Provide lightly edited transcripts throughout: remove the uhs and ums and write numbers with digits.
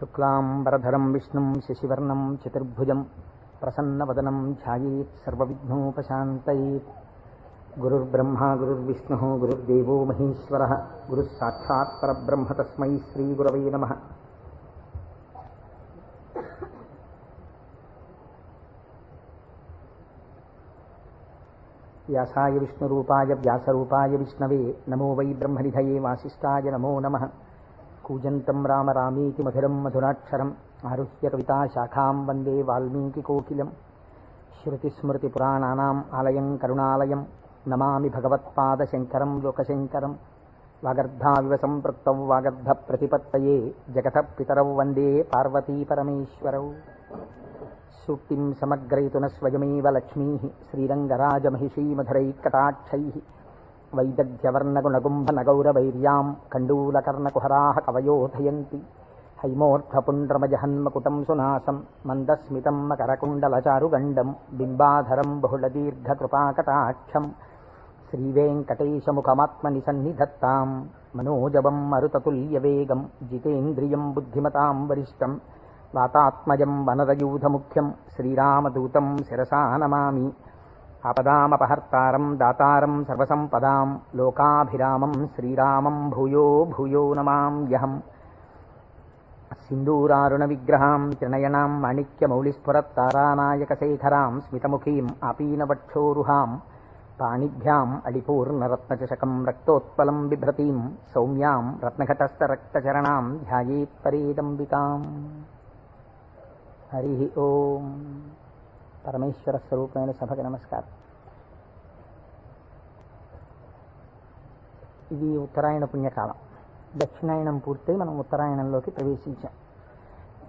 శుక్లాంబరధరం విష్ణుం శశివర్ణం చతుర్భుజం ప్రసన్నవదనం ధ్యాయేత్ సర్వవిఘ్నోపశాంతయేత్. గురుర్బ్రహ్మా గురుర్విష్ణుః గురుర్దేవో మహేశ్వరః గురుః సాక్షాత్ పరబ్రహ్మ తస్మై శ్రీగురవే నమః. వ్యాసాయ విష్ణురూపాయ వ్యాసరూపాయ విష్ణవే నమో వై బ్రహ్మనిధయే వాసిష్ఠాయ నమో నమః. కూజంతం రామ రామేతి మధురం మధురాక్షరం ఆరుహ్య కవితాశాఖాం వందే వాల్మీకికోకిలం. శృతిస్మృతిపురాణానాం ఆలయం కరుణాలయం నమామి భగవత్పాదశంకరం లోకశంకరం. వాగర్ధావివ సంపృక్తౌ వాగర్ధప్రతిపత్తయే జగతః పితరౌ వందే పార్వతీపరమేశ్వరౌ. సూక్తిం సమగ్రయతున స్వయమేవ లక్ష్మీః శ్రీరంగరాజమహిషీమధురైకటాక్షైః. వైదగ్ధ్యవర్ణగుణగుంభనగౌరవైర్యాం కండూలకర్ణకుహరాः కవయోధయంతి. హైమోర్ధ్వపుండ్రమజహన్మకుటం సునాసం మందస్మితం మకరకుండలచారుగండం బింబాధరం బహుళదీర్ఘకృపాకటాక్షం. శ్రీవేంకటేశముఖమాత్మని సన్నిధత్తాం మనోజవం మరుతతుల్యవేగం జితేంద్రియం బుద్ధిమతాం వరిష్టం. వాతాత్మజం వనరయూధముఖ్యం శ్రీరామదూతం శిరసా నమామి. ఆపదామపహర్తారం దాతారం సర్వసంపదాం లోకాభిరామం శ్రీరామం భూయో భూయో నమామ్యహం. సింధూరారుణ విగ్రహాం త్రినయనాం మాణిక్యమౌళిస్ఫురత్తారానాయకశేఖరాం స్మితముఖీం ఆపీనవక్షోరుహాం. పాణిభ్యాం అడిపూర్ణరత్నచషకం రక్తోత్పలం బిభ్రతీం సౌమ్యాం రత్నఘటస్థరక్తచరణాం ధ్యాయేత్ పరేదంబికాం. హరి ఓం. పరమేశ్వర స్వరూపమైన సభకి నమస్కారం. ఇది ఉత్తరాయణ పుణ్యకాలం. దక్షిణాయనం పూర్తయి మనం ఉత్తరాయణంలోకి ప్రవేశించాం.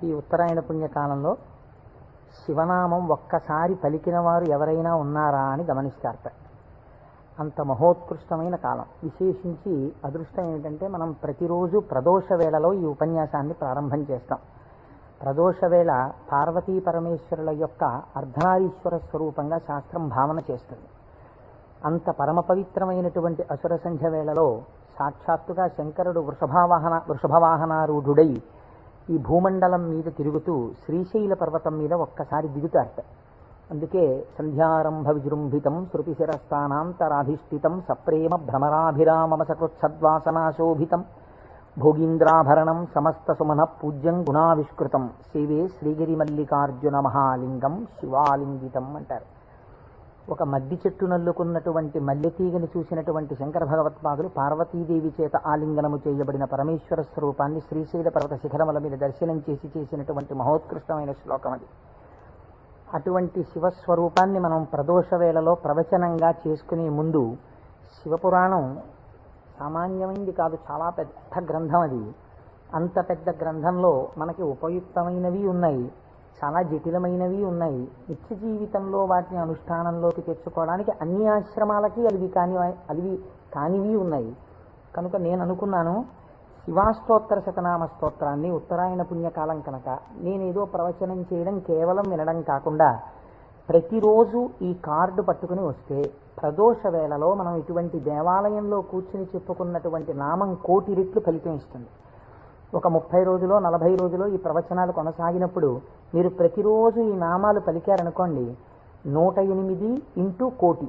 ఈ ఉత్తరాయణ పుణ్యకాలంలో శివనామం ఒక్కసారి పలికిన వారు ఎవరైనా ఉన్నారా అని గమనిస్తారట. అంత మహోత్కృష్టమైన కాలం. విశేషించి అదృష్టం ఏమిటంటే మనం ప్రతిరోజు ప్రదోష వేళలో ఈ ఉపన్యాసాన్ని ప్రారంభం చేస్తాం. ప్రదోష వేళ పార్వతీ పరమేశ్వరుల యొక్క అర్ధనారీశ్వర స్వరూపంగా శాస్త్రం భావన చేస్తుంది. అంత పరమ పవిత్రమైనటువంటి అసుర సంధ్య వేళలో సాక్షాత్తుగా శంకరుడు వృషభవాహనారూఢుడై ఈ భూమండలం మీద తిరుగుతూ శ్రీశైల పర్వతం మీద ఒక్కసారి దిగుతారట. అందుకే సంధ్యారంభ విజృంభితం శృతిశిరస్థానాంతరాధిష్ఠితం సప్రేమ భ్రమరాభిరామమ సకృత్సద్వాసనాశోభితం భోగీంద్రాభరణం సమస్త సుమన పూజ్యం గుణావిష్కృతం సేవే శ్రీగిరి మల్లికార్జున మహాలింగం శివాలింగితం అంటారు. ఒక మద్ది చెట్టు నల్లుకున్నటువంటి మల్లెతీగని చూసినటువంటి శంకర భగవత్పాదులు పార్వతీదేవి చేత ఆలింగనము చేయబడిన పరమేశ్వర స్వరూపాన్ని శ్రీశైల పర్వత శిఖరముల మీద దర్శనం చేసినటువంటి మహోత్కృష్టమైన శ్లోకం అది. అటువంటి శివస్వరూపాన్ని మనం ప్రదోష వేళలో ప్రవచనంగా చేసుకునే ముందు శివపురాణం సామాన్యమైంది కాదు, చాలా పెద్ద గ్రంథం అది. అంత పెద్ద గ్రంథంలో మనకి ఉపయుక్తమైనవి ఉన్నాయి, చాలా జటిలమైనవి ఉన్నాయి. నిత్య జీవితంలో వాటిని అనుష్ఠానంలోకి తెచ్చుకోవడానికి అన్ని ఆశ్రమాలకి అలివి కానివి ఉన్నాయి. కనుక నేను అనుకున్నాను, శివాష్టోత్తర శతనామ స్తోత్రాన్ని ఉత్తరాయణ పుణ్యకాలం కనుక నేనేదో ప్రవచనం చేయడం కేవలం వినడం కాకుండా ప్రతిరోజు ఈ కార్డు పట్టుకుని వస్తే ప్రదోష వేళలో మనం ఇటువంటి దేవాలయంలో కూర్చుని చెప్పుకున్నటువంటి నామం 1,000,000 రెట్లు ఫలితం ఇస్తుంది. ఒక 30 రోజులో 40 రోజులో ఈ ప్రవచనాలు కొనసాగినప్పుడు మీరు ప్రతిరోజు ఈ నామాలు పలికారనుకోండి, 108 × 1,000,000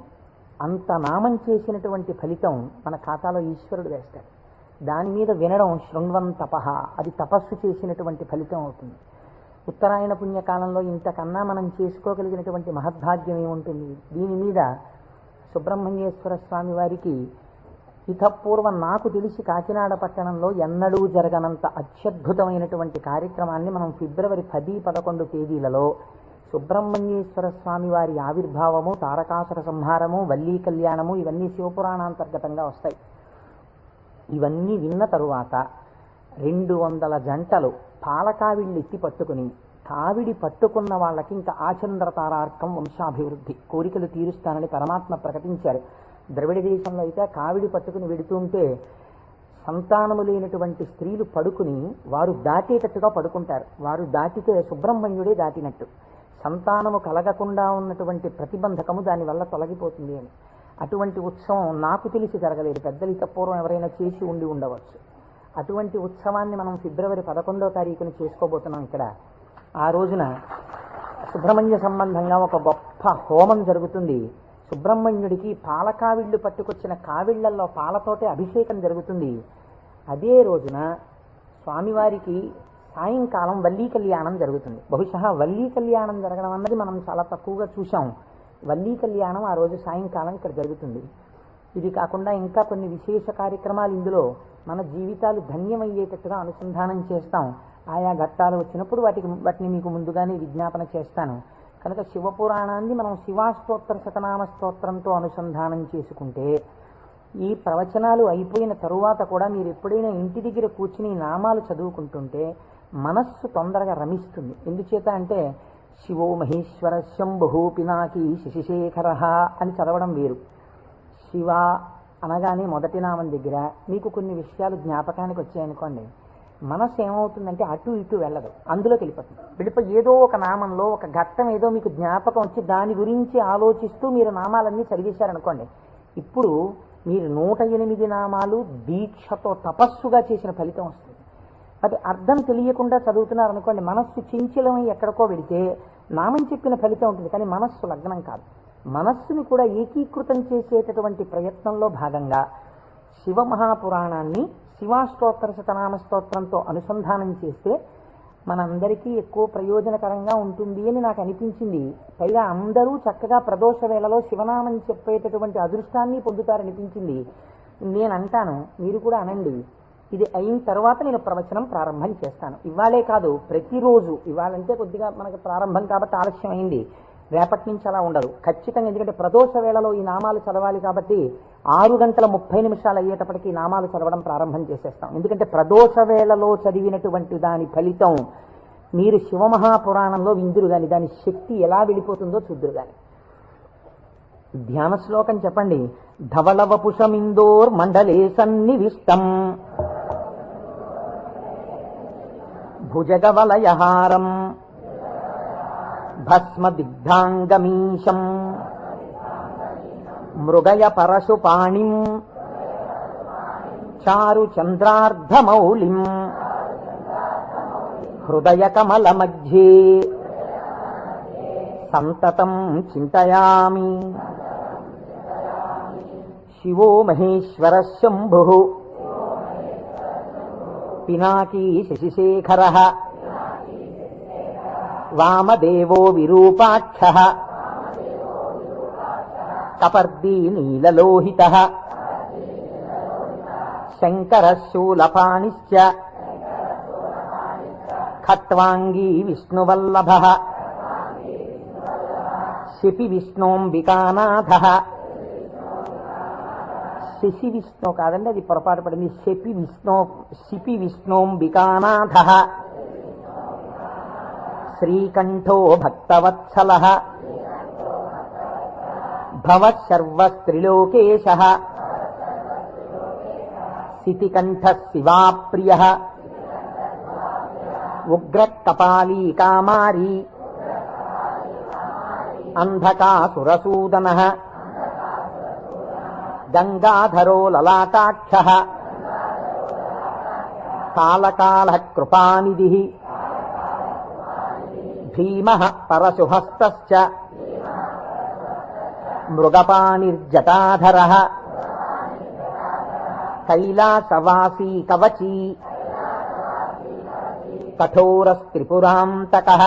అంత నామం చేసినటువంటి ఫలితం మన ఖాతాలో ఈశ్వరుడు వేస్తాడు. దాని మీద వినడం శృణ్వం తపః, అది తపస్సు చేసినటువంటి ఫలితం అవుతుంది. ఉత్తరాయణ పుణ్యకాలంలో ఇంతకన్నా మనం చేసుకోగలిగినటువంటి మహద్భాగ్యం ఏముంటుంది? దీని మీద సుబ్రహ్మణ్యేశ్వర స్వామి వారికి ఇతపూర్వం నాకు తెలిసి కాకినాడ పట్టణంలో ఎన్నడూ జరగనంత అత్యద్భుతమైనటువంటి కార్యక్రమాన్ని మనం ఫిబ్రవరి 10, 11 తేదీలలో సుబ్రహ్మణ్యేశ్వర స్వామి వారి ఆవిర్భావము, తారకాసుర సంహారము, వల్లీ కళ్యాణము ఇవన్నీ శివపురాణాంతర్గతంగా వస్తాయి. ఇవన్నీ విన్న తరువాత 200 జంటలు పాలకావిళ్ళు ఎత్తి పట్టుకుని, కావిడి పట్టుకున్న వాళ్ళకి ఇంకా ఆచంద్రతారార్కం వంశాభివృద్ధి కోరికలు తీరుస్తానని పరమాత్మ ప్రకటించారు. ద్రవిడ దేశంలో అయితే కావిడి పట్టుకుని వెడుతుంటే సంతానము లేనటువంటి స్త్రీలు పడుకుని వారు దాటేటట్టుగా పడుకుంటారు. వారు దాటితే సుబ్రహ్మణ్యుడే దాటినట్టు. సంతానము కలగకుండా ఉన్నటువంటి ప్రతిబంధకము దానివల్ల తొలగిపోతుంది అని. అటువంటి ఉత్సవం నాకు తెలిసి జరగలేదు. పెద్దలు ఇతపూర్వం ఎవరైనా చేసి ఉండవచ్చు. అటువంటి ఉత్సవాన్ని మనం ఫిబ్రవరి 11వ తారీఖున చేసుకోబోతున్నాం. ఇక్కడ ఆ రోజున సుబ్రహ్మణ్య సంబంధంగా ఒక గొప్ప హోమం జరుగుతుంది. సుబ్రహ్మణ్యుడికి పాల కావిళ్ళు పట్టుకొచ్చిన కావిళ్లల్లో పాలతోటే అభిషేకం జరుగుతుంది. అదే రోజున స్వామివారికి సాయంకాలం వల్లీ కళ్యాణం జరుగుతుంది. బహుశా వల్లీ కళ్యాణం జరగడం అన్నది మనం చాలా తక్కువగా చూసాం. వల్లీ కళ్యాణం ఆ రోజు సాయంకాలం ఇక్కడ జరుగుతుంది. ఇది కాకుండా ఇంకా కొన్ని విశేష కార్యక్రమాలు ఇందులో మన జీవితాలు ధన్యమయ్యేటట్టుగా అనుసంధానం చేస్తాం. ఆయా ఘట్టాలు వచ్చినప్పుడు వాటిని మీకు ముందుగానే విజ్ఞాపన చేస్తాను. కనుక శివపురాణాన్ని మనం శివాస్తోత్ర శతనామ స్తోత్రంతో అనుసంధానం చేసుకుంటే ఈ ప్రవచనాలు అయిపోయిన తరువాత కూడా మీరు ఎప్పుడైనా ఇంటి దగ్గర కూర్చుని నామాలు చదువుకుంటుంటే మనస్సు తొందరగా రమిస్తుంది. ఎందుచేత అంటే శివో మహేశ్వర శంభు పినాకి శశిశేఖర అని చదవడం వేరు. శివ అనగానే మొదటి నామం దగ్గర మీకు కొన్ని విషయాలు జ్ఞాపకానికి వచ్చాయనుకోండి, మనస్సు ఏమవుతుందంటే అటు ఇటు వెళ్ళదు, అందులోకి వెళ్ళిపోయి ఏదో ఒక నామంలో ఒక ఘట్టం ఏదో మీకు జ్ఞాపకం వచ్చి దాని గురించి ఆలోచిస్తూ మీరు నామాలన్నీ చదివేశారనుకోండి, ఇప్పుడు మీరు 108 నామాలు దీక్షతో తపస్సుగా చేసిన ఫలితం వస్తుంది. అది అర్థం తెలియకుండా చదువుతున్నారనుకోండి, మనస్సు చించలమై ఎక్కడికో వెళితే నామం చెప్పిన ఫలితం ఉంటుంది, కానీ మనస్సు లగ్నం కాదు. మనస్సుని కూడా ఏకీకృతం చేసేటటువంటి ప్రయత్నంలో భాగంగా శివమహాపురాణాన్ని శివాస్తోత్ర శతనామ స్తోత్రంతో అనుసంధానం చేస్తే మనందరికీ ఎక్కువ ప్రయోజనకరంగా ఉంటుంది అని నాకు అనిపించింది. పైగా అందరూ చక్కగా ప్రదోష వేళలో శివనామం చెప్పేటటువంటి అదృష్టాన్ని పొందుతారనిపించింది. నేను అంటాను, మీరు కూడా అనండి. ఇది అయిన తర్వాత నేను ప్రవచనం ప్రారంభం చేస్తాను. ఇవాళే కాదు, ప్రతిరోజు. ఇవాళంటే కొద్దిగా మనకు ప్రారంభం కాబట్టి ఆలస్యం అయింది, రేపటి నుంచి అలా ఉండదు ఖచ్చితంగా. ఎందుకంటే ప్రదోష వేళలో ఈ నామాలు చదవాలి కాబట్టి 6:30 అయ్యేటప్పటికి ఈ నామాలు చదవడం ప్రారంభం చేసేస్తాం. ఎందుకంటే ప్రదోష వేళలో చదివినటువంటి దాని ఫలితం మీరు శివమహాపురాణంలో విందురు కానీ దాని శక్తి ఎలా వెళ్ళిపోతుందో చూద్దురు కానీ. ధ్యాన శ్లోకం చెప్పండి. ధవళవపుషమిందోర్ మండలే సన్నివిష్టం భుజగవలయహారం భస్మదిగ్ధాంగమీశం మృగయ పరశుపాణిం చారు చంద్రార్ధమౌళిం హృదయ కమల మధ్యే సంతతం చింతయామి. శివో మహేశ్వర శంభు పినాకీ శశిశేఖర వామదేవో విరూపాక్ష కపర్దీ నీలలోహిత శంకర శూలపాణిశ్చ ఖట్వాంగీ విష్ణువల్లభ శిపి విష్ణోంబికానాథ. శశి విష్ణు కాదండి, అది పొరపాటు పడింది. శిపి విష్ణోంబికానాథ శ్రీకంఠో భక్తవత్సల భవశర్వస్త్రిలోకేశ శితికంఠ శివాప్రియ ఉగ్రకపాలీ కామారీ అంధకాసురసూదన గంగాధరో లలాటాక్ష కాళకాళ కృపానిధి భీమః పరశుహస్తశ్చ మృగపాణిర్జటాధరః కైలాసవాసీ కవచీ కఠోరస్త్రిపురాంతకః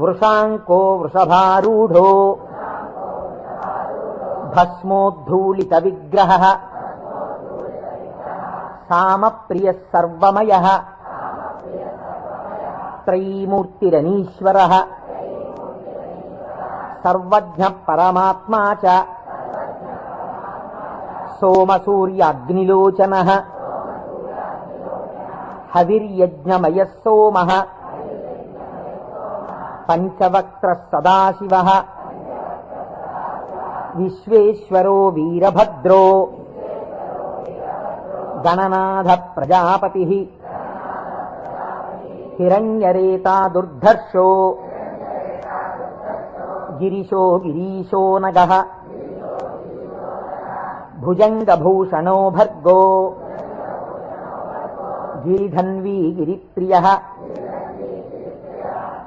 వృషాంకో వృషభారూఢో భస్మోద్ధూళిత విగ్రహః సామప్రియః సర్వమయః త్రైమూర్తిరనీశ్వరః సర్వజ్ఞ పరమాత్మా చ సోమసూర్యాగ్నిలోచనః హవిర్యజ్ఞమయః సోమః పంచవక్త్రః సదాశివః విశ్వేశ్వరో వీరభద్రో గణనాథ ప్రజాపతిః హిరణ్యరేతా దుర్ధర్షో గిరిశో గిరీశో నగః భుజంగభూషణో భర్గో గిరిధన్వీ గిరిప్రియ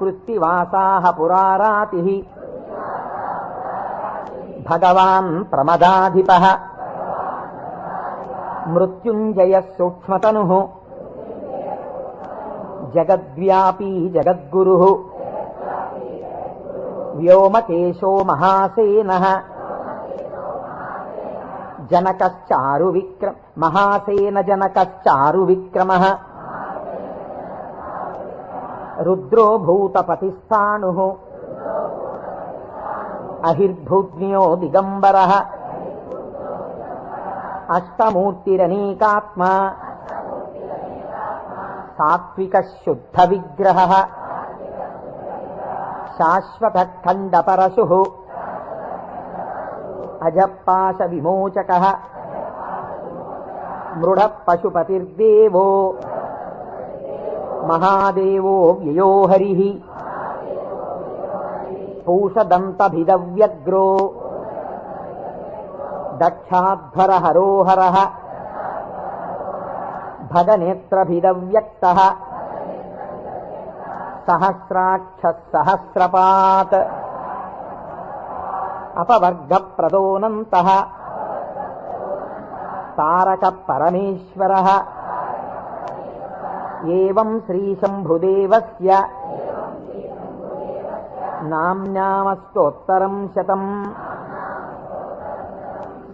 కృత్తివాసాః పురారాతిః భగవాన్ ప్రమదాధిపః మృత్యుంజయః సూక్ష్మతనుః జగద్వ్యాపీ జగద్గురుః వ్యోమకేశో మహాసేనః మహాసేన జనకశ్చారు విక్రమః రుద్రో భూతపతిస్థాణుః అహిర్భూజ్ఞో దిగంబరః అష్టమూర్తిరనేకాత్మా సాత్వికః శుద్ధ విగ్రహః శాశ్వతః ఖండపరశుః అజపాశ విమోచకః మృఢ పశుపతిర్దేవో మహాదేవో వ్యయో హరిః పూషదంతభిదవ్యగ్రో దక్షాధ్వర హరోహరః భగనేత్రభిదవ్యక్తః సహస్రాక్ష సహస్రపాత్ అపవర్గప్రదోనంతః తారక పరమేశ్వరః ఏవం శ్రీశంభుదేవస్య నామ్నామస్తోత్తరం శతం.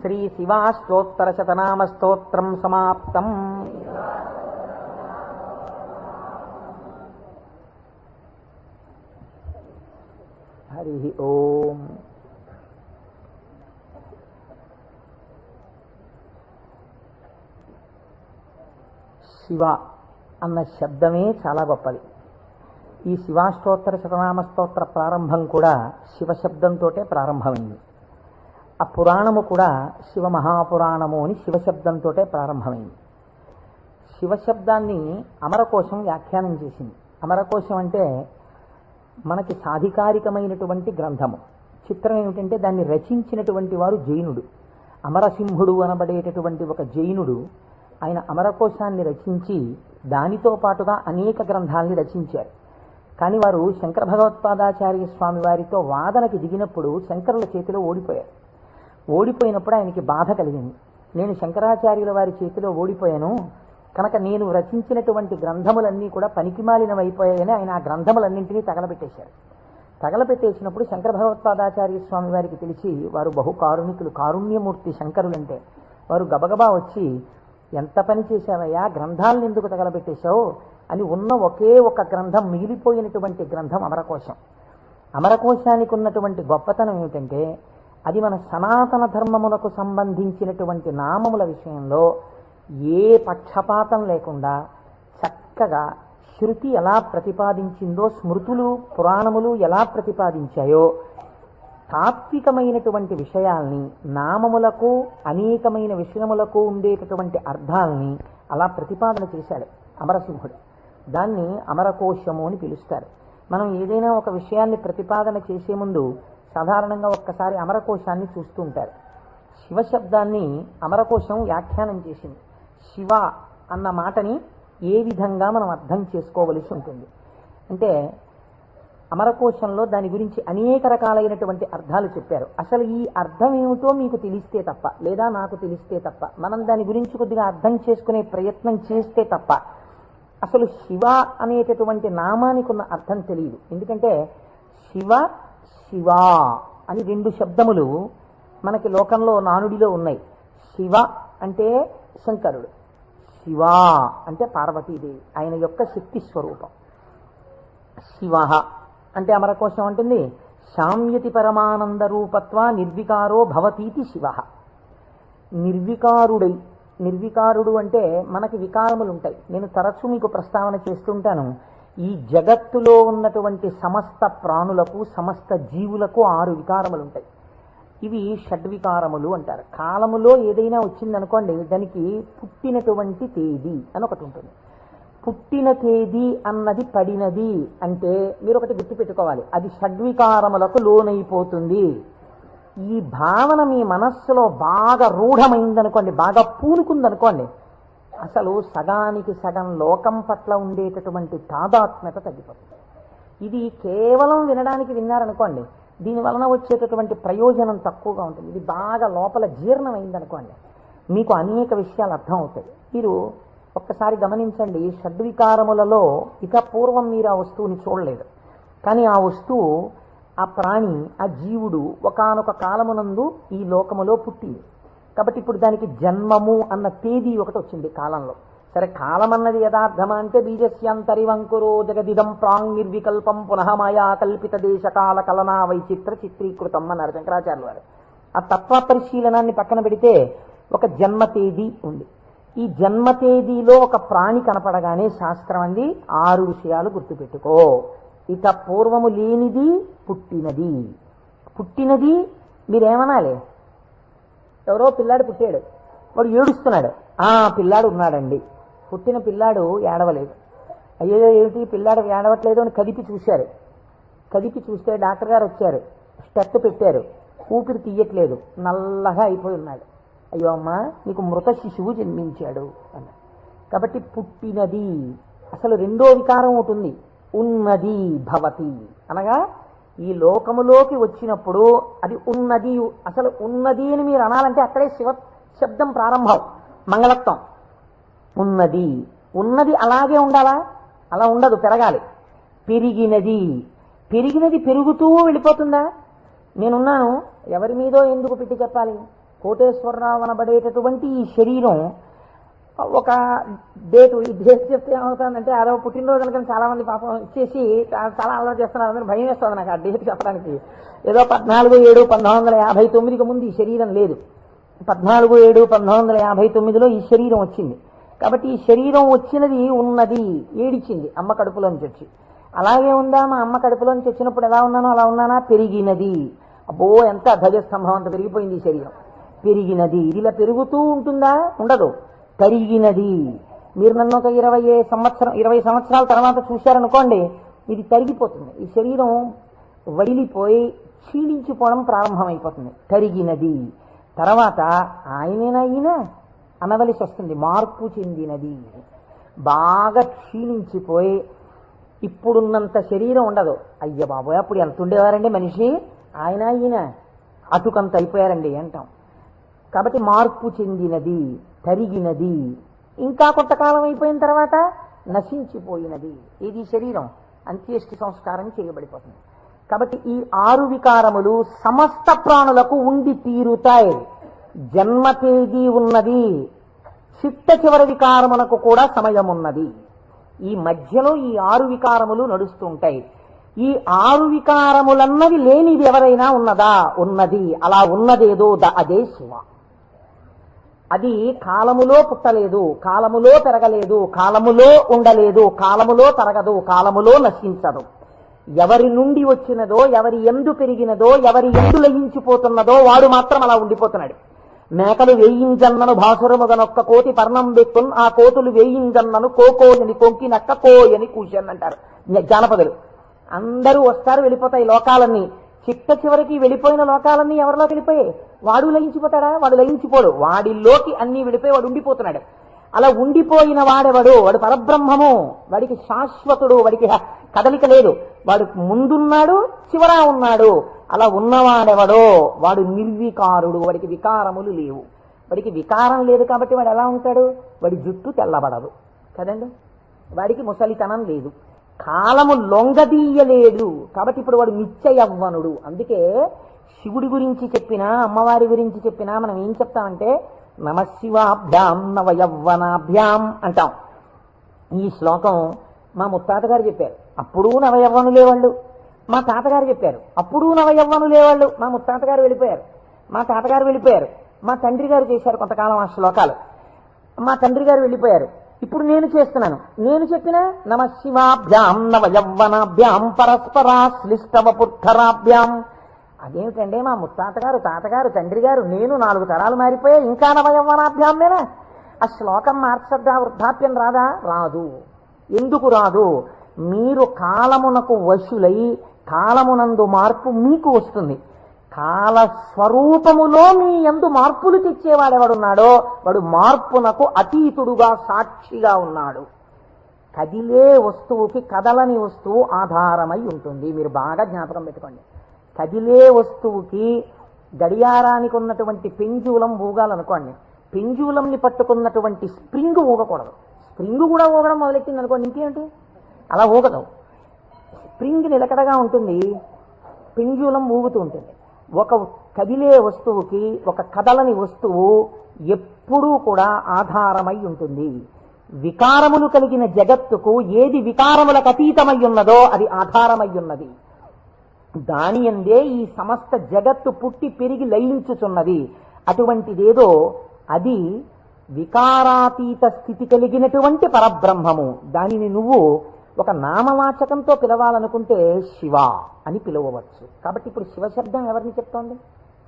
శ్రీశివాష్టోత్తరశతనామస్తోత్రం సమాప్తం. హరి ఓం. శివ అన్న శబ్దమే చాలా గొప్పది. ఈ శివాష్టోత్తర శతనామ స్తోత్ర ప్రారంభం కూడా శివశబ్దంతో ప్రారంభమైంది. ఆ పురాణము కూడా శివ మహాపురాణము అని శివశబ్దంతో ప్రారంభమైంది. శివశబ్దాన్ని అమరకోశం వ్యాఖ్యానం చేసింది. అమరకోశం అంటే మనకి సాధికారికమైనటువంటి గ్రంథము. చిత్రం ఏమిటంటే దాన్ని రచించినటువంటి వారు జైనుడు. అమరసింహుడు అనబడేటటువంటి ఒక జైనుడు ఆయన అమరకోశాన్ని రచించి దానితో పాటుగా అనేక గ్రంథాలని రచించారు. కానీ వారు శంకర భగవత్పాదాచార్య స్వామి వారితో వాదనకి దిగినప్పుడు శంకరుల చేతిలో ఓడిపోయారు. ఓడిపోయినప్పుడు ఆయనకి బాధ కలిగింది. నేను శంకరాచార్యుల వారి చేతిలో ఓడిపోయాను కనుక నేను రచించినటువంటి గ్రంథములన్నీ కూడా పనికిమాలినవైపోయాయని ఆయన ఆ గ్రంథములన్నింటినీ తగలబెట్టేశారు. తగలబెట్టేసినప్పుడు శంకర భగవత్పాదాచార్య స్వామి వారికి తెలిసి, వారు బహుకారుణికులు, కారుణ్యమూర్తి శంకరులంటే, వారు గబగబా వచ్చి, ఎంత పని చేశావయ్యా, గ్రంథాలను ఎందుకు తగలబెట్టేశావు అని ఉన్న ఒకే ఒక గ్రంథం, మిగిలిపోయినటువంటి గ్రంథం అమరకోశం. అమరకోశానికి ఉన్నటువంటి గొప్పతనం ఏమిటంటే అది మన సనాతన ధర్మములకు సంబంధించినటువంటి నామముల విషయంలో ఏ పక్షపాతం లేకుండా చక్కగా శృతి ఎలా ప్రతిపాదించిందో, స్మృతులు పురాణములు ఎలా ప్రతిపాదించాయో తాత్వికమైనటువంటి విషయాల్ని, నామములకు అనేకమైన విషయములకు ఉండేటటువంటి అర్థాలని అలా ప్రతిపాదన చేశాడు అమరసింహుడు. దాన్ని అమరకోశము అని పిలుస్తారు. మనం ఏదైనా ఒక విషయాన్ని ప్రతిపాదన చేసే ముందు సాధారణంగా ఒక్కసారి అమరకోశాన్ని చూస్తూ ఉంటారు. శివశబ్దాన్ని అమరకోశం వ్యాఖ్యానం చేసింది. శివ అన్న మాటని ఏ విధంగా మనం అర్థం చేసుకోవలసి ఉంటుంది అంటే, అమరకోశంలో దాని గురించి అనేక రకాలైనటువంటి అర్థాలు చెప్పారు. అసలు ఈ అర్థం ఏమిటో మీకు తెలిస్తే తప్ప, లేదా నాకు తెలిస్తే తప్ప, మనం దాని గురించి కొద్దిగా అర్థం చేసుకునే ప్రయత్నం చేస్తే తప్ప అసలు శివ అనేటటువంటి నామానికి ఉన్న అర్థం తెలియదు. ఎందుకంటే శివ శివ అని రెండు శబ్దములు మనకి లోకంలో నానుడిలో ఉన్నాయి. శివ అంటే శంకరుడు, శివ అంటే పార్వతీదేవి, ఆయన యొక్క శక్తి స్వరూపం. శివ అంటే అమరకోశం అంటుంది శామ్యతి పరమానంద రూపత్వ నిర్వికారో భవతీతి శివ. నిర్వికారుడు అంటే మనకి వికారములు ఉంటాయి. నేను తరచూ మీకు ప్రస్తావన చేస్తుంటాను. ఈ జగత్తులో ఉన్నటువంటి సమస్త ప్రాణులకు, సమస్త జీవులకు 6 వికారములు ఉంటాయి. ఇవి షడ్వికారములు అంటారు. కాలములో ఏదైనా వచ్చిందనుకోండి, దానికి పుట్టినటువంటి తేదీ అని ఒకటి ఉంటుంది. పుట్టిన తేదీ అన్నది పడినది అంటే మీరు ఒకటి గుర్తుపెట్టుకోవాలి, అది షడ్వికారములకు లోనైపోతుంది. ఈ భావన మీ మనస్సులో బాగా రూఢమైందనుకోండి, బాగా పూనుకుందనుకోండి, అసలు సగానికి సగం లోకం పట్ల ఉండేటటువంటి తాదాత్మ్యత తగ్గిపోతుంది. ఇది కేవలం వినడానికి విన్నారనుకోండి, దీని వలన వచ్చేటటువంటి ప్రయోజనం తక్కువగా ఉంటుంది. ఇది బాగా లోపల జీర్ణమైందనుకోండి, మీకు అనేక విషయాలు అర్థం అవుతాయి. మీరు ఒక్కసారి గమనించండి, షడ్వికారములలో ఇక పూర్వం మీరు ఆ వస్తువుని చూడలేదు, కానీ ఆ వస్తువు, ఆ ప్రాణి, ఆ జీవుడు ఒకానొక కాలమునందు ఈ లోకములో పుట్టింది. కాబట్టి ఇప్పుడు దానికి జన్మము అన్న తేదీ ఒకటి వచ్చింది కాలంలో. సరే, కాలం అన్నది యథార్థమా అంటే బీజస్యాంతరివంకురో జగదిదం ప్రాంగ్ నిర్వికల్పం పునః మాయా కల్పిత దేశకాల కలనా వైచిత్ర చిత్రీకృతం అన్నారు శంకరాచార్యులు వారు. ఆ తత్వ పరిశీలనాన్ని పక్కన పెడితే ఒక జన్మ తేదీ ఉంది. ఈ జన్మ తేదీలో ఒక ప్రాణి కనపడగానే శాస్త్రం అంది 6 విషయాలు గుర్తుపెట్టుకో. ఇక పూర్వము లేనిది పుట్టినది. పుట్టినది మీరేమనాలి? ఎవరో పిల్లాడు పుట్టాడు, వాడు ఏడుస్తున్నాడు. పిల్లాడు ఉన్నాడండి. పుట్టిన పిల్లాడు ఏడవలేదు. అయ్యో ఏమిటి పిల్లాడు ఏడవట్లేదు అని కదిపి చూశారు. కదిపి చూస్తే డాక్టర్ గారు వచ్చారు, స్టెప్ పెట్టారు, ఊపిరి తీయట్లేదు, నల్లగా అయిపోయి ఉన్నాడు. అయ్యో అమ్మా, నీకు మృత శిశువు జన్మించాడు అన్నాడు. కాబట్టి పుట్టినది. అసలు రెండో వికారం ఉంటుంది, ఉన్నది భవతి అనగా ఈ లోకములోకి వచ్చినప్పుడు అది ఉన్నది. అసలు ఉన్నది అని మీరు అనాలంటే అక్కడే శివ శబ్దం ప్రారంభం, మంగళత్వం. ఉన్నది. ఉన్నది అలాగే ఉండాలా? అలా ఉండదు, పెరగాలి. పెరిగినది. పెరిగినది పెరుగుతూ వెళ్ళిపోతుందా? నేనున్నాను, ఎవరి మీదో ఎందుకు పెట్టి చెప్పాలి? కోటేశ్వరరావు అనబడేటటువంటి ఈ శరీరం ఒక డేటు, ఈ డేట్ చెప్తే ఏమవుతుందంటే అదో పుట్టినరోజు అనుకుని చాలా మంది పాపం ఇచ్చేసి చాలా అలవాటు చేస్తున్నారు. అందరూ భయం వేస్తుంది నాకు ఆ డేట్ చెప్పడానికి. ఏదో 14/7/1959కి ముందు ఈ శరీరం లేదు. 14/7/1959లో ఈ శరీరం వచ్చింది. కాబట్టి ఈ శరీరం వచ్చినది ఉన్నది, ఏడిచింది అమ్మ కడుపులోంచి వచ్చి. అలాగే ఉందా? మా అమ్మ కడుపులోంచి వచ్చినప్పుడు ఎలా ఉన్నానో అలా ఉన్నానా? పెరిగినది. అబ్బో, ఎంత ధ్వజస్తంభం అంత పెరిగిపోయింది ఈ శరీరం. పెరిగినది. ఇది ఇలా పెరుగుతూ ఉంటుందా? ఉండదు, తరిగినది. మీరు నన్ను ఒక 20 సంవత్సరాల తర్వాత చూశారనుకోండి, ఇది తరిగిపోతుంది. ఈ శరీరం వడిలిపోయి క్షీణించిపోవడం ప్రారంభమైపోతుంది. తరిగినది. తర్వాత ఆయనేనా ఈయన అనవలసి వస్తుంది, మార్పు చెందినది. బాగా క్షీణించిపోయి ఇప్పుడున్నంత శరీరం ఉండదు. అయ్య బాబోయ్, అప్పుడు ఎంత ఉండేవారండి మనిషి, ఆయన ఈయన అటుకంత అయిపోయారండి అంటాం. కాబట్టి మార్పు చెందినది, తరిగినది. ఇంకా కొంతకాలం అయిపోయిన తర్వాత నశించిపోయినది. ఇది శరీరం అంత్యేష్టి సంస్కారం చేయబడిపోతుంది. కాబట్టి ఈ 6 వికారములు సమస్త ప్రాణులకు ఉండి తీరుతాయి. జన్మ తేదీ ఉన్నది, చిట్ట చివరి వికారమునకు కూడా సమయం ఉన్నది. ఈ మధ్యలో ఈ 6 వికారములు నడుస్తుంటాయి. ఈ 6 వికారములన్నవి లేనిది ఎవరైనా ఉన్నదా? ఉన్నది. అలా ఉన్నదేదో అదే శివ. అది కాలములో పుట్టలేదు, కాలములో పెరగలేదు, కాలములో ఉండలేదు, కాలములో తరగదు, కాలములో నశించదు. ఎవరి నుండి వచ్చినదో, ఎవరి ఎందు పెరిగినదో, ఎవరి ఎందు లయించిపోతున్నదో వాడు మాత్రం అలా ఉండిపోతున్నాడు. మేకలు వేయింజన్నను భాసురముగనొక్క కోటి పర్ణం వెక్కున్, ఆ కోతులు వేయింజన్నను కోకోయని కొంకినక్క కోయని కూర్చొని అంటారు జానపదులు. అందరూ వస్తారు, వెళ్ళిపోతాయి లోకాలన్నీ. చిట్ట చివరికి వెళ్ళిపోయిన లోకాలన్నీ ఎవరిలోకి వెళ్ళిపోయాయి? వాడు లయించిపోతాడా? వాడు లయించిపోడు. వాడిలోకి అన్నీ వెళ్ళిపోయి వాడు ఉండిపోతున్నాడు. అలా ఉండిపోయిన వాడెవడు? వాడు పరబ్రహ్మము. వాడికి శాశ్వతుడు, వాడికి కదలిక లేదు. వాడు ముందున్నాడు, చివరా ఉన్నాడు. అలా ఉన్నవాడెవడో వాడు నిర్వికారుడు. వాడికి వికారములు లేవు. వాడికి వికారం లేదు కాబట్టి వాడు ఎలా ఉంటాడు? వాడి జుట్టు తెల్లబడదు కదండి, వాడికి ముసలితనం లేదు, కాలము లొంగదీయలేదు. కాబట్టి ఇప్పుడు వాడు నిత్య యవ్వనుడు. అందుకే శివుడి గురించి చెప్పినా, అమ్మవారి గురించి చెప్పినా మనం ఏం చెప్తామంటే నమశివాభ్యాం నవయవ్వనాభ్యాం అంటాం. ఈ శ్లోకం మా ముత్తాత గారు చెప్పారు, అప్పుడు నవయవ్వనులే వాళ్ళు. మా తాతగారు చెప్పారు, అప్పుడు నవయవ్వనులే వాళ్ళు. మా ముత్తాత గారు వెళ్ళిపోయారు, మా తాతగారు వెళ్ళిపోయారు, మా తండ్రి గారు చేశారు కొంతకాలం ఆ శ్లోకాలు, మా తండ్రి గారు వెళ్ళిపోయారు. ఇప్పుడు నేను చేస్తున్నాను. నేను చెప్పిన నమశివాభ్యాం నవయవ్వనాభ్యాం పరస్పరాశ్లిష్టవపుర్ధరాభ్యాం. అదేమిటంటే మా ముత్తాతగారు, తాతగారు, తండ్రి గారు, నేను 4 తరాలు మారిపోయా, ఇంకా నవయవ్వనాభ్యామేనా? ఆ శ్లోకం మార్చద్దా? వృద్ధాప్యం రాదా? రాదు. ఎందుకు రాదు? మీరు కాలమునకు వశులై కాలమునందు మార్పు మీకు వస్తుంది. కాలస్వరూపములో మీ యందు మార్పులు తెచ్చేవాడెవడున్నాడో వాడు మార్పునకు అతీతుడుగా సాక్షిగా ఉన్నాడు. కదిలే వస్తువుకి కదలని వస్తువు ఆధారమై ఉంటుంది. మీరు బాగా జ్ఞాపకం పెట్టుకోండి. కదిలే వస్తువుకి గడియారానికి ఉన్నటువంటి పెంజూలం ఊగాలనుకోండి, పెంజూలంని పట్టుకున్నటువంటి స్ప్రింగ్ ఊగకూడదు. స్ప్రింగ్ కూడా ఊగడం మొదలెట్టింది అనుకోండి, ఇంకేంటి అలా ఊగదు. స్ప్రింగ్ నిలకడగా ఉంటుంది, పెంజూలం ఊగుతూ ఉంటుంది. ఒక కదిలే వస్తువుకి ఒక కదలని వస్తువు ఎప్పుడూ కూడా ఆధారమై ఉంటుంది. వికారములు కలిగిన జగత్తుకు ఏది వికారములకు అతీతమై ఉన్నదో అది ఆధారమై ఉన్నది. దాని యందే ఈ సమస్త జగత్తు పుట్టి పెరిగి లయించుచున్నది. అటువంటిదేదో అది వికారాతీత స్థితి కలిగినటువంటి పరబ్రహ్మము. దానిని నువ్వు ఒక నామవాచకంతో పిలవాలనుకుంటే శివ అని పిలవవచ్చు. కాబట్టి ఇప్పుడు శివశబ్దం ఎవరిని చెప్తోంది?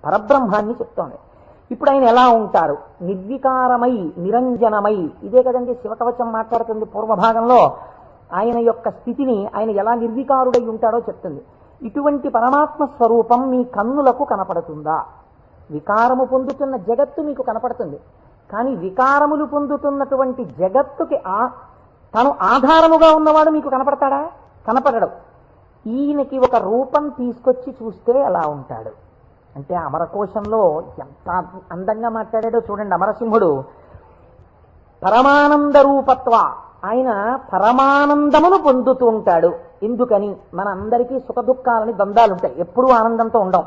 పరబ్రహ్మాన్ని చెప్తోంది. ఇప్పుడు ఆయన ఎలా ఉంటారు? నిర్వికారమై నిరంజనమై. ఇదే కదండి శివకవచం మాట్లాడుతుంది. పూర్వభాగంలో ఆయన యొక్క స్థితిని ఆయన ఎలా నిర్వికారుడై ఉంటాడో చెప్తుంది. ఇటువంటి పరమాత్మ స్వరూపం మీ కన్నులకు కనపడుతుందా? వికారము పొందుతున్న జగత్తు మీకు కనపడుతుంది, కానీ వికారములు పొందుతున్నటువంటి జగత్తుకి తను ఆధారముగా ఉన్నవాడు మీకు కనపడతాడా? కనపడడు. ఈయనకి ఒక రూపం తీసుకొచ్చి చూస్తే ఎలా ఉంటాడు అంటే, అమరకోశంలో ఎంత అందంగా మాట్లాడాడో చూడండి. అమరసింహుడు పరమానంద రూపత్వ, ఆయన పరమానందమును పొందుతూ ఉంటాడు. ఎందుకని? మన అందరికీ సుఖ దుఃఖాలని ద్వంద్వాలుంటాయి, ఎప్పుడూ ఆనందంతో ఉండం.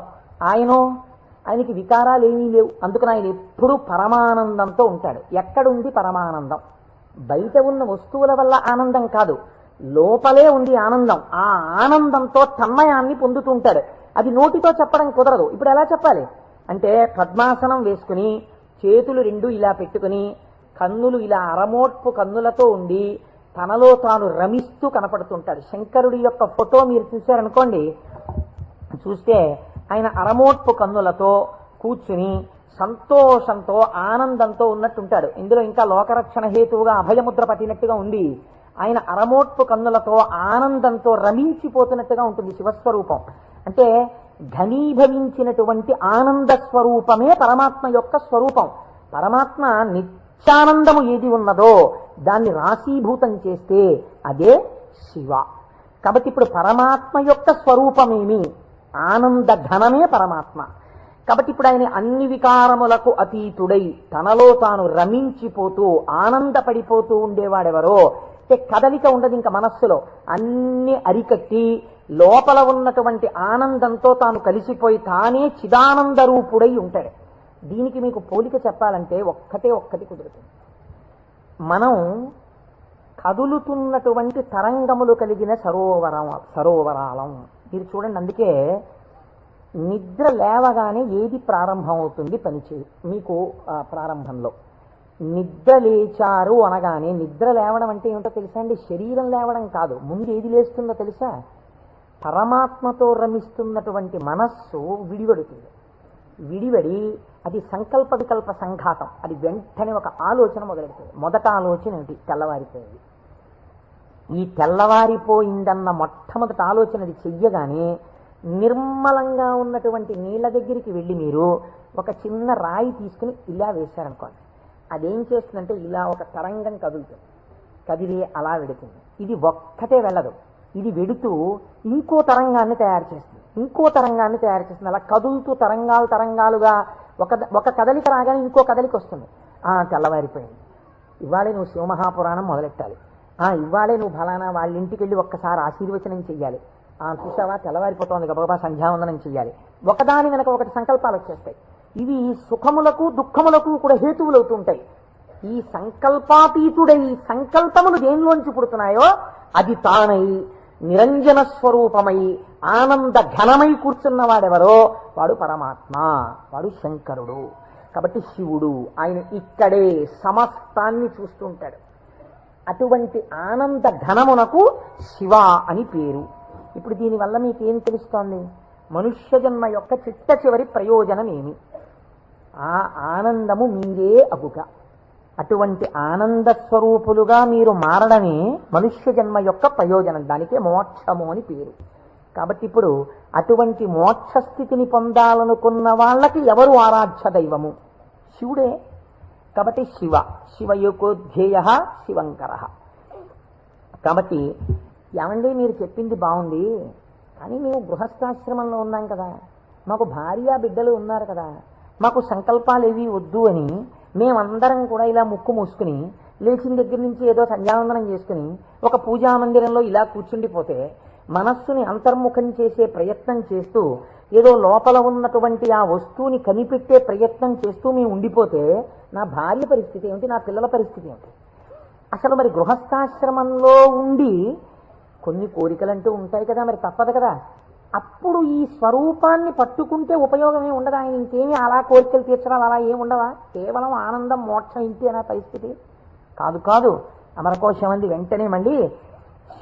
ఆయనకి వికారాలు ఏమీ లేవు, అందుకని ఆయన ఎప్పుడూ పరమానందంతో ఉంటాడు. ఎక్కడుంది పరమానందం? బయట ఉన్న వస్తువుల వల్ల ఆనందం కాదు, లోపలే ఉంది ఆనందం. ఆ ఆనందంతో తన్మయాన్ని పొందుతూ ఉంటాడు. అది నోటితో చెప్పడం కుదరదు. ఇప్పుడు ఎలా చెప్పాలి అంటే, పద్మాసనం వేసుకుని చేతులు రెండు ఇలా పెట్టుకుని కన్నులు ఇలా అరమోట్పు కన్నులతో ఉండి తనలో తాను రమిస్తూ కనపడుతుంటాడు. శంకరుడి యొక్క ఫోటో మీరు చూశారనుకోండి, చూస్తే ఆయన అరమోట్పు కన్నులతో కూర్చుని సంతోషంతో ఆనందంతో ఉన్నట్టుంటాడు. ఇందులో ఇంకా లోకరక్షణ హేతువుగా అభయముద్ర పట్టినట్టుగా ఉంది. ఆయన అరమోట్పు కన్నులతో ఆనందంతో రమించిపోతున్నట్టుగా ఉంటుంది శివస్వరూపం. అంటే ఘనీభవించినటువంటి ఆనంద స్వరూపమే పరమాత్మ యొక్క స్వరూపం. పరమాత్మ నిత్యానందము ఏది ఉన్నదో దాన్ని రాశీభూతం చేస్తే అదే శివ. కాబట్టి ఇప్పుడు పరమాత్మ యొక్క స్వరూపమేమి? ఆనంద ఘనమే పరమాత్మ. కాబట్టి ఇప్పుడు ఆయన అన్ని వికారములకు అతీతుడై తనలో తాను రమించిపోతూ ఆనందపడిపోతూ ఉండేవాడెవరో, కదలిక ఉండదు ఇంకా మనస్సులో, అన్ని అరికట్టి లోపల ఉన్నటువంటి ఆనందంతో తాను కలిసిపోయి తానే చిదానంద రూపుడై ఉంటాడు. దీనికి మీకు పోలిక చెప్పాలంటే ఒక్కటి కుదురుతుంది. మనం కదులుతున్నటువంటి తరంగములు కలిగిన సరోవరాలం. మీరు చూడండి, అందుకే నిద్ర లేవగానే ఏది ప్రారంభం అవుతుంది పనిచేయదు మీకు. ప్రారంభంలో నిద్ర లేచారు అనగానే, నిద్ర లేవడం అంటే ఏమిటో తెలుసా అండి? శరీరం లేవడం కాదు. ముందు ఏది లేస్తుందో తెలుసా? పరమాత్మతో రమిస్తున్నటువంటి మనస్సు విడివడుతుంది. విడివడి అది సంకల్ప వికల్ప సంఘాతం. అది వెంటనే ఒక ఆలోచన మొదలెడుతుంది. మొదట ఆలోచన ఏమిటి? తెల్లవారిపోయింది. ఈ తెల్లవారిపోయిందన్న మొట్టమొదటి ఆలోచన అది చెయ్యగానే నిర్మలంగా ఉన్నటువంటి నీళ్ళ దగ్గరికి వెళ్ళి మీరు ఒక చిన్న రాయి తీసుకుని ఇలా వేశారనుకోండి, అదేం చేస్తుందంటే ఇలా ఒక తరంగం కదులుతుంది. కదిలి అలా వెడుతుంది. ఇది ఒక్కటే వెళ్ళదు, ఇది వెడుతూ ఇంకో తరంగాన్ని తయారు చేస్తుంది, ఇంకో తరంగాన్ని తయారు చేస్తుంది. అలా కదులుతూ తరంగాలుగా ఒక కదలిక రాగానే ఇంకో కదలిక వస్తుంది. తెల్లవారిపోయింది, ఇవాళే నువ్వు శివమహాపురాణం మొదలెట్టాలి, ఇవాళే నువ్వు ఫలానా వాళ్ళ ఇంటికి వెళ్ళి ఒక్కసారి ఆశీర్వచనం చెయ్యాలి, చూసావా తెల్లవారిపోతుంది గబగబా సంధ్యావందనం చెయ్యాలి. ఒకదాని వెనక ఒకటి సంకల్పాలు వచ్చేస్తాయి. ఇవి సుఖములకు దుఃఖములకు కూడా హేతువులు అవుతుంటాయి. ఈ సంకల్పాతీతుడై సంకల్పములు దేనిలోంచి పుడుతున్నాయో అది తానై నిరంజన స్వరూపమై ఆనంద ఘనమై కూర్చున్నవాడెవరో వాడు పరమాత్మ, వాడు శంకరుడు. కాబట్టి శివుడు ఆయన ఇక్కడే సమస్తాన్ని చూస్తుంటాడు. అటువంటి ఆనంద ఘనమునకు శివ అని పేరు. ఇప్పుడు దీనివల్ల మీకేం తెలుస్తోంది? మనుష్య జన్మ యొక్క చిట్ట చివరి ప్రయోజనం ఏమి? ఆ ఆనందము మీరే అగుక. అటువంటి ఆనంద స్వరూపులుగా మీరు మారడమే మనుష్య జన్మ యొక్క ప్రయోజనం. దానికే మోక్షము అని పేరు. కాబట్టి ఇప్పుడు అటువంటి మోక్షస్థితిని పొందాలనుకున్న వాళ్ళకి ఎవరు ఆరాధ్య దైవము? శివుడే. కాబట్టి శివయోకోధ్యేయ శివంకర. కాబట్టి ఏమండి మీరు చెప్పింది బాగుంది, కానీ మేము గృహస్థాశ్రమంలో ఉన్నాం కదా, మాకు భార్య బిడ్డలు ఉన్నారు కదా, మాకు సంకల్పాలు ఏవి వద్దు అని మేమందరం కూడా ఇలా ముక్కు మూసుకుని లేచిన దగ్గర నుంచి ఏదో సంధ్యావందనం చేసుకుని ఒక పూజా మందిరంలో ఇలా కూర్చుండిపోతే, మనస్సుని అంతర్ముఖం చేసే ప్రయత్నం చేస్తూ ఏదో లోపల ఉన్నటువంటి ఆ వస్తువుని కనిపెట్టే ప్రయత్నం చేస్తూ మేము ఉండిపోతే నా భార్య పరిస్థితి ఏమిటి, నా పిల్లల పరిస్థితి ఏమిటి? అసలు మరి గృహస్థాశ్రమంలో ఉండి కొన్ని కోరికలంటూ ఉంటాయి కదా, మరి తప్పదు కదా. అప్పుడు ఈ స్వరూపాన్ని పట్టుకుంటే ఉపయోగమే ఉండదా? ఆయన ఇంకేమీ అలా కోరికలు తీర్చడాలు అలా ఏమి ఉండవా? కేవలం ఆనందం మోక్షం ఇంటి అనే పరిస్థితి కాదు. కాదు అమరకోశం అంది వెంటనే మళ్ళీ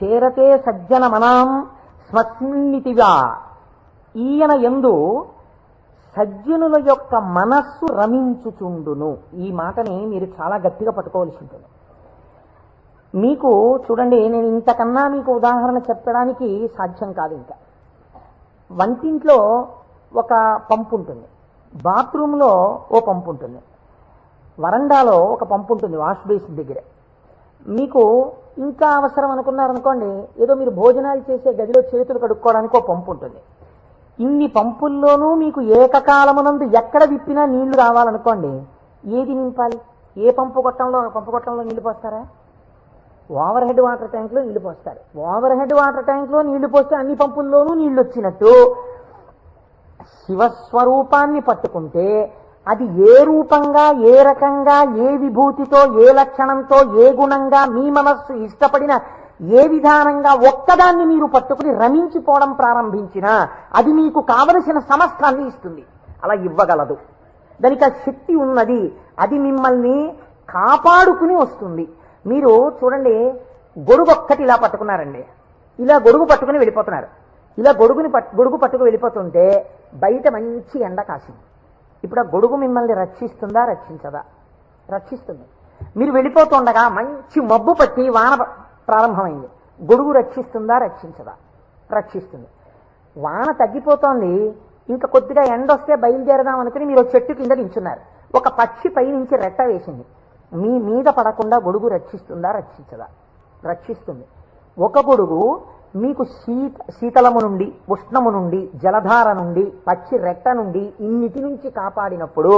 చేరతే సజ్జన మనాం స్మస్మిన్నితిగా, ఈయన యందు సజ్జనుల యొక్క మనస్సు రమించుచుండును. ఈ మాటని మీరు చాలా గట్టిగా పట్టుకోవాల్సి ఉంటుంది. మీకు చూడండి, నేను ఇంతకన్నా మీకు ఉదాహరణ చెప్పడానికి సాధ్యం కాదు. ఇంకా వంటింట్లో ఒక పంపు ఉంటుంది, బాత్రూంలో ఓ పంపు ఉంటుంది, వరండాలో ఒక పంపు ఉంటుంది వాష్ బేసిన్ దగ్గర. మీకు ఇంకా అవసరం అనుకున్నారనుకోండి, ఏదో మీరు భోజనాలు చేసే గదిలో చేతులు కడుక్కోవడానికి ఒక పంపు ఉంటుంది. ఇన్ని పంపుల్లోనూ మీకు ఏకకాలమునందు ఎక్కడ విప్పినా నీళ్లు రావాలనుకోండి, ఏది నింపాలి? ఏ పంపు కొట్టంలో నీళ్లు పోస్తారా? ఓవర్ హెడ్ వాటర్ ట్యాంక్లో నీళ్లు పోస్తారు. ఓవర్ హెడ్ వాటర్ ట్యాంక్లో నీళ్లు పోస్తే అన్ని పంపుల్లోనూ నీళ్లు వచ్చినట్టు శివస్వరూపాన్ని పట్టుకుంటే అది ఏ రూపంగా, ఏ రకంగా, ఏ విభూతితో, ఏ లక్షణంతో, ఏ గుణంగా మీ మనస్సు ఇష్టపడిన ఏ విధానంగా ఒక్కదాన్ని మీరు పట్టుకుని రమించిపోవడం ప్రారంభించినా అది మీకు కావలసిన సమస్తాన్ని ఇస్తుంది. అలా ఇవ్వగలదు. దానికి ఆ శక్తి ఉన్నది. అది మిమ్మల్ని కాపాడుకుని వస్తుంది. మీరు చూడండి, గొడుగు ఒక్కటి ఇలా పట్టుకున్నారండి, ఇలా గొడుగు పట్టుకుని వెళ్ళిపోతున్నారు. ఇలా గొడుగు పట్టుకు వెళ్ళిపోతుంటే బయట మంచి ఎండ కాసింది. ఇప్పుడు ఆ గొడుగు మిమ్మల్ని రక్షిస్తుందా, రక్షించదా? రక్షిస్తుంది. మీరు వెళ్ళిపోతుండగా మంచి మబ్బు పట్టి వాన ప్రారంభమైంది. గొడుగు రక్షిస్తుందా, రక్షించదా? రక్షిస్తుంది. వాన తగ్గిపోతోంది, ఇంకా కొద్దిగా ఎండ వస్తే బయలుదేరదాం అనుకుని మీరు చెట్టు కింద నించున్నారు. ఒక పక్షి పైనుంచి రెట్ట వేసింది. మీ మీద పడకుండా గొడుగు రక్షిస్తుందా, రక్షించదా? రక్షిస్తుంది. ఒక గొడుగు మీకు శీతలము నుండి, ఉష్ణము నుండి, జలధార నుండి, పక్షి రెట్ట నుండి, ఇన్నిటి నుంచి కాపాడినప్పుడు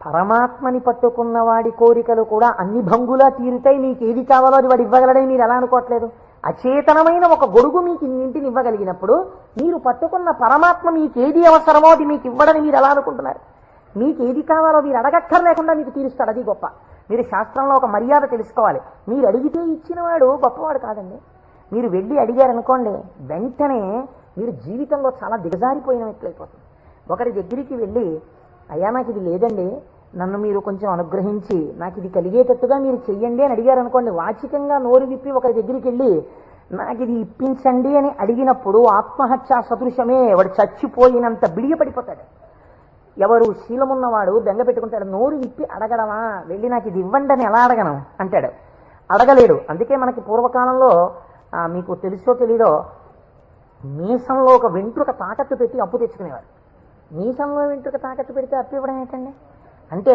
పరమాత్మని పట్టుకున్న వాడి కోరికలు కూడా అన్ని భంగులా తీరుతాయి. మీకు ఏది కావాలో అది వాడు ఇవ్వగలడని మీరు ఎలా అనుకోవట్లేదు? అచేతనమైన ఒక గొడుగు మీకు ఇన్నింటిని ఇవ్వగలిగినప్పుడు మీరు పట్టుకున్న పరమాత్మ మీకు ఏది అవసరమో అది మీకు ఇవ్వడని మీరు ఎలా అనుకుంటున్నారు? మీకు ఏది కావాలో మీరు అడగక్కర్లేకుండా మీకు తీరుస్తాడు. అది గొప్ప. మీరు శాస్త్రంలో ఒక మర్యాద తెలుసుకోవాలి. మీరు అడిగితే ఇచ్చినవాడు గొప్పవాడు కాదండి. మీరు వెళ్ళి అడిగారనుకోండి, వెంటనే మీరు జీవితంలో చాలా దిగజారిపోయిన వ్యక్తులైపోతుంది. ఒకరి దగ్గరికి వెళ్ళి, అయ్యా నాకు ఇది లేదండి, నన్ను మీరు కొంచెం అనుగ్రహించి నాకు ఇది కలిగేటట్టుగా మీరు చెయ్యండి అని అడిగారనుకోండి, వాచికంగా నోరు విప్పి ఒకరి దగ్గరికి వెళ్ళి నాకు ఇది ఇప్పించండి అని అడిగినప్పుడు ఆత్మహత్యా సదృశమే. వాడు చచ్చిపోయినంత బిడియపడిపోతాడు. ఎవరు శీలమున్నవాడు బెంగ పెట్టుకుంటాడు. నోరు విప్పి అడగడమా, వెళ్ళి నాకు ఇది ఇవ్వండి అని ఎలా అడగను అంటాడు. అడగలేడు. అందుకే మనకి పూర్వకాలంలో మీకు తెలుసో తెలీదో, మీసంలో ఒక వెంట్రుక తాకట్టు పెట్టి అప్పు తెచ్చుకునేవారు. మీసంలో వెంట్రుక తాకట్టు పెడితే అప్పు ఇవ్వడం ఏంటండి? అంటే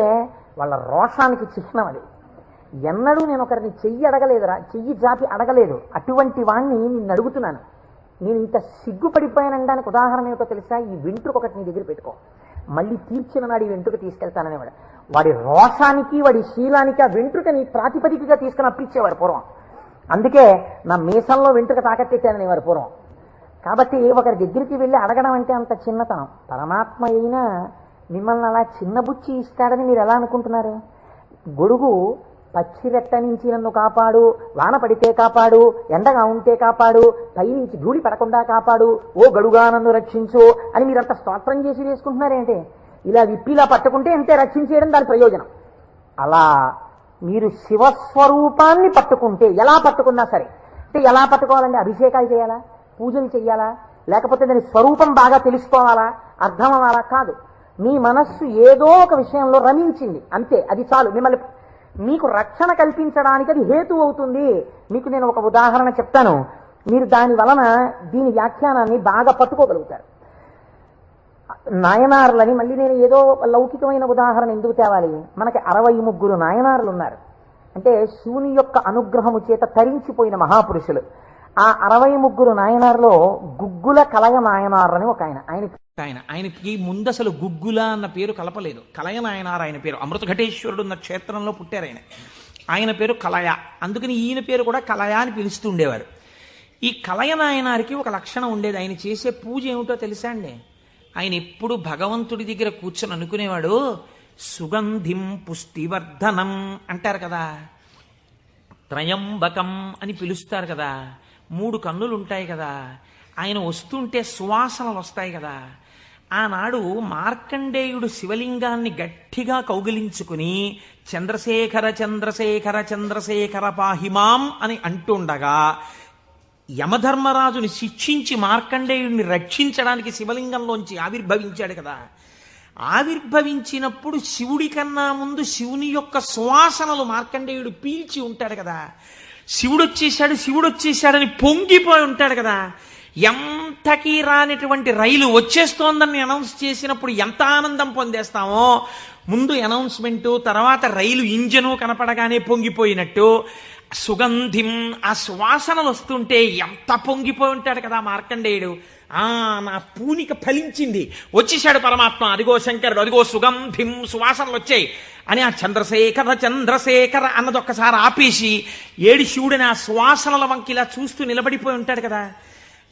వాళ్ళ రోషానికి చిహ్నం అది. ఎన్నడూ నేను ఒకరిని చెయ్యి అడగలేదురా, చెయ్యి జాపి అడగలేదు. అటువంటి వాణ్ణి నిన్ను అడుగుతున్నాను. నేను ఇంత సిగ్గుపడిపోయానడానికి ఉదాహరణ ఏమిటో తెలుసా? ఈ వెంట్రుక ఒకటి నీ దగ్గర పెట్టుకో, మళ్ళీ తీర్చిన నాడు ఈ వెంట్రుక తీసుకెళ్తాననేవాడు. వాడి రోషానికి, వాడి శీలానికి ఆ వెంట్రుకని ప్రాతిపదికగా తీసుకుని అప్పించేవారు పూర్వం. అందుకే నా మీసంలో వెంట్రుక తాకట్టేశాననేవారు పూర్వం. కాబట్టి ఒకరి దగ్గరికి వెళ్ళి అడగడం అంటే అంత చిన్నతనం. పరమాత్మ అయినా మిమ్మల్ని అలా చిన్నబుచ్చి ఇస్తాడని మీరు ఎలా అనుకుంటున్నారు? గొడుగు పచ్చిరెట్ట నుంచి నన్ను కాపాడు, వాన పడితే కాపాడు, ఎండగా ఉంటే కాపాడు, పైనుంచి ధూళి పడకుండా కాపాడు, ఓ గడుగా నన్ను రక్షించు అని మీరంతా స్తోత్రం చేసి వేసుకుంటున్నారేంటి? ఇలా విప్పిలా పట్టుకుంటే అంతే రక్షించేయడం దాని ప్రయోజనం. అలా మీరు శివస్వరూపాన్ని పట్టుకుంటే, ఎలా పట్టుకున్నా సరే, అంటే ఎలా పట్టుకోవాలండి? అభిషేకాలు చేయాలా, పూజలు చేయాలా, లేకపోతే దాని స్వరూపం బాగా తెలుసుకోవాలా, అర్థం అవ్వాలా? కాదు. మీ మనస్సు ఏదో ఒక విషయంలో రమించింది అంతే, అది చాలు. మిమ్మల్ని మీకు రక్షణ కల్పించడానికి అది హేతు అవుతుంది. మీకు నేను ఒక ఉదాహరణ చెప్తాను. మీరు దాని వలన దీని వ్యాఖ్యానాన్ని బాగా పట్టుకోగలుగుతారు. నాయనార్లని మళ్ళీ నేను ఏదో లౌకికమైన ఉదాహరణ ఎందుకు తేవాలి, మనకి 63 నాయనార్లు ఉన్నారు. అంటే శివుని యొక్క అనుగ్రహము చేత తరించిపోయిన మహాపురుషులు. ఆ 63 నాయనార్లో గుగ్గుల కలయ నాయనార్ అని ఒక ఆయనకి ముందు అసలు గుగ్గుల అన్న పేరు కలపలేదు. కలయ నాయనార్ ఆయన పేరు. అమృతఘటేశ్వరుడు ఉన్న క్షేత్రంలో పుట్టారు ఆయన పేరు కలయ. అందుకని ఈయన పేరు కూడా కలయ అని పిలుస్తూ ఉండేవారు. ఈ కలయ నాయనారికి ఒక లక్షణం ఉండేది. ఆయన చేసే పూజ ఏమిటో తెలుసా అండి? ఆయన ఎప్పుడు భగవంతుడి దగ్గర కూర్చొని అనుకునేవాడు, సుగంధిం పుష్టివర్ధనం అంటారు కదా, త్రయంబకం అని పిలుస్తారు కదా, 3 కన్నులు ఉంటాయి కదా, ఆయన వస్తుంటే సువాసనలు వస్తాయి కదా. ఆనాడు మార్కండేయుడు శివలింగాన్ని గట్టిగా కౌగిలించుకుని చంద్రశేఖర చంద్రశేఖర చంద్రశేఖర పాహిమాం అని అంటుండగా యమధర్మరాజుని శిక్షించి మార్కండేయుడిని రక్షించడానికి శివలింగంలోంచి ఆవిర్భవించాడు కదా. ఆవిర్భవించినప్పుడు శివుడి కన్నా ముందు శివుని యొక్క సువాసనలు మార్కండేయుడు పీల్చి ఉంటాడు కదా. శివుడు వచ్చేశాడని పొంగిపోయి ఉంటాడు కదా. ఎంతకీ రానిటువంటి రైలు వచ్చేస్తోందని అనౌన్స్ చేసినప్పుడు ఎంత ఆనందం పొందేస్తామో, ముందు అనౌన్స్మెంటు తర్వాత రైలు ఇంజను కనపడగానే పొంగిపోయినట్టు సుగంధిం ఆ సువాసనలు వస్తుంటే ఎంత పొంగిపోయి ఉంటాడు కదా మార్కండేయుడు. నా పూనిక ఫలించింది, వచ్చేశాడు పరమాత్మ, అదిగో శంకరుడు, అదిగో సుగంధిం సువాసనలు వచ్చాయి అని ఆ చంద్రశేఖర చంద్రశేఖర అన్నది ఒక్కసారి ఆపేసి ఏడి శివుడిని ఆ సువాసనల వంకి ఇలా చూస్తూ నిలబడిపోయి ఉంటాడు కదా.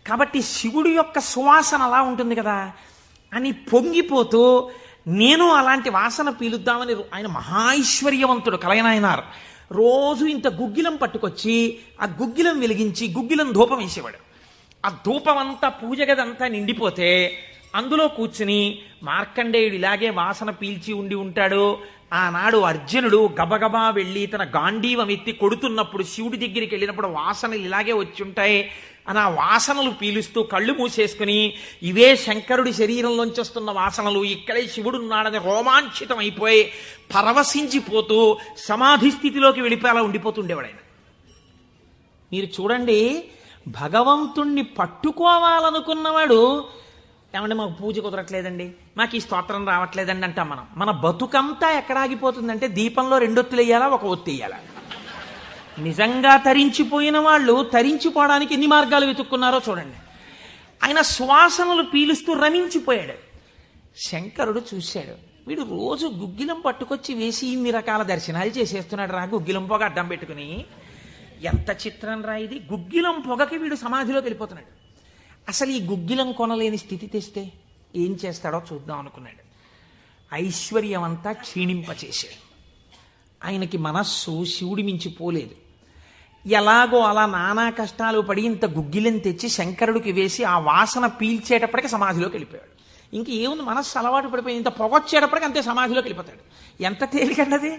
కాబట్టి శివుడి యొక్క సువాసన అలా ఉంటుంది కదా అని పొంగిపోతూ నేను అలాంటి వాసన పీలుద్దామని ఆయన మహాైశ్వర్యవంతుడు కలయనాయనార్. రోజు ఇంత గుగ్గిలం పట్టుకొచ్చి ఆ గుగ్గిలం వెలిగించి గుగ్గిలం ధూపం వేసేవాడు. ఆ ధూపం అంతా పూజ గదంతా నిండిపోతే అందులో కూర్చుని మార్కండేయుడు ఇలాగే వాసన పీల్చి ఉండి ఉంటాడు. ఆనాడు అర్జునుడు గబగబా వెళ్ళి తన గాంధీవం ఎత్తి కొడుతున్నప్పుడు శివుడి దగ్గరికి వెళ్ళినప్పుడు వాసనలు ఇలాగే వచ్చి ఉంటాయి అని ఆ వాసనలు పీలుస్తూ కళ్ళు మూసేసుకుని ఇవే శంకరుడి శరీరంలోంచి వస్తున్న వాసనలు, ఇక్కడే శివుడున్నాడని రోమాంచితం అయిపోయి పరవశించిపోతూ సమాధి స్థితిలోకి వెళ్ళిపోయేలా ఉండిపోతుండేవాడు ఆయన. మీరు చూడండి, భగవంతుణ్ణి పట్టుకోవాలనుకున్నవాడు ఏమంటే మాకు పూజ కుదరట్లేదండి, మాకు ఈ స్తోత్రం రావట్లేదండి అంటాం మనం. మన బతుకంతా ఎక్కడ ఆగిపోతుందంటే దీపంలో 2 ఒత్తులు వేయాలా, 1 ఒత్తి వేయాలా. నిజంగా తరించిపోయిన వాళ్ళు తరించిపోవడానికి ఎన్ని మార్గాలు వెతుక్కున్నారో చూడండి. ఆయన సువాసనలు పీలుస్తూ రమించిపోయాడు. శంకరుడు చూశాడు, వీడు రోజు గుగ్గిలం పట్టుకొచ్చి వేసి ఇన్ని రకాల దర్శనాలు చేసేస్తున్నాడు రా, గుగ్గిలం పొగ అడ్డం పెట్టుకుని. ఎంత చిత్రం రా ఇది, గుగ్గిలం పొగకి వీడు సమాధిలోకి వెళ్ళిపోతున్నాడు. అసలు ఈ గుగ్గిలం కొనలేని స్థితి తెస్తే ఏం చేస్తాడో చూద్దాం అనుకున్నాడు. ఐశ్వర్యం అంతా క్షీణింపచేశాడు. ఆయనకి మనస్సు శివుడి మించి పోలేదు. ఎలాగో అలా నానా కష్టాలు పడి ఇంత గుగ్గిలం తెచ్చి శంకరుడికి వేసి ఆ వాసన పీల్చేటప్పటికి సమాధిలోకి వెళ్ళిపోయాడు. ఇంక ఏముంది, మనస్సు అలవాటు పడిపోయింది. ఇంత పొగొచ్చేటప్పటికి అంతే సమాధిలోకి వెళ్ళిపోతాడు. ఎంత తేలికండది.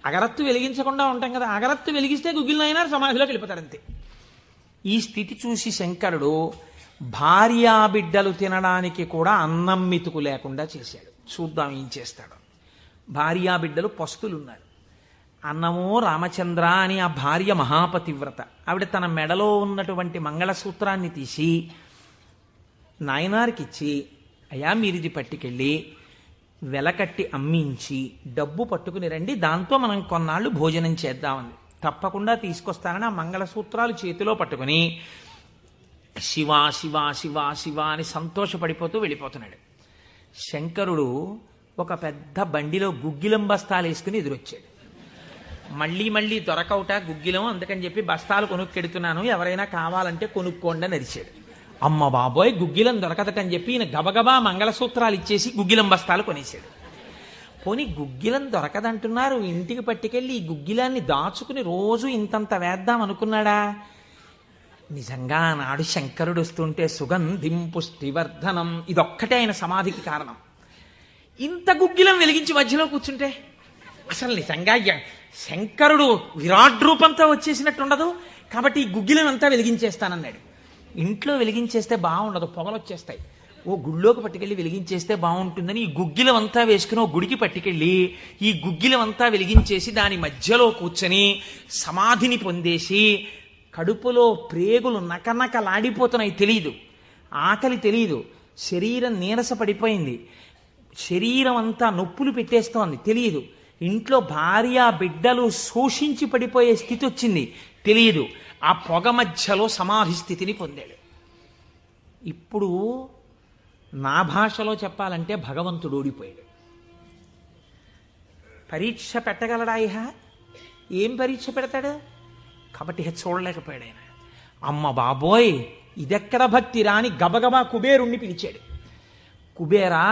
అగరత్తు వెలిగించకుండా ఉంటాం కదా, అగరత్తు వెలిగిస్తే గుగ్గిలనైనా సమాధిలోకి వెళ్ళిపోతాడు అంతే. ఈ స్థితి చూసి శంకరుడు భార్యాబిడ్డలు తినడానికి కూడా అన్నం మెతుకు లేకుండా చేశాడు. చూద్దాం ఏం చేస్తాడు. భార్యాబిడ్డలు పస్తులున్నారు. అన్నమో రామచంద్ర అని ఆ భార్య మహాపతివ్రత. ఆవిడ తన మెడలో ఉన్నటువంటి మంగళసూత్రాన్ని తీసి నాయనారికిచ్చి, అయ్యా మీరిది పట్టుకెళ్ళి వెలకట్టి అమ్మించి డబ్బు పట్టుకుని రండి, దాంతో మనం కొన్నాళ్ళు భోజనం చేద్దామని. తప్పకుండా తీసుకొస్తానని ఆ మంగళసూత్రాలు చేతిలో పట్టుకుని శివ శివ శివ శివ అని సంతోషపడిపోతూ వెళ్ళిపోతున్నాడు. శంకరుడు ఒక పెద్ద బండిలో గుగ్గిలం బస్తాలు వేసుకుని ఎదురొచ్చాడు. మళ్ళీ దొరకవుట గుగ్గిలం, అందుకని చెప్పి బస్తాలు కొనుక్కెడుతున్నాను, ఎవరైనా కావాలంటే కొనుక్కోండి అని అరిచాడు. అమ్మ బాబోయ్, గుగ్గిలం దొరకదటని చెప్పి ఈయన గబగబా మంగళసూత్రాలు ఇచ్చేసి గుగ్గిలం బస్తాలు కొనేశాడు. పోనీ గుగ్గిలం దొరకదంటున్నారు, ఇంటికి పట్టుకెళ్ళి ఈ గుగ్గిలాన్ని దాచుకుని రోజు ఇంతంత వేద్దాం అనుకున్నాడా? నిజంగా నాడు శంకరుడు వస్తుంటే సుగంధిం పుష్టివర్ధనం ఇదొక్కటే ఆయన సమాధికి కారణం. ఇంత గుగ్గిలం వెలిగించి మధ్యలో కూర్చుంటే అసలు నిజంగా శంకరుడు విరాట్ రూపంతో వచ్చేసినట్టు ఉండదు. కాబట్టి ఈ గుగ్గిలం అంతా వెలిగించేస్తానన్నాడు. ఇంట్లో వెలిగించేస్తే బాగుండదు, పొగలు వచ్చేస్తాయి. ఓ గుళ్ళోకి పట్టుకెళ్ళి వెలిగించేస్తే బాగుంటుందని ఈ గుగ్గిలం అంతా వేసుకుని ఓ గుడికి పట్టుకెళ్ళి ఈ గుగ్గిలం అంతా వెలిగించేసి దాని మధ్యలో కూర్చొని సమాధిని పొందేసి కడుపులో ప్రేగులు నకనకలాడిపోతున్నాయి, తెలియదు. ఆకలి తెలియదు. శరీరం నీరస పడిపోయింది. శరీరం అంతా నొప్పులు పెట్టేస్తోంది, తెలియదు. ఇంట్లో భార్య బిడ్డలు శోషించి పడిపోయే స్థితి వచ్చింది, తెలియదు. ఆ పొగ మధ్యలో సమాధి స్థితిని పొందాడు. ఇప్పుడు నా భాషలో చెప్పాలంటే భగవంతుడు ఓడిపోయాడు. పరీక్ష పెట్టగలడా? ఇహ ఏం పరీక్ష పెడతాడు? కాబట్టి ఇహ చూడలేకపోయాడు ఆయన. అమ్మ బాబోయ్, ఇదెక్కడ భక్తి రాని గబగబా కుబేరుణ్ణి పిలిచాడు. కుబేరా,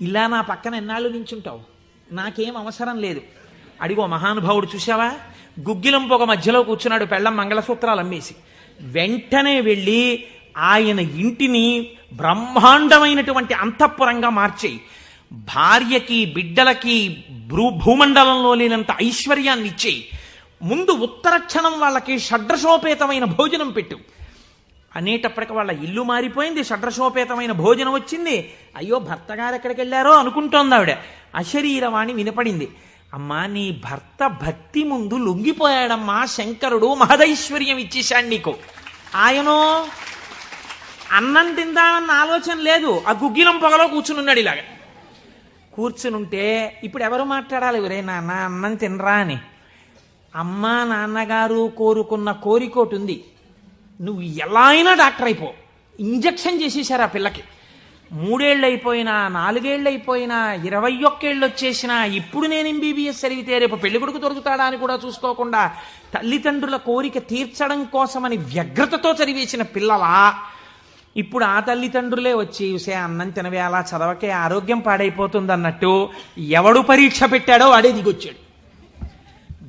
ఇలా నా పక్కన ఎన్నాళ్ళు నించుంటావు? నాకేం అవసరం లేదు. అడిగో మహానుభావుడు చూసావా, గుగ్గిలం పొగ మధ్యలో కూర్చున్నాడు, పెళ్ళం మంగళసూత్రాలు అమ్మేసి. వెంటనే వెళ్ళి ఆయన ఇంటిని బ్రహ్మాండమైనటువంటి అంతఃపురంగా మార్చేయి. భార్యకి బిడ్డలకి భూమండలంలో లేనంత ఐశ్వర్యాన్ని ఇచ్చేయి. ముందు ఉత్తర క్షణం వాళ్ళకి షడ్రశోపేతమైన భోజనం పెట్టు అనేటప్పటికి వాళ్ళ ఇల్లు మారిపోయింది. షడ్రశోపేతమైన భోజనం వచ్చింది. అయ్యో భర్త గారు ఎక్కడికి వెళ్ళారో అనుకుంటోంది ఆవిడ. అశరీరవాణి వినపడింది. అమ్మా, నీ భర్త భక్తి ముందు లొంగిపోయాడమ్మా. శంకరుడు మహదైశ్వర్యం ఇచ్చేశాడు నీకు. ఆయనో అన్నం తిందామన్న ఆలోచన లేదు, ఆ గుగ్గిలం పొగలో కూర్చునున్నాడు. ఇలాగా కూర్చునుంటే ఇప్పుడు ఎవరు మాట్లాడాలి? ఒరే నాన్న అన్నం తినరా అని. అమ్మా నాన్నగారు కోరుకున్న కోరికోటి ఉంది, నువ్వు ఎలా అయినా డాక్టర్ అయిపో. ఇంజక్షన్ చేసేశారు ఆ పిల్లకి. 3 ఏళ్ళు అయిపోయినా, 4 ఏళ్ళు అయిపోయినా, 21 ఏళ్ళు వచ్చేసినా, ఇప్పుడు నేను ఎంబీబీఎస్ చదివితే రేపు పెళ్లి కొడుకు దొరుకుతాడా అని కూడా చూసుకోకుండా తల్లిదండ్రుల కోరిక తీర్చడం కోసమని వ్యగ్రతతో చదివేసిన పిల్లలా ఇప్పుడు ఆ తల్లిదండ్రులే వచ్చి ఉసే అన్నం తినవే, అలా చదవకే ఆరోగ్యం పాడైపోతుంది అన్నట్టు ఎవడు పరీక్ష పెట్టాడో వాడే దిగొచ్చాడు.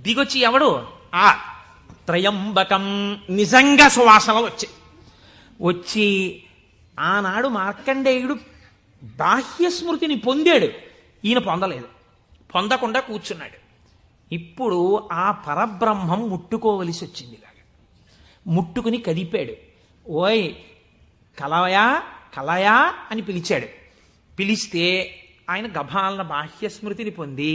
దిగొచ్చి ఎవడు? ఆ త్రయంబకం నిజంగా సువాసనలు వచ్చాయి. వచ్చి ఆనాడు మార్కండేయుడు బాహ్య స్మృతిని పొందాడు, ఈయన పొందలేదు. పొందకుండా కూర్చున్నాడు. ఇప్పుడు ఆ పరబ్రహ్మం ముట్టుకోవలసి వచ్చింది. ఇలాగా ముట్టుకుని కదిపాడు. ఓయ్ కలయా కలయా అని పిలిచాడు. పిలిస్తే ఆయన గభాలన బాహ్య స్మృతిని పొంది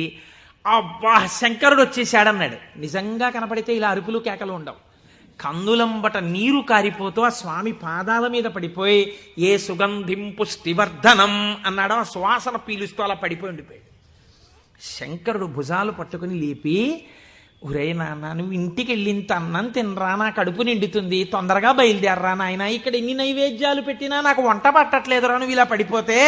అబ్బా శంకరుడు వచ్చేసాడన్నాడు. నిజంగా కనపడితే ఇలా అరుపులు కేకలు ఉండవు. కందులంబట నీరు కారిపోతూ ఆ స్వామి పాదాల మీద పడిపోయి ఏ సుగంధిం పుష్టివర్ధనం అన్నాడు. ఆ సువాసన పీలుస్తూ అలా పడిపోయి ఉండిపోయాడు. శంకరుడు భుజాలు పట్టుకుని లేపి, ఒరే నాన్న, నువ్వు ఇంటికి వెళ్ళింత అన్నం తినరా, నా కడుపు నిండుతుంది, తొందరగా బయలుదేరరా నాయన, ఇక్కడ ఎన్ని నైవేద్యాలు పెట్టినా నాకు వంట పట్టట్లేదురా, నువ్వు ఇలా పడిపోతే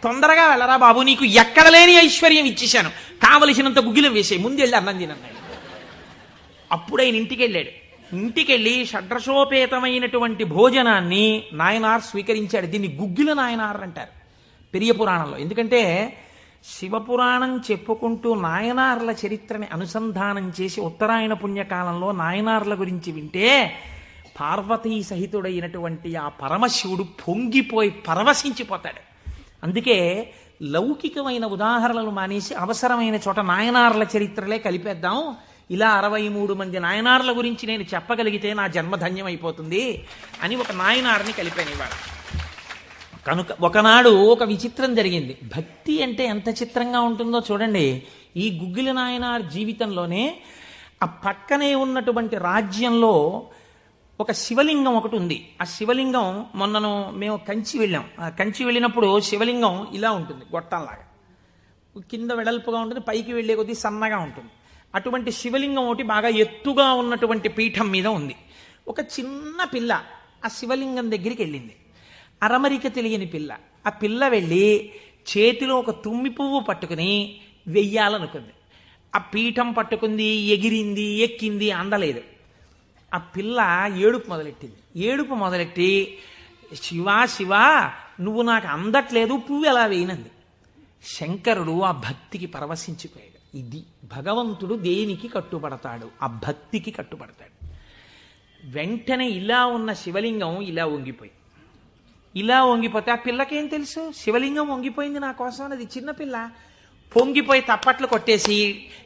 తొందరగా వెళ్ళరా బాబు, నీకు ఎక్కడ లేని ఐశ్వర్యం ఇచ్చేశాను, కావలసినంత గుగ్గిలం వేసే, ముందు వెళ్ళి అన్నం తినన్నాడు. అప్పుడు ఆయన ఇంటికి వెళ్ళాడు. ఇంటికెళ్ళి షడ్రశోపేతమైనటువంటి భోజనాన్ని నాయనార్ స్వీకరించాడు. దీన్ని గుగ్గిల నాయనార్ అంటారు పెరియ పురాణంలో. ఎందుకంటే శివపురాణం చెప్పుకుంటూ నాయనార్ల చరిత్రని అనుసంధానం చేసి ఉత్తరాయణ పుణ్యకాలంలో నాయనార్ల గురించి వింటే పార్వతీ సహితుడైనటువంటి ఆ పరమశివుడు పొంగిపోయి పరవశించిపోతాడు. అందుకే లౌకికమైన ఉదాహరణలు మానేసి అవసరమైన చోట నాయనార్ల చరిత్రలే కలిపేద్దాం. ఇలా 63 మంది నాయనార్ల గురించి నేను చెప్పగలిగితే నా జన్మధన్యం అయిపోతుంది అని ఒక నాయనార్ని కలిపాను ఇవాళ. కనుక ఒకనాడు ఒక విచిత్రం జరిగింది. భక్తి అంటే ఎంత చిత్రంగా ఉంటుందో చూడండి. ఈ గుగ్గిల నాయనార్ జీవితంలోనే ఆ పక్కనే ఉన్నటువంటి రాజ్యంలో ఒక శివలింగం ఒకటి ఉంది. ఆ శివలింగం మొన్నను మేము కంచి వెళ్ళాం. ఆ కంచి వెళ్ళినప్పుడు శివలింగం ఇలా ఉంటుంది, గొట్టంలాగా కింద వెడల్పుగా ఉంటుంది, పైకి వెళ్ళే కొద్దీ సన్నగా ఉంటుంది. అటువంటి శివలింగం ఒకటి బాగా ఎత్తుగా ఉన్నటువంటి పీఠం మీద ఉంది. ఒక చిన్న పిల్ల ఆ శివలింగం దగ్గరికి వెళ్ళింది. అరమరిక తెలియని పిల్ల. ఆ పిల్ల వెళ్ళి చేతిలో ఒక తుమ్మి పువ్వు పట్టుకుని వెయ్యాలనుకుంది. ఆ పీఠం పట్టుకుంది, ఎగిరింది, ఎక్కింది, అందలేదు. ఆ పిల్ల ఏడుపు మొదలెట్టింది. ఏడుపు మొదలెట్టి శివా శివా నువ్వు నాకు అందట్లేదు, పువ్వు ఎలా వేయనంది. శంకరుడు ఆ భక్తికి పరవశించిపోయాడు. ఇది భగవంతుడు దేనికి కట్టుబడతాడు? ఆ భక్తికి కట్టుబడతాడు. వెంటనే ఇలా ఉన్న శివలింగం ఇలా వంగిపోతే ఆ పిల్లకేం తెలుసు? శివలింగం వంగిపోయింది నా కోసం అనేది. చిన్నపిల్ల పొంగిపోయి తప్పట్లు కొట్టేసి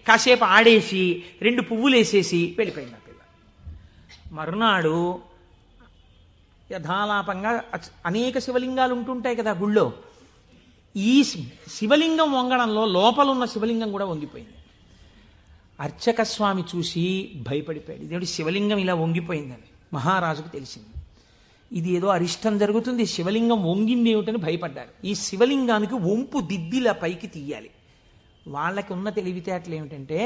కాసేపు ఆడేసి 2 పువ్వులు వేసేసి వెళ్ళిపోయింది ఆ పిల్ల. మరునాడు యథాలాపంగా అనేక శివలింగాలు ఉంటుంటాయి కదా గుళ్ళో. ఈ శివలింగం వంగడంలో లోపలున్న శివలింగం కూడా వంగిపోయింది. అర్చక స్వామి చూసి భయపడిపోయాడు. ఇదేంటి శివలింగం ఇలా వంగిపోయిందని. మహారాజుకు తెలిసింది. ఇది ఏదో అరిష్టం జరుగుతుంది, శివలింగం వంగింది ఏమిటని భయపడ్డారు. ఈ శివలింగానికి వంపు దిద్దిలా పైకి తీయాలి. వాళ్ళకి ఉన్న తెలివితేటలు ఏమిటంటే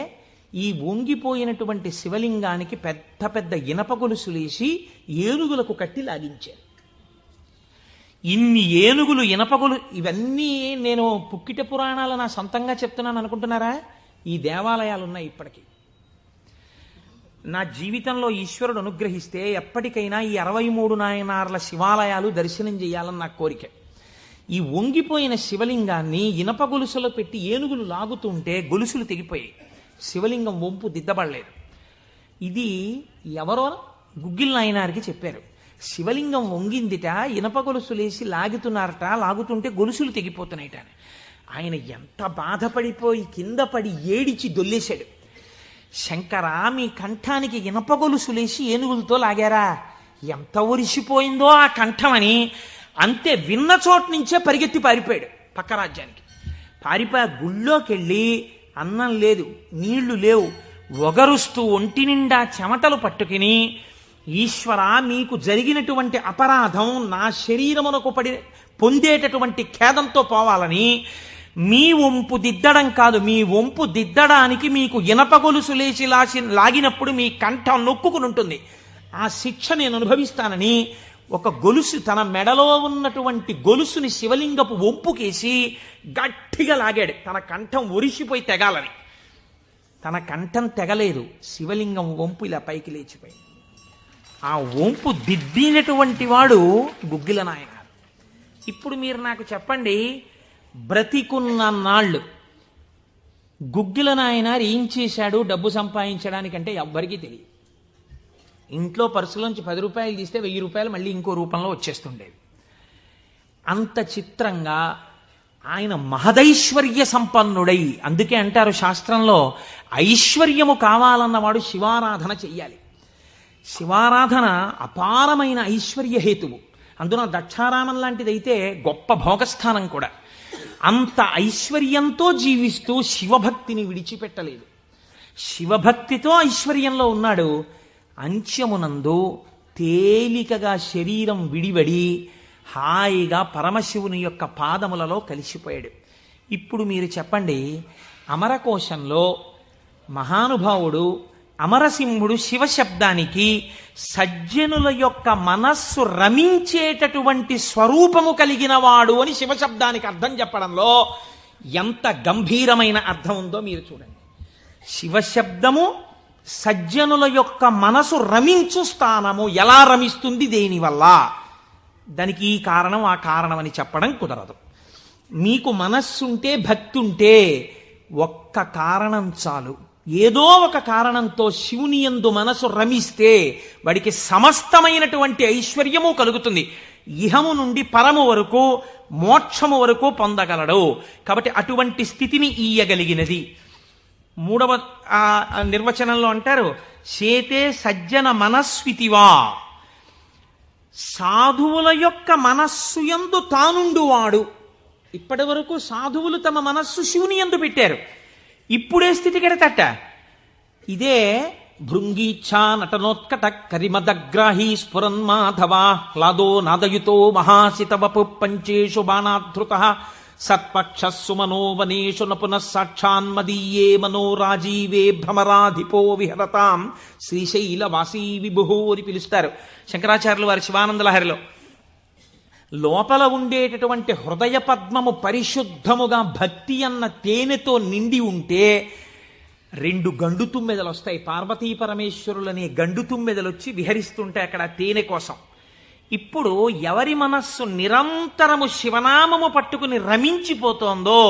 ఈ వంగిపోయినటువంటి శివలింగానికి పెద్ద పెద్ద ఇనప గొలుసులేసి ఏనుగులకు కట్టి లాగించారు. ఇన్ని ఏనుగులు ఇనపగొలు, ఇవన్నీ నేను పుక్కిట పురాణాలు నా సొంతంగా చెప్తున్నాను అనుకుంటున్నారా? ఈ దేవాలయాలు ఉన్నాయి ఇప్పటికీ. నా జీవితంలో ఈశ్వరుడు అనుగ్రహిస్తే ఎప్పటికైనా ఈ 63 నాయనార్ల శివాలయాలు దర్శనం చేయాలని నా కోరిక. ఈ వంగిపోయిన శివలింగాన్ని ఇనప గొలుసులో పెట్టి ఏనుగులు లాగుతుంటే గొలుసులు తెగిపోయాయి, శివలింగం వంపు దిద్దబడలేదు. ఇది ఎవరో గుగ్గిల్ నాయనారికి చెప్పారు. శివలింగం వంగిందిట, ఇనప గొలుసులేసి లాగుతున్నారట, లాగుతుంటే గొలుసులు తెగిపోతున్నాయిట. ఆయన ఎంత బాధపడిపోయి కింద పడి ఏడిచి దొల్లేశాడు. శంకరా, మీ కంఠానికి ఇనప గొలుసులేసి ఏనుగులతో లాగారా? ఎంత ఒరిసిపోయిందో ఆ కంఠం అని. అంతే, విన్న చోటు నుంచే పరిగెత్తి పారిపోయాడు పక్క రాజ్యానికి. పారిపోయి గుళ్ళోకి వెళ్ళి అన్నం లేదు, నీళ్లు లేవు, ఒగరుస్తూ ఒంటి నిండా చెమటలు పట్టుకుని, ఈశ్వరా, మీకు జరిగినటువంటి అపరాధం నా శరీరమునకు పొందేటటువంటి ఖేదంతో పోవాలని మీ వంపు దిద్దడం కాదు, మీ వంపు దిద్దడానికి మీకు ఇనప గొలుసు లేచి లాగినప్పుడు మీ కంఠం నొక్కుకుని ఉంటుంది, ఆ శిక్ష నేను అనుభవిస్తానని ఒక గొలుసు, తన మెడలో ఉన్నటువంటి గొలుసుని శివలింగపు వంపుకేసి గట్టిగా లాగాడు, తన కంఠం ఒరిసిపోయి తెగాలని. తన కంఠం తెగలేదు, శివలింగం వంపు ఇలా పైకి లేచిపోయింది. ఆ వంపు దిద్దినటువంటి వాడు గుగ్గిల నాయనారు. ఇప్పుడు మీరు నాకు చెప్పండి, బ్రతికున్న నాళ్ళు గుగ్గిల నాయనారు ఏం చేశాడు డబ్బు సంపాదించడానికంటే ఎవ్వరికీ తెలియదు. ఇంట్లో పర్సులోంచి 10 రూపాయలు తీస్తే 1000 రూపాయలు మళ్ళీ ఇంకో రూపంలో వచ్చేస్తుండేవి. అంత చిత్రంగా ఆయన మహదైశ్వర్య సంపన్నుడై, అందుకే అంటారు శాస్త్రంలో, ఐశ్వర్యము కావాలన్నవాడు శివారాధన చెయ్యాలి. శివారాధన అపారమైన ఐశ్వర్య హేతువు. అందున దక్షారామం లాంటిదైతే గొప్ప భోగస్థానం కూడా. అంత ఐశ్వర్యంతో జీవిస్తూ శివభక్తిని విడిచిపెట్టలేదు. శివభక్తితో ఐశ్వర్యంలో ఉన్నాడు. అంత్యమునందు తేలికగా శరీరం విడివడి హాయిగా పరమశివుని యొక్క పాదములలో కలిసిపోయాడు. ఇప్పుడు మీరు చెప్పండి, అమరకోశంలో మహానుభావుడు అమరసింహుడు శివశబ్దానికి సజ్జనుల యొక్క మనస్సు రమించేటటువంటి స్వరూపము కలిగిన వాడు అని శివశబ్దానికి అర్థం చెప్పడంలో ఎంత గంభీరమైన అర్థం ఉందో మీరు చూడండి. శివశబ్దము సజ్జనుల యొక్క మనసు రమించు స్థానము. ఎలా రమిస్తుంది, దేనివల్ల? దానికి ఈ కారణం ఆ కారణం అని చెప్పడం కుదరదు. మీకు మనస్సుంటే, భక్తి ఉంటే ఒక్క కారణం చాలు. ఏదో ఒక కారణంతో శివుని యందు మనసు రమిస్తే వాడికి సమస్తమైనటువంటి ఐశ్వర్యము కలుగుతుంది. ఇహము నుండి పరము వరకు, మోక్షము వరకు పొందగలడు. కాబట్టి అటువంటి స్థితిని ఇయ్యగలిగినది. 3వ నిర్వచనంలో అంటారు, చేతే సజ్జన మనస్వితివా. సాధువుల యొక్క మనస్సు యందు తానుండువాడు. ఇప్పటి వరకు సాధువులు తమ మనస్సు శివుని యందు పెట్టారు. ఇప్పుడే స్థితి కెడతట. ఇదే భృంగీచ్ఛా నటనోత్కట కరిమదగ్రాహీ స్ఫురన్మాధవా హ్లాదో నాదయుతో మహాసితవపు పంచేషు బాణాధృత సత్పక్షస్సు మనోవనేషు నపునః సాక్షాన్మదీయే మనోరాజీవే భ్రమరాధిపో విహరతాం శ్రీశైలవాసీ విభుః అని పిలుస్తారు శంకరాచార్యులు వారి శివానందలహరిలో. లోపల ఉండేటటువంటి హృదయ పద్మము పరిశుద్ధముగా భక్తి అన్న తేనెతో నిండి ఉంటే 2 గండు తుమ్మెదలు వస్తాయి. పార్వతీ పరమేశ్వరులనే గండు తుమ్మెదలు వచ్చి విహరిస్తుంటే అక్కడ తేనె కోసం. ఇప్పుడు ఎవరి మనస్సు నిరంతరము శివనామము పట్టుకుని రమించిపోతోందో,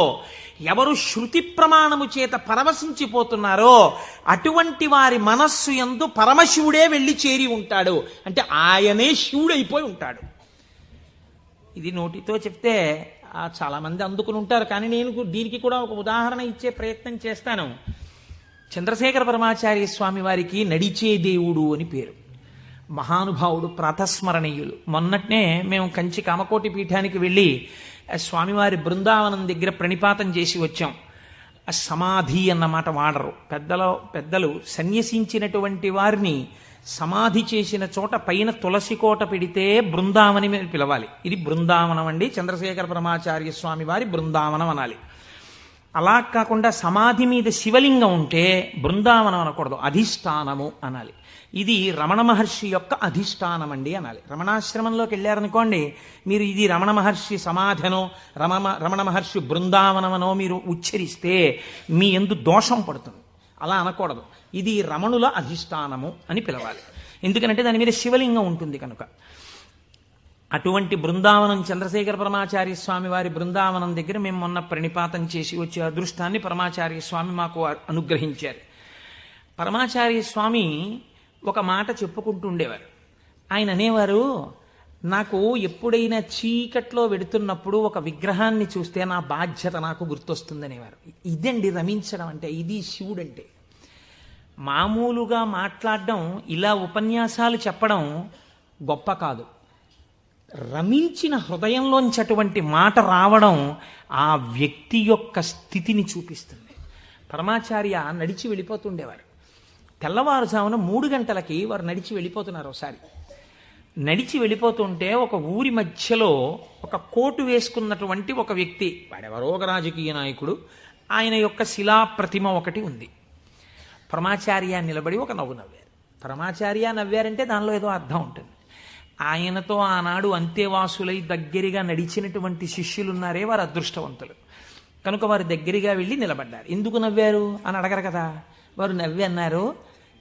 ఎవరు శృతి ప్రమాణము చేత పరవశించిపోతున్నారో అటువంటి వారి మనస్సు యందు పరమశివుడే వెళ్ళి చేరి ఉంటాడు. అంటే ఆయనే శివుడైపోయి ఉంటాడు. ఇది నోటితో చెప్తే చాలామంది అందుకుని ఉంటారు, కానీ నేను దీనికి కూడా ఒక ఉదాహరణ ఇచ్చే ప్రయత్నం చేస్తాను. చంద్రశేఖర పరమాచార్య స్వామి వారికి నడిచే దేవుడు అని పేరు. మహానుభావుడు, ప్రాతస్మరణీయులు. మొన్నట్నే మేము కంచి కామకోటి పీఠానికి వెళ్ళి స్వామివారి బృందావనం దగ్గర ప్రణిపాతం చేసి వచ్చాం. సమాధి అన్నమాట వాడరు పెద్దలు. సన్యసించినటువంటి వారిని సమాధి చేసిన చోట పైన తులసి కోట పెడితే బృందావని అని పిలవాలి. ఇది బృందావనం అండి, చంద్రశేఖర పరమాచార్య స్వామి వారి బృందావనం అనాలి. అలా కాకుండా సమాధి మీద శివలింగం ఉంటే బృందావనం అనకూడదు, అధిష్టానము అనాలి. ఇది రమణ మహర్షి యొక్క అధిష్టానం అండి అనాలి. రమణాశ్రమంలోకి వెళ్ళారనుకోండి, మీరు ఇది రమణ మహర్షి సమాధనో రమణ మహర్షి బృందావనమనో మీరు ఉచ్చరిస్తే మీ యందు దోషం పడుతుంది. అలా అనకూడదు. ఇది రమణుల అధిష్టానము అని పిలవాలి. ఎందుకంటే దాని మీద శివలింగం ఉంటుంది కనుక. అటువంటి బృందావనం చంద్రశేఖర పరమాచార్య స్వామి వారి బృందావనం దగ్గర మేము మొన్న ప్రణిపాతం చేసి వచ్చే అదృష్టాన్ని పరమాచార్య స్వామి మాకు అనుగ్రహించారు. పరమాచార్య స్వామి ఒక మాట చెప్పుకుంటూ ఉండేవారు. ఆయన అనేవారు, నాకు ఎప్పుడైనా చీకట్లో వెడుతున్నప్పుడు ఒక విగ్రహాన్ని చూస్తే నా బాధ్యత నాకు గుర్తొస్తుందనేవారు. ఇదండి రమించడం అంటే, ఇది శివుడంటే. మామూలుగా మాట్లాడడం, ఇలా ఉపన్యాసాలు చెప్పడం గొప్ప కాదు. రమించిన హృదయంలోంచి అటువంటి మాట రావడం ఆ వ్యక్తి యొక్క స్థితిని చూపిస్తుంది. పరమాచార్య నడిచి వెళ్ళిపోతుండేవారు. తెల్లవారుజామున 3 గంటలకి వారు నడిచి వెళ్ళిపోతున్నారు. ఒకసారి నడిచి వెళ్ళిపోతుంటే ఒక ఊరి మధ్యలో ఒక కోటు వేసుకున్నటువంటి ఒక వ్యక్తి, వాడెవరో ఒక రాజకీయ నాయకుడు, ఆయన యొక్క శిలాప్రతిమ ఒకటి ఉంది. పరమాచార్య నిలబడి ఒక నవ్వు నవ్వారు. పరమాచార్య నవ్వారంటే దానిలో ఏదో అర్థం ఉంటుంది. ఆయనతో ఆనాడు అంతేవాసులై దగ్గరగా నడిచినటువంటి శిష్యులున్నారే, వారు అదృష్టవంతులు కనుక వారు దగ్గరగా వెళ్ళి నిలబడ్డారు. ఎందుకు నవ్వారు అని అడగరు కదా. వారు నవ్వి అన్నారు,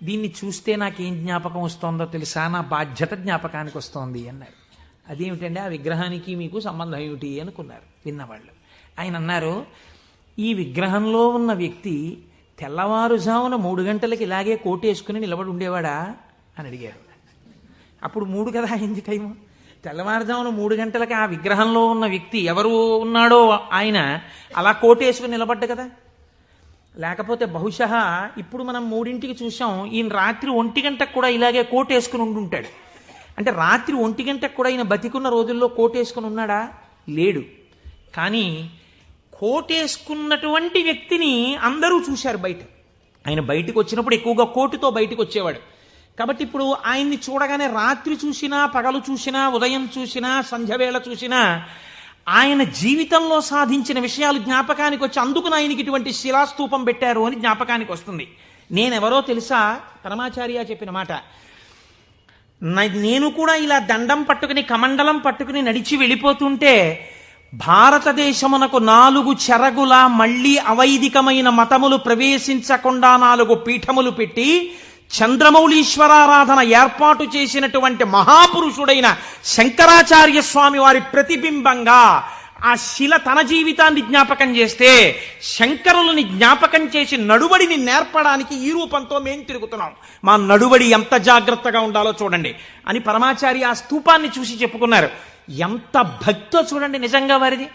దీన్ని చూస్తే నాకేం జ్ఞాపకం వస్తుందో తెలుసా, నా బాధ్యత జ్ఞాపకానికి వస్తోంది అన్నారు. అదేమిటండి, ఆ విగ్రహానికి మీకు సంబంధం ఏమిటి అనుకున్నారు విన్నవాళ్ళు. ఆయన అన్నారు, ఈ విగ్రహంలో ఉన్న వ్యక్తి తెల్లవారుజామున 3 గంటలకి ఇలాగే కోటేసుకుని నిలబడి ఉండేవాడా అని అడిగారు. అప్పుడు 3 కదా అయింది టైము. తెల్లవారుజామున 3 గంటలకి ఆ విగ్రహంలో ఉన్న వ్యక్తి ఎవరు ఉన్నాడో ఆయన అలా కోటేసుకుని నిలబడ్డ కదా. లేకపోతే బహుశా ఇప్పుడు మనం 3ంటికి చూసాం, ఈయన రాత్రి 1 గంటకు కూడా ఇలాగే కోటేసుకుని ఉండుంటాడు. అంటే రాత్రి 1 గంటకు కూడా ఈయన బతికున్న రోజుల్లో కోటేసుకుని ఉన్నాడా? లేడు. కానీ కోటేసుకున్నటువంటి వ్యక్తిని అందరూ చూశారు బయట. ఆయన బయటకు వచ్చినప్పుడు ఎక్కువగా కోటుతో బయటకు వచ్చేవాడు. కాబట్టి ఇప్పుడు ఆయన్ని చూడగానే రాత్రి చూసినా, పగలు చూసినా, ఉదయం చూసినా, సంధ్యవేళ చూసినా ఆయన జీవితంలో సాధించిన విషయాలు జ్ఞాపకానికి వచ్చి, అందుకు ఆయనకి ఇటువంటి శిలాస్తూపం పెట్టారు అని జ్ఞాపకానికి వస్తుంది. నేనెవరో తెలుసా? పరమాచార్య చెప్పిన మాట. నేను కూడా ఇలా దండం పట్టుకుని కమండలం పట్టుకుని నడిచి వెళ్ళిపోతుంటే భారతదేశమునకు 4 చెరగుల మళ్లీ అవైదికమైన మతములు ప్రవేశించకుండా 4 పీఠములు పెట్టి చంద్రమౌళీశ్వరారాధన ఏర్పాటు చేసినటువంటి మహాపురుషుడైన శంకరాచార్య స్వామి వారి ప్రతిబింబంగా ఆ శిల తన జీవితాన్ని జ్ఞాపకం చేస్తే, శంకరులని జ్ఞాపకం చేసి నడువడిని నేర్పడానికి ఈ రూపంతో మేం తిరుగుతున్నాం. మా నడువడి ఎంత జాగ్రత్తగా ఉండాలో చూడండి అని పరమాచార్య ఆ స్తూపాన్ని చూసి చెప్పుకున్నారు. ఎంత భక్తో చూడండి నిజంగా వారిది.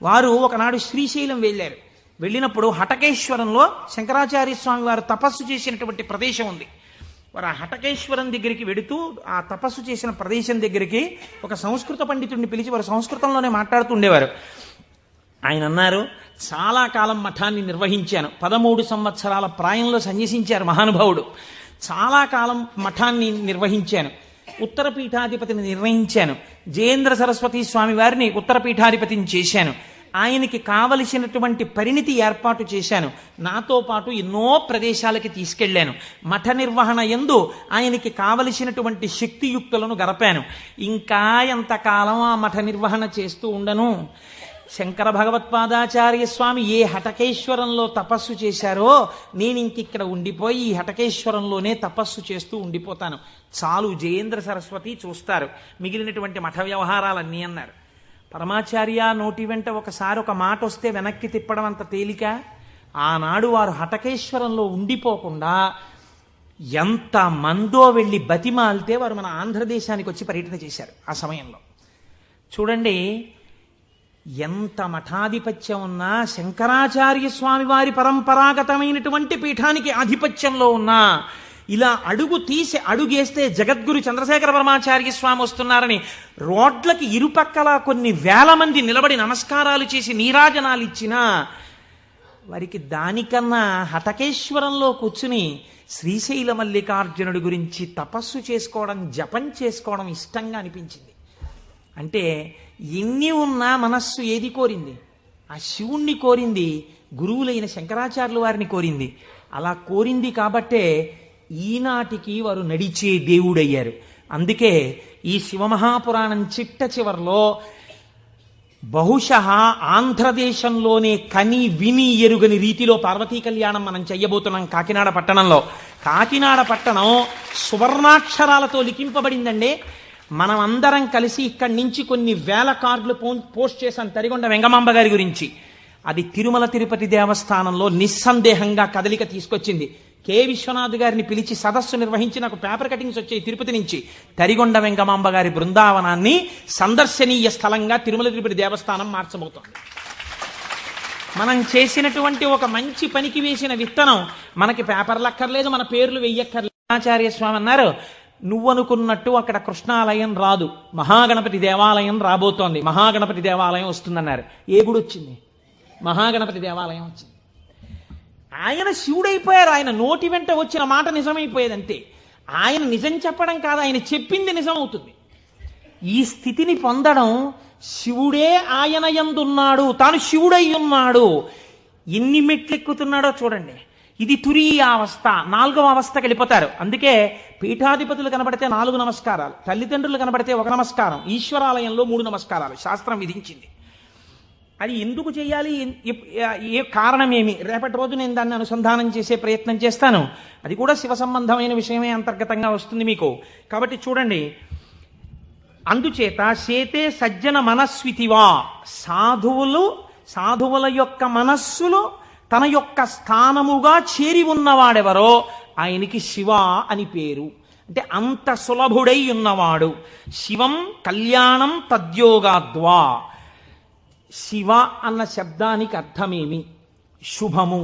వారు ఒకనాడు శ్రీశైలం వెళ్ళారు. వెళ్ళినప్పుడు హటకేశ్వరంలో శంకరాచార్య స్వామి వారు తపస్సు చేసినటువంటి ప్రదేశం ఉంది. వారు ఆ హటకేశ్వరం దగ్గరికి వెడుతూ ఆ తపస్సు చేసిన ప్రదేశం దగ్గరికి ఒక సంస్కృత పండితుడిని పిలిచి వారు సంస్కృతంలోనే మాట్లాడుతుండేవారు. ఆయన అన్నారు, చాలా కాలం మఠాన్ని నిర్వహించాను. 13 సంవత్సరాల ప్రాయంలో సన్యసించారు మహానుభావుడు. చాలా కాలం మఠాన్ని నిర్వహించాను. ఉత్తర పీఠాధిపతిని నిర్ణయించాను. జయేంద్ర సరస్వతి స్వామి వారిని ఉత్తర పీఠాధిపతిని చేశాను. ఆయనకి కావలసినటువంటి పరిణితి ఏర్పాటు చేశాను. నాతో పాటు ఎన్నో ప్రదేశాలకి తీసుకెళ్లాను. మఠ నిర్వహణ యందు ఆయనకి కావలసినటువంటి శక్తియుక్తులను గరపాను. ఇంకా ఎంతకాలం ఆ మఠ నిర్వహణ చేస్తూ ఉండను? శంకర భగవత్పాదాచార్య స్వామి ఏ హటకేశ్వరంలో తపస్సు చేశారో నేను ఇంకిక్కడ ఉండిపోయి ఈ హటకేశ్వరంలోనే తపస్సు చేస్తూ ఉండిపోతాను. చాలు, జయేంద్ర సరస్వతి చూస్తారు, మిగిలినటువంటి మఠ వ్యవహారాలన్నీ అన్నారు. పరమాచార్య నోటి వెంట ఒకసారి ఒక మాట వస్తే వెనక్కి తిప్పడం అంత తేలిక? ఆనాడు వారు హటకేశ్వరంలో ఉండిపోకుండా ఎంత మందో వెళ్ళి బతిమాలితే వారు మన ఆంధ్రదేశానికి వచ్చి పర్యటన చేశారు. ఆ సమయంలో చూడండి, ఎంత మఠాధిపత్యం ఉన్నా, శంకరాచార్య స్వామి వారి పరంపరాగతమైనటువంటి పీఠానికి ఆధిపత్యంలో ఉన్నా, ఇలా అడుగేస్తే జగద్గురు చంద్రశేఖర పరమాచార్య స్వామి వస్తున్నారని రోడ్లకి ఇరుపక్కల కొన్ని వేల మంది నిలబడి నమస్కారాలు చేసి నీరాజనాలు ఇచ్చినా వారికి దానికన్నా హటకేశ్వరంలో కూర్చుని శ్రీశైల మల్లికార్జునుడి గురించి తపస్సు చేసుకోవడం, జపం చేసుకోవడం ఇష్టంగా అనిపించింది. అంటే ఎన్ని ఉన్నా మనస్సు ఏది కోరింది? ఆ శివుణ్ణి కోరింది, గురువులైన శంకరాచార్యుల వారిని కోరింది. అలా కోరింది కాబట్టే ఈనాటికి వారు నడిచే దేవుడయ్యారు. అందుకే ఈ శివమహాపురాణం చిట్ట చివరిలో బహుశः ఆంధ్రదేశంలోనే కని విని ఎరుగని రీతిలో పార్వతీ కళ్యాణం మనం చెయ్యబోతున్నాం కాకినాడ పట్టణంలో. కాకినాడ పట్టణం సువర్ణాక్షరాలతో లిఖింపబడిందండి. మనం అందరం కలిసి ఇక్కడి నుంచి కొన్ని వేల కార్డులు పోస్ట్ చేశాం తరిగొండ వెంగమాంబ గారి గురించి. అది తిరుమల తిరుపతి దేవస్థానంలో నిస్సందేహంగా కదలిక తీసుకొచ్చింది. కె విశ్వనాథ్ గారిని పిలిచి సదస్సు నిర్వహించి నాకు పేపర్ కటింగ్స్ వచ్చాయి తిరుపతి నుంచి. తరిగొండ వెంగమాంబ గారి బృందావనాన్ని సందర్శనీయ స్థలంగా తిరుమల తిరుపతి దేవస్థానం మార్చబోతోంది. మనం చేసినటువంటి ఒక మంచి పనికి వేసిన విత్తనం మనకి పేపర్లు అక్కర్లేదు, మన పేర్లు వెయ్యక్కర్లేదు. ఆచార్య స్వామి అన్నారు, నువ్వనుకున్నట్టు అక్కడ కృష్ణాలయం రాదు, మహాగణపతి దేవాలయం రాబోతోంది, మహాగణపతి దేవాలయం వస్తుందన్నారు. ఏ గుడి వచ్చింది? మహాగణపతి దేవాలయం వచ్చింది. ఆయన శివుడైపోయారు. ఆయన నోటి వెంట వచ్చిన మాట నిజమైపోయేది అంతే. ఆయన నిజం చెప్పడం కాదు, ఆయన చెప్పింది నిజం అవుతుంది. ఈ స్థితిని పొందడం, శివుడే ఆయన యందున్నాడు, తాను శివుడై ఉన్నాడు. ఎన్ని మెట్లెక్కుతున్నాడో చూడండి. ఇది తురీయ అవస్థ, 4వ అవస్థకి వెళ్ళిపోతారు. అందుకే పీఠాధిపతులు కనబడితే 4 నమస్కారాలు, తల్లిదండ్రులు కనబడితే 1 నమస్కారం, ఈశ్వరాలయంలో 3 నమస్కారాలు శాస్త్రం విధించింది. అది ఎందుకు చేయాలి, ఏ కారణమేమి, రేపటి రోజు నేను దాన్ని అనుసంధానం చేసే ప్రయత్నం చేస్తాను. అది కూడా శివ సంబంధమైన విషయమే అంతర్గతంగా వస్తుంది మీకు. కాబట్టి చూడండి, అందుచేత చేతే సజ్జన మనస్వితివా, సాధువుల యొక్క మనస్సులు తన యొక్క స్థానముగా చేరి ఉన్నవాడెవరో ఆయనకి శివ అని పేరు. అంటే అంత సులభుడై ఉన్నవాడు. శివం కళ్యాణం తద్యోగాద్వా. శివ అన్న శబ్దానికి అర్థమేమి? శుభము,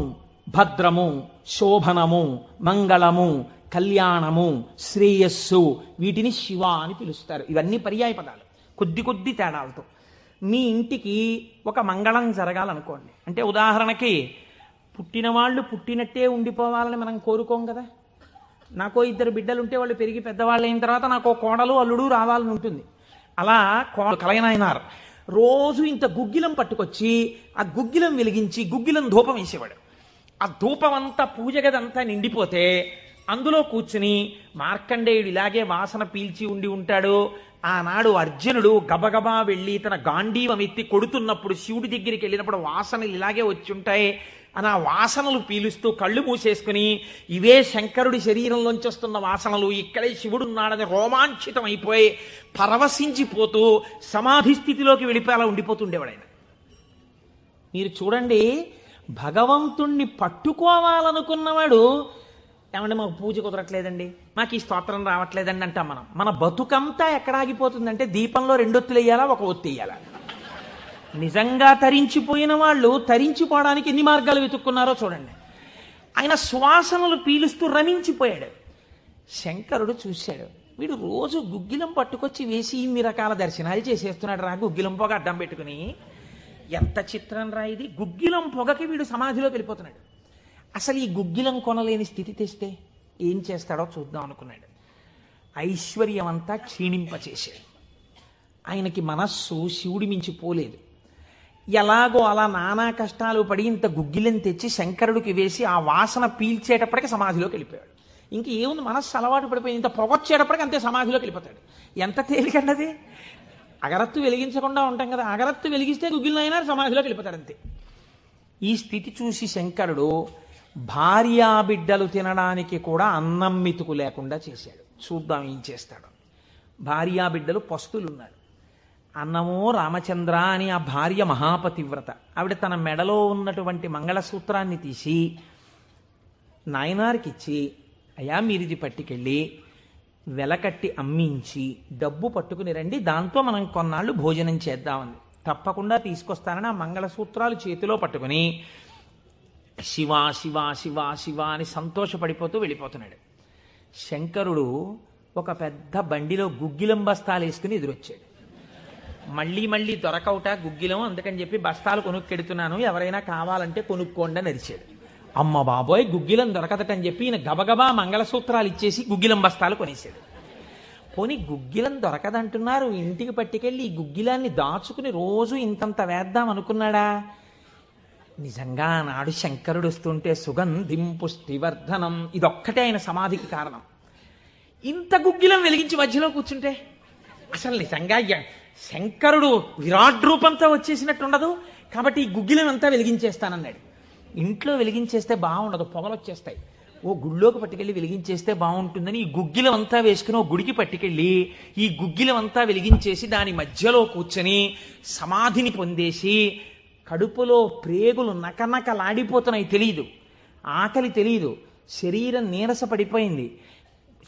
భద్రము, శోభనము, మంగళము, కళ్యాణము, శ్రేయస్సు, వీటిని శివ అని పిలుస్తారు. ఇవన్నీ పర్యాయ పదాలు, కొద్ది తేడాలతో. మీ ఇంటికి ఒక మంగళం జరగాలనుకోండి, అంటే ఉదాహరణకి పుట్టిన వాళ్ళు పుట్టినట్టే ఉండిపోవాలని మనం కోరుకోం కదా. నాకో 2 బిడ్డలుంటే వాళ్ళు పెరిగి పెద్దవాళ్ళు అయిన తర్వాత నాకు కోడలు అల్లుడు రావాలని ఉంటుంది. అలా కలయనాయనారు రోజు ఇంత గుగ్గిలం పట్టుకొచ్చి ఆ గుగ్గిలం వెలిగించి గుగ్గిలం ధూపం వేసేవాడు. ఆ ధూపం అంతా పూజ గదంతా నిండిపోతే అందులో కూర్చుని మార్కండేయుడు ఇలాగే వాసన పీల్చి ఉండి ఉంటాడు. ఆనాడు అర్జునుడు గబగబా వెళ్ళి తన గాంధీవం ఎత్తి కొడుతున్నప్పుడు శివుడి దగ్గరికి వెళ్ళినప్పుడు వాసనలు ఇలాగే వచ్చి ఉంటాయి అని ఆ వాసనలు పీలుస్తూ కళ్ళు మూసేసుకుని, ఇవే శంకరుడి శరీరంలోంచి వస్తున్న వాసనలు, ఇక్కడే శివుడు ఉన్నాడని రోమాంచితం అయిపోయి పరవశించిపోతూ సమాధి స్థితిలోకి వెళ్ళిపోయేలా ఉండిపోతుండేవాడు ఆయన. మీరు చూడండి, భగవంతుణ్ణి పట్టుకోవాలనుకున్నవాడు, ఏమంటే మాకు పూజ కుదరట్లేదండి, మాకు ఈ స్తోత్రం రావట్లేదండి అంటాం మనం. మన బతుకంతా ఎక్కడ ఆగిపోతుందంటే దీపంలో 2 ఒత్తులు వేయాలా, 1 ఒత్తి వేయాలా. నిజంగా తరించిపోయిన వాళ్ళు తరించిపోవడానికి ఎన్ని మార్గాలు వెతుక్కున్నారో చూడండి. ఆయన సువాసనలు పీలుస్తూ రమించిపోయాడు. శంకరుడు చూశాడు, వీడు రోజు గుగ్గిలం పట్టుకొచ్చి వేసి ఇన్ని రకాల దర్శనాలు చేసేస్తున్నాడు రా, గుగ్గిలం పొగ అడ్డం పెట్టుకుని. ఎంత చిత్రం రా ఇది. గుగ్గిలం పొగకి వీడు సమాధిలోకి వెళ్ళిపోతున్నాడు. అసలు ఈ గుగ్గిలం కొనలేని స్థితి తెస్తే ఏం చేస్తాడో చూద్దాం అనుకున్నాడు. ఐశ్వర్యం అంతా క్షీణింపచేశాడు. ఆయనకి మనస్సు శివుడి మించి పోలేదు. ఎలాగో అలా నానా కష్టాలు పడి ఇంత గుగ్గిలం తెచ్చి శంకరుడికి వేసి ఆ వాసన పీల్చేటప్పటికి సమాధిలోకి వెళ్ళిపోయాడు. ఇంక ఏముంది, మనస్సు అలవాటు పడిపోయి ఇంత పొగొచ్చేటప్పటికి అంతే సమాధిలోకి వెళ్ళిపోతాడు. ఎంత తేలికండది. అగరత్తు వెలిగించకుండా ఉంటాం కదా, అగరత్తు వెలిగిస్తే గుగ్గిలం అయినా సమాధిలోకి వెళ్ళిపోతాడు అంతే. ఈ స్థితి చూసి శంకరుడు భార్యాబిడ్డలు తినడానికి కూడా అన్నం మెతుకు లేకుండా చేశాడు. చూద్దాం ఏం చేస్తాడు. భార్యాబిడ్డలు పస్తులున్నారు. అన్నమో రామచంద్ర అని ఆ భార్య మహాపతివ్రత. ఆవిడ తన మెడలో ఉన్నటువంటి మంగళసూత్రాన్ని తీసి నాయనారికి ఇచ్చి, అయ్యా మీరిది పట్టుకెళ్ళి వెలకట్టి అమ్మించి డబ్బు పట్టుకుని రండి, దాంతో మనం కొన్నాళ్ళు భోజనం చేద్దామని. తప్పకుండా తీసుకొస్తానని ఆ మంగళసూత్రాలు చేతిలో పట్టుకుని శివ శివ శివ శివ అని సంతోషపడిపోతూ వెళ్ళిపోతున్నాడు. శంకరుడు ఒక పెద్ద బండిలో గుగ్గిలం బస్తాలు వేసుకుని ఎదురొచ్చాడు. మళ్ళీ మళ్ళీ దొరకవుట గుగ్గిలం, అందుకని చెప్పి బస్తాలు కొనుక్కెడుతున్నాను, ఎవరైనా కావాలంటే కొనుక్కోండి అని అరిచాడు. అమ్మ బాబోయ్, గుగ్గిలం దొరకదటని చెప్పి ఈయన గబగబా మంగళసూత్రాలు ఇచ్చేసి గుగ్గిలం బస్తాలు కొనేసాడు. పోనీ గుగ్గిలం దొరకదంటున్నారు, ఇంటికి పట్టుకెళ్ళి ఈ గుగ్గిలాన్ని దాచుకుని రోజు ఇంతంత వేద్దాం అనుకున్నాడా? నిజంగా నాడు శంకరుడు వస్తుంటే సుగంధిం పుష్టివర్ధనం, ఇదొక్కటే ఆయన సమాధికి కారణం. ఇంత గుగ్గిలం వెలిగించి మధ్యలో కూర్చుంటే అసలు నిజంగా శంకరుడు విరాట్ రూపంతో వచ్చేసినట్టు ఉండదు. కాబట్టి ఈ గుగ్గిలం అంతా వెలిగించేస్తానన్నాడు. ఇంట్లో వెలిగించేస్తే బాగుండదు, పొగలు వచ్చేస్తాయి. ఓ గుళ్ళోకి పట్టుకెళ్ళి వెలిగించేస్తే బాగుంటుందని ఈ గుగ్గిలం అంతా వేసుకుని ఓ గుడికి పట్టుకెళ్ళి ఈ గుగ్గిలం అంతా వెలిగించేసి దాని మధ్యలో కూర్చొని సమాధిని పొందేసి, కడుపులో ప్రేగులు నకనకలాడిపోతున్నాయి, తెలియదు, ఆకలి తెలియదు, శరీరం నీరస పడిపోయింది,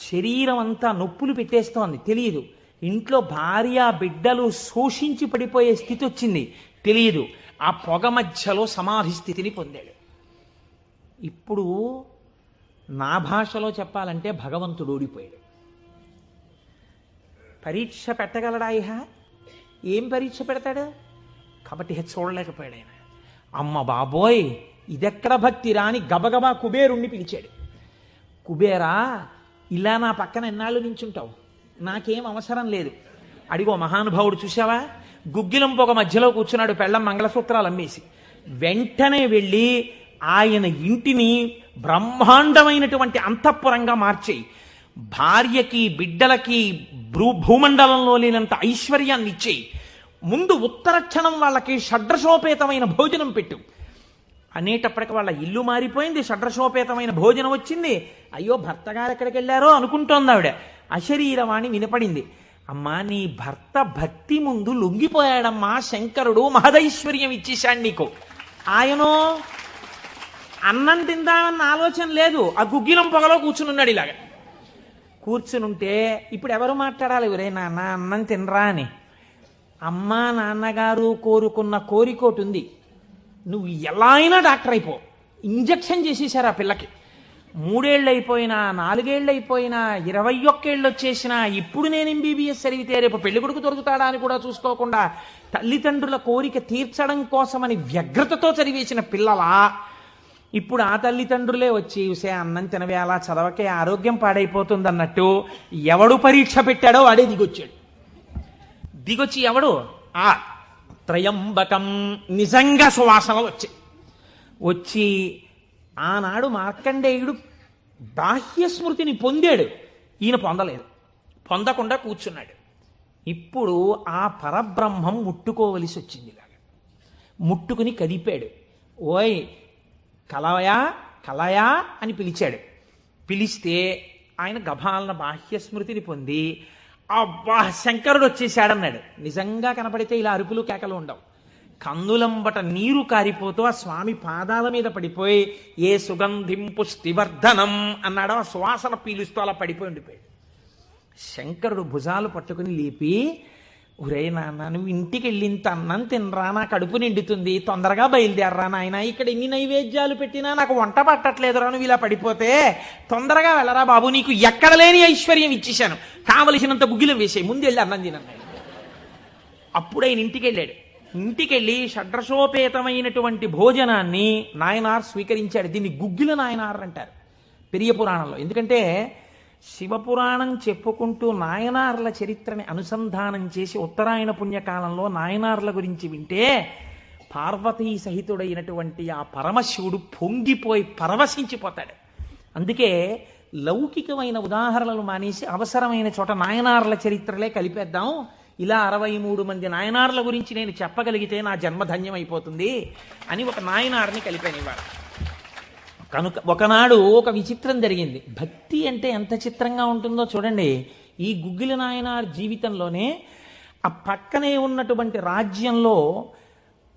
శరీరం అంతా నొప్పులు పెట్టేస్తోంది, తెలియదు, ఇంట్లో భార్య బిడ్డలు శోషించి పడిపోయే స్థితి వచ్చింది, తెలియదు. ఆ పొగ మధ్యలో సమాధి స్థితిని పొందాడు. ఇప్పుడు నా భాషలో చెప్పాలంటే భగవంతుడు ఓడిపోయాడు. పరీక్ష పెట్టగలడా? ఏం పరీక్ష పెడతాడు? కాబట్టి చూడలేకపోయాడు ఆయన. అమ్మ బాబోయ్, ఇదెక్కడ భక్తి రాని గబగబా కుబేరుణ్ణి పిలిచాడు. కుబేరా, ఇలా నా పక్కన ఎన్నాళ్ళు నించుంటావు, నాకేం అవసరం లేదు. అడిగో మహానుభావుడు చూసావా, గుగ్గిలం పొగ మధ్యలో కూర్చున్నాడు, పెళ్ళం మంగళసూత్రాలు అమ్మేసి. వెంటనే వెళ్ళి ఆయన ఇంటిని బ్రహ్మాండమైనటువంటి అంతఃపురంగా మార్చేయి, భార్యకి బిడ్డలకి భూమండలంలో లేనంత ఐశ్వర్యాన్ని ఇచ్చేయి, ముందు ఉత్తర క్షణం వాళ్ళకి షడ్రశోపేతమైన భోజనం పెట్టు అనేటప్పటికి వాళ్ళ ఇల్లు మారిపోయింది, షడ్రశోపేతమైన భోజనం వచ్చింది. అయ్యో భర్త గారు ఎక్కడికి వెళ్ళారో అనుకుంటోంది ఆవిడ. అశరీరవాణి వినపడింది. అమ్మా, నీ భర్త భక్తి ముందు లొంగిపోయాడమ్మా, శంకరుడు మహదైశ్వర్యం ఇచ్చేశాడు నీకు. ఆయనో అన్నం తిందామన్న ఆలోచన లేదు, ఆ గుగ్గిలం పొగలో కూర్చునున్నాడు. ఇలాగా కూర్చునుంటే ఇప్పుడు ఎవరు మాట్లాడాలి? ఒరే నాన్న అన్నం తినరా అని. అమ్మా నాన్నగారు కోరుకున్న కోరికోటి ఉంది, నువ్వు ఎలా అయినా డాక్టర్ అయిపో. ఇంజక్షన్ చేసేశారు ఆ పిల్లకి. 3 ఏళ్ళు అయిపోయినా, 4 ఏళ్ళు అయిపోయినా, 21 ఏళ్ళు వచ్చేసినా, ఇప్పుడు నేను MBBS చదివితే రేపు పెళ్లి కొడుకు దొరుకుతాడా అని కూడా చూసుకోకుండా తల్లిదండ్రుల కోరిక తీర్చడం కోసమని వ్యగ్రతతో చదివేసిన పిల్లలా ఇప్పుడు ఆ తల్లిదండ్రులే వచ్చి చూసే అన్నం తినవే, అలా చదవకే, ఆరోగ్యం పాడైపోతుంది అన్నట్టు ఎవడు పరీక్ష పెట్టాడో వాడే దిగొచ్చాడు. దిగొచ్చి ఎవడు? ఆ త్రయంబకం, నిజంగా సువాసనలు వచ్చి ఆనాడు మార్కండేయుడు బాహ్య స్మృతిని పొందాడు, ఈయన పొందలేదు, పొందకుండా కూర్చున్నాడు. ఇప్పుడు ఆ పరబ్రహ్మం ముట్టుకోవలసి వచ్చింది. ఇలాగా ముట్టుకుని కదిపాడు. ఓయ్ కలయా కలయా అని పిలిచాడు. పిలిస్తే ఆయన గభాలన బాహ్య స్మృతిని పొంది అబ్బా శంకరుడు వచ్చేసాడన్నాడు. నిజంగా కనపడితే ఇలా అరుపులు కేకలు ఉండవు. కందులంబట నీరు కారిపోతూ ఆ స్వామి పాదాల మీద పడిపోయి ఏ సుగంధిం పుష్టివర్ధనం అన్నాడో ఆ సువాసన పీలుస్తూ అలా పడిపోయి ఉండిపోయాడు. శంకరుడు భుజాలు పట్టుకుని లేపి, ఒరే నాన్న, నువ్వు ఇంటికి వెళ్ళింత అన్నం తినరా, నా కడుపు నిండుతుంది, తొందరగా బయలుదేరరా నాయన, ఇక్కడ ఎన్ని నైవేద్యాలు పెట్టినా నాకు వంట పట్టట్లేదురా, నువ్వు ఇలా పడిపోతే తొందరగా వెళ్ళరా బాబు, నీకు ఎక్కడ లేని ఐశ్వర్యం ఇచ్చేశాను, కావలసినంత గుగ్గిలం వేసాయి, ముందు వెళ్ళి అన్నం తినన్నాడు. అప్పుడు ఆయన ఇంటికి వెళ్ళాడు. ఇంటికెళ్ళి షడ్రశోపేతమైనటువంటి భోజనాన్ని నాయనార్ స్వీకరించాడు. దీన్ని గుగ్గిల నాయనార్ అంటారు పెరియ పురాణంలో. ఎందుకంటే శివపురాణం చెప్పుకుంటూ నాయనార్ల చరిత్రని అనుసంధానం చేసి ఉత్తరాయణ పుణ్యకాలంలో నాయనార్ల గురించి వింటే పార్వతీ సహితుడైనటువంటి ఆ పరమశివుడు పొంగిపోయి పరవశించిపోతాడు. అందుకే లౌకికమైన ఉదాహరణలు మానేసి అవసరమైన చోట నాయనార్ల చరిత్రలే కలిపేద్దాం. ఇలా 63 మంది నాయనార్ల గురించి నేను చెప్పగలిగితే నా జన్మధన్యం అయిపోతుంది అని ఒక నాయనార్ని కలిపాను ఇవాళ. కనుక ఒకనాడు ఒక విచిత్రం జరిగింది. భక్తి అంటే ఎంత చిత్రంగా ఉంటుందో చూడండి. ఈ గుగ్గిల నాయనార్ జీవితంలోనే ఆ పక్కనే ఉన్నటువంటి రాజ్యంలో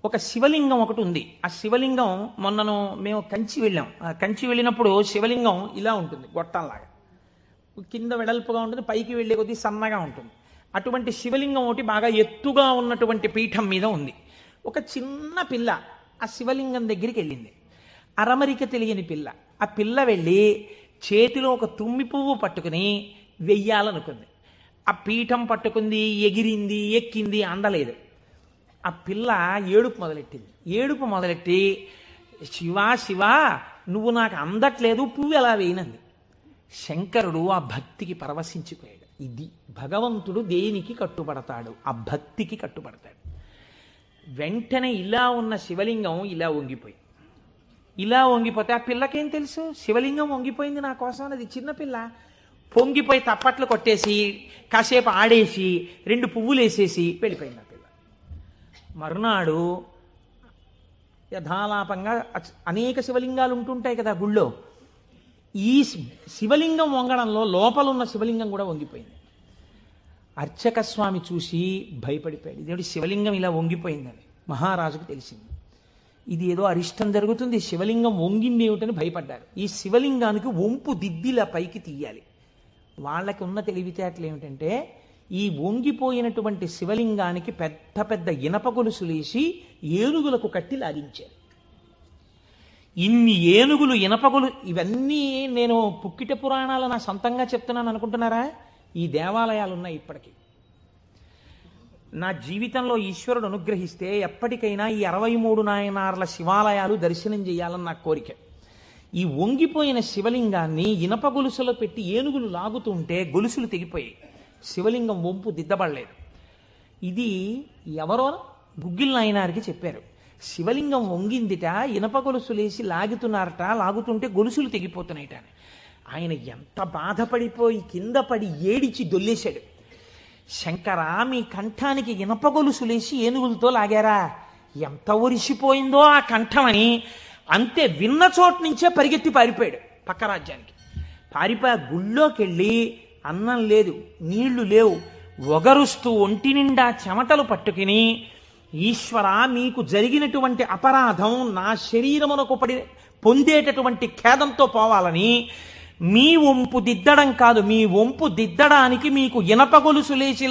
ఒక శివలింగం ఒకటి ఉంది. ఆ శివలింగం మొన్నను మేము కంచి వెళ్ళాం. కంచి వెళ్ళినప్పుడు శివలింగం ఇలా ఉంటుంది, గొట్టంలాగా కింద వెడల్పుగా ఉంటుంది, పైకి వెళ్ళే కొద్దీ సన్నగా ఉంటుంది. అటువంటి శివలింగం ఒకటి బాగా ఎత్తుగా ఉన్నటువంటి పీఠం మీద ఉంది. ఒక చిన్న పిల్ల ఆ శివలింగం దగ్గరికి వెళ్ళింది. అరమరిక తెలియని పిల్ల. ఆ పిల్ల వెళ్ళి చేతిలో ఒక తుమ్మి పువ్వు పట్టుకుని వెయ్యాలనుకుంది. ఆ ఆ పీఠం పట్టుకుంది, ఎగిరింది, ఎక్కింది, అందలేదు. ఆ పిల్ల ఏడుపు మొదలెట్టింది. ఏడుపు మొదలెట్టి, శివా శివా నువ్వు నాకు అందట్లేదు, పువ్వు ఎలా వేయనంది. శంకరుడు ఆ భక్తికి పరవశించిపోయాడు. ఇది భగవంతుడు దేనికి కట్టుబడతాడు? ఆ భక్తికి కట్టుబడతాడు. వెంటనే ఇలా ఉన్న శివలింగం ఇలా వంగిపోతే ఆ పిల్లకేం తెలుసు? శివలింగం వంగిపోయింది నా కోసం, అది చిన్నపిల్ల. పొంగిపోయి తప్పట్లు కొట్టేసి కాసేపు ఆడేసి 2 పువ్వులు వేసేసి వెళ్ళిపోయింది ఆ పిల్ల. మరునాడు యథాలాపంగా అనేక శివలింగాలు ఉంటుంటాయి కదా గుళ్ళో. ఈ శివలింగం వంగడంలో లోపలున్న శివలింగం కూడా వంగిపోయింది. అర్చక స్వామి చూసి భయపడిపోయాడు. ఇదేమిటి శివలింగం ఇలా వంగిపోయిందని మహారాజుకు తెలిసింది. ఇది ఏదో అరిష్టం జరుగుతుంది, శివలింగం వంగింది ఏమిటని భయపడ్డారు. ఈ శివలింగానికి వంపు దిద్దిలా పైకి తీయాలి. వాళ్ళకి ఉన్న తెలివితేటలు ఏమిటంటే ఈ వంగిపోయినటువంటి శివలింగానికి పెద్ద పెద్ద ఇనప గొలుసులేసి ఏనుగులకు కట్టి లాగించారు. ఇన్ని ఏనుగులు, ఇనపగొలు, ఇవన్నీ నేను పుక్కిట పురాణాలు నా సొంతంగా చెప్తున్నాను అనుకుంటున్నారా? ఈ దేవాలయాలు ఉన్నాయి ఇప్పటికీ. నా జీవితంలో ఈశ్వరుడు అనుగ్రహిస్తే ఎప్పటికైనా ఈ 63 నాయనార్ల శివాలయాలు దర్శనం చేయాలని నా కోరిక. ఈ వంగిపోయిన శివలింగాన్ని ఇనప గొలుసులో పెట్టి ఏనుగులు లాగుతుంటే గొలుసులు తెగిపోయాయి, శివలింగం వంపు దిద్దబడలేదు. ఇది ఎవరో గుగ్గిల్ నాయనారికి చెప్పారు. శివలింగం వంగిందిట, ఇనప గొలుసులేసి లాగుతున్నారట, లాగుతుంటే గొలుసులు తెగిపోతున్నాయిట. ఆయన ఎంత బాధపడిపోయి కింద పడి ఏడిచి దొల్లేశాడు. శంకరా, మీ కంఠానికి ఇనప గొలుసులేసి ఏనుగులతో లాగారా? ఎంత ఒరిసిపోయిందో ఆ కంఠమని. అంతే, విన్న చోటు నుంచే పరిగెత్తి పారిపోయాడు పక్క రాజ్యానికి. పారిపోయి గుళ్ళోకి వెళ్ళి అన్నం లేదు, నీళ్లు లేవు, ఒగరుస్తూ ఒంటి నిండా చెమటలు పట్టుకుని, ఈశ్వరా మీకు జరిగినటువంటి అపరాధం నా శరీరమునకు పొందేటటువంటి ఖేదంతో పోవాలని మీ వంపు దిద్దడం కాదు, మీ వంపు దిద్దడానికి మీకు ఇనప గొలుసు లేచి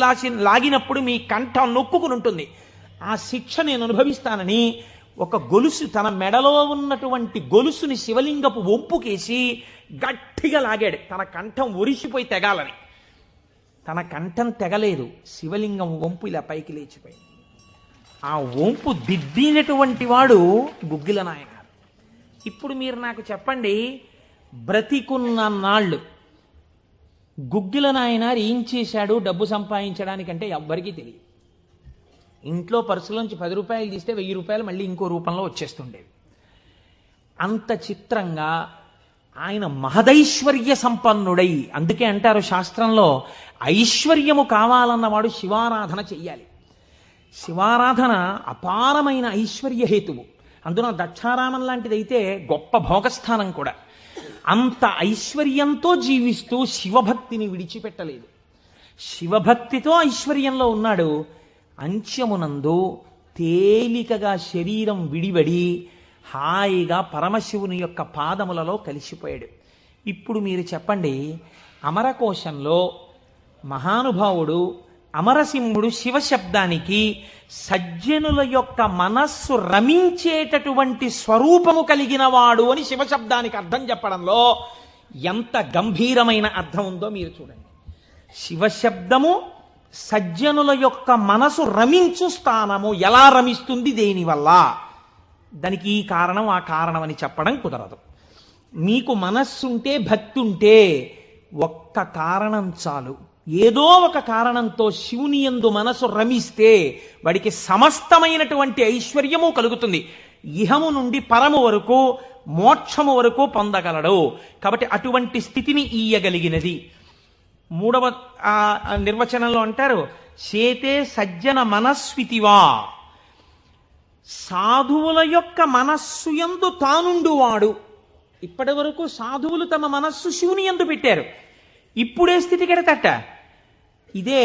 లాగినప్పుడు మీ కంఠం నొక్కుకుని ఉంటుంది, ఆ శిక్ష నేను అనుభవిస్తానని ఒక గొలుసు, తన మెడలో ఉన్నటువంటి గొలుసుని శివలింగపు వంపుకేసి గట్టిగా లాగాడు, తన కంఠం ఒరిసిపోయి తెగాలని. తన కంఠం తెగలేదు, శివలింగం వంపు ఇలా పైకి లేచిపోయింది. ఆ వంపు దిద్దినటువంటి వాడు గుగ్గిల నాయన. ఇప్పుడు మీరు నాకు చెప్పండి, బ్రతికున్న నాళ్ళు గుగ్గిల నాయనారు ఏం చేశాడు డబ్బు సంపాదించడానికంటే ఎవ్వరికీ తెలియదు. ఇంట్లో పర్సులోంచి 10 రూపాయలు తీస్తే 1000 రూపాయలు మళ్ళీ ఇంకో రూపంలో వచ్చేస్తుండేవి. అంత చిత్రంగా ఆయన మహదైశ్వర్య సంపన్నుడై, అందుకే అంటారు శాస్త్రంలో, ఐశ్వర్యము కావాలన్నవాడు శివారాధన చెయ్యాలి. శివారాధన అపారమైన ఐశ్వర్య హేతువు. అందున దక్షారామం లాంటిదైతే గొప్ప భోగస్థానం కూడా. అంత ఐశ్వర్యంతో జీవిస్తూ శివభక్తిని విడిచిపెట్టలేదు. శివభక్తితో ఐశ్వర్యంలో ఉన్నాడు. అంత్యమునందు తేలికగా శరీరం విడివడి హాయిగా పరమశివుని యొక్క పాదములలో కలిసిపోయాడు. ఇప్పుడు మీరు చెప్పండి, అమరకోశంలో మహానుభావుడు అమరసింహుడు శివశబ్దానికి సజ్జనుల యొక్క మనస్సు రమించేటటువంటి స్వరూపము కలిగిన వాడు అని శివశబ్దానికి అర్థం చెప్పడంలో ఎంత గంభీరమైన అర్థం ఉందో మీరు చూడండి. శివశబ్దము సజ్జనుల యొక్క మనసు రమించు స్థానము. ఎలా రమిస్తుంది? దేనివల్ల? దానికి ఈ కారణం ఆ కారణం అని చెప్పడం కుదరదు. మీకు మనస్సుంటే, భక్తి ఉంటే ఒక్క కారణం చాలు. ఏదో ఒక కారణంతో శివుని యందు మనసు రమిస్తే వాడికి సమస్తమైనటువంటి ఐశ్వర్యము కలుగుతుంది. ఇహము నుండి పరము వరకు, మోక్షము వరకు పొందగలడు. కాబట్టి అటువంటి స్థితిని ఇయ్యగలిగినది. 3వ నిర్వచనంలో అంటారు, చేతే సజ్జన మనస్వితివా. సాధువుల యొక్క మనస్సు యందు తానుండువాడు. ఇప్పటి వరకు సాధువులు తమ మనస్సు శివుని యందు పెట్టారు. ఇప్పుడే స్థితి కెడతట. ఇదే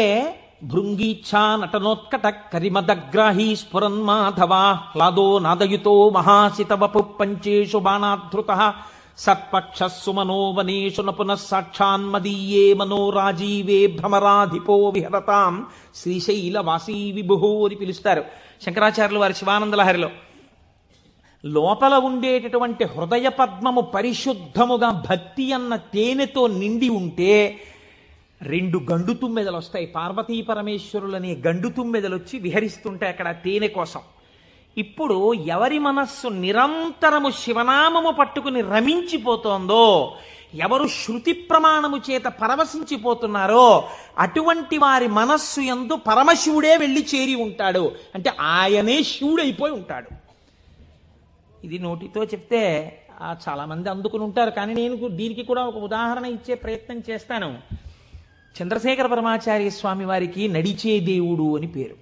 భృంగీచ్ఛా నటనోత్కట కరిమదగ్రాహీ స్ఫురన్మాధవా హ్లాదో నాదయుతో మహాసితవపు పంచేషు బాణాధృత సత్పక్షస్సు మనోవనేషు నపునః సాక్షాన్మదీయే మనోరాజీవే భ్రమరాధిపో విహరతాం శ్రీశైలవాసీ విభుహో అని పిలుస్తారు శంకరాచార్యులు వారి శివానందలహరిలో. లోపల ఉండేటటువంటి హృదయ పద్మము పరిశుద్ధముగా భక్తి అన్న తేనెతో నిండి ఉంటే 2 గండు తుమ్మెదలు వస్తాయి. పార్వతీ పరమేశ్వరులనే గండు తుమ్మెదలు వచ్చి విహరిస్తుంటే అక్కడ తేనె కోసం. ఇప్పుడు ఎవరి మనస్సు నిరంతరము శివనామము పట్టుకుని రమించిపోతోందో, ఎవరు శృతి ప్రమాణము చేత పరవశించిపోతున్నారో అటువంటి వారి మనస్సు యందు పరమశివుడే వెళ్ళి చేరి ఉంటాడు. అంటే ఆయనే శివుడైపోయి ఉంటాడు. ఇది నోటితో చెప్తే చాలా మంది అందుకుని ఉంటారు. కానీ నేను దీనికి కూడా ఒక ఉదాహరణ ఇచ్చే ప్రయత్నం చేస్తాను. చంద్రశేఖర పరమాచార్య స్వామి వారికి నడిచే దేవుడు అని పేరు.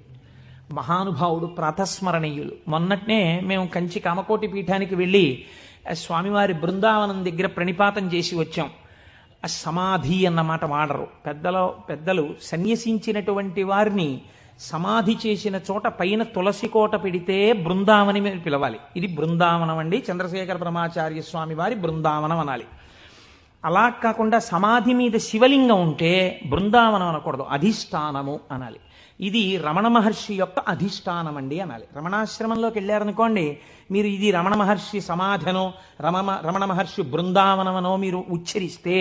మహానుభావుడు, ప్రాతస్మరణీయులు. మొన్నట్నే మేము కంచి కామకోటి పీఠానికి వెళ్ళి స్వామివారి బృందావనం దగ్గర ప్రణిపాతం చేసి వచ్చాం. ఆ సమాధి అన్నమాట వాడరు పెద్దలు. సన్యసించినటువంటి వారిని సమాధి చేసిన చోట పైన తులసి కోట పెడితే బృందావని పిలవాలి. ఇది బృందావనం అండి, చంద్రశేఖర పరమాచార్య స్వామి వారి బృందావనం అనాలి. అలా కాకుండా సమాధి మీద శివలింగం ఉంటే బృందావనం అనకూడదు, అధిష్టానము అనాలి. ఇది రమణ మహర్షి యొక్క అధిష్టానం అండి అనాలి. రమణాశ్రమంలోకి వెళ్ళారనుకోండి, మీరు ఇది రమణ మహర్షి సమాధనో రమణ మహర్షి బృందావనమనో మీరు ఉచ్చరిస్తే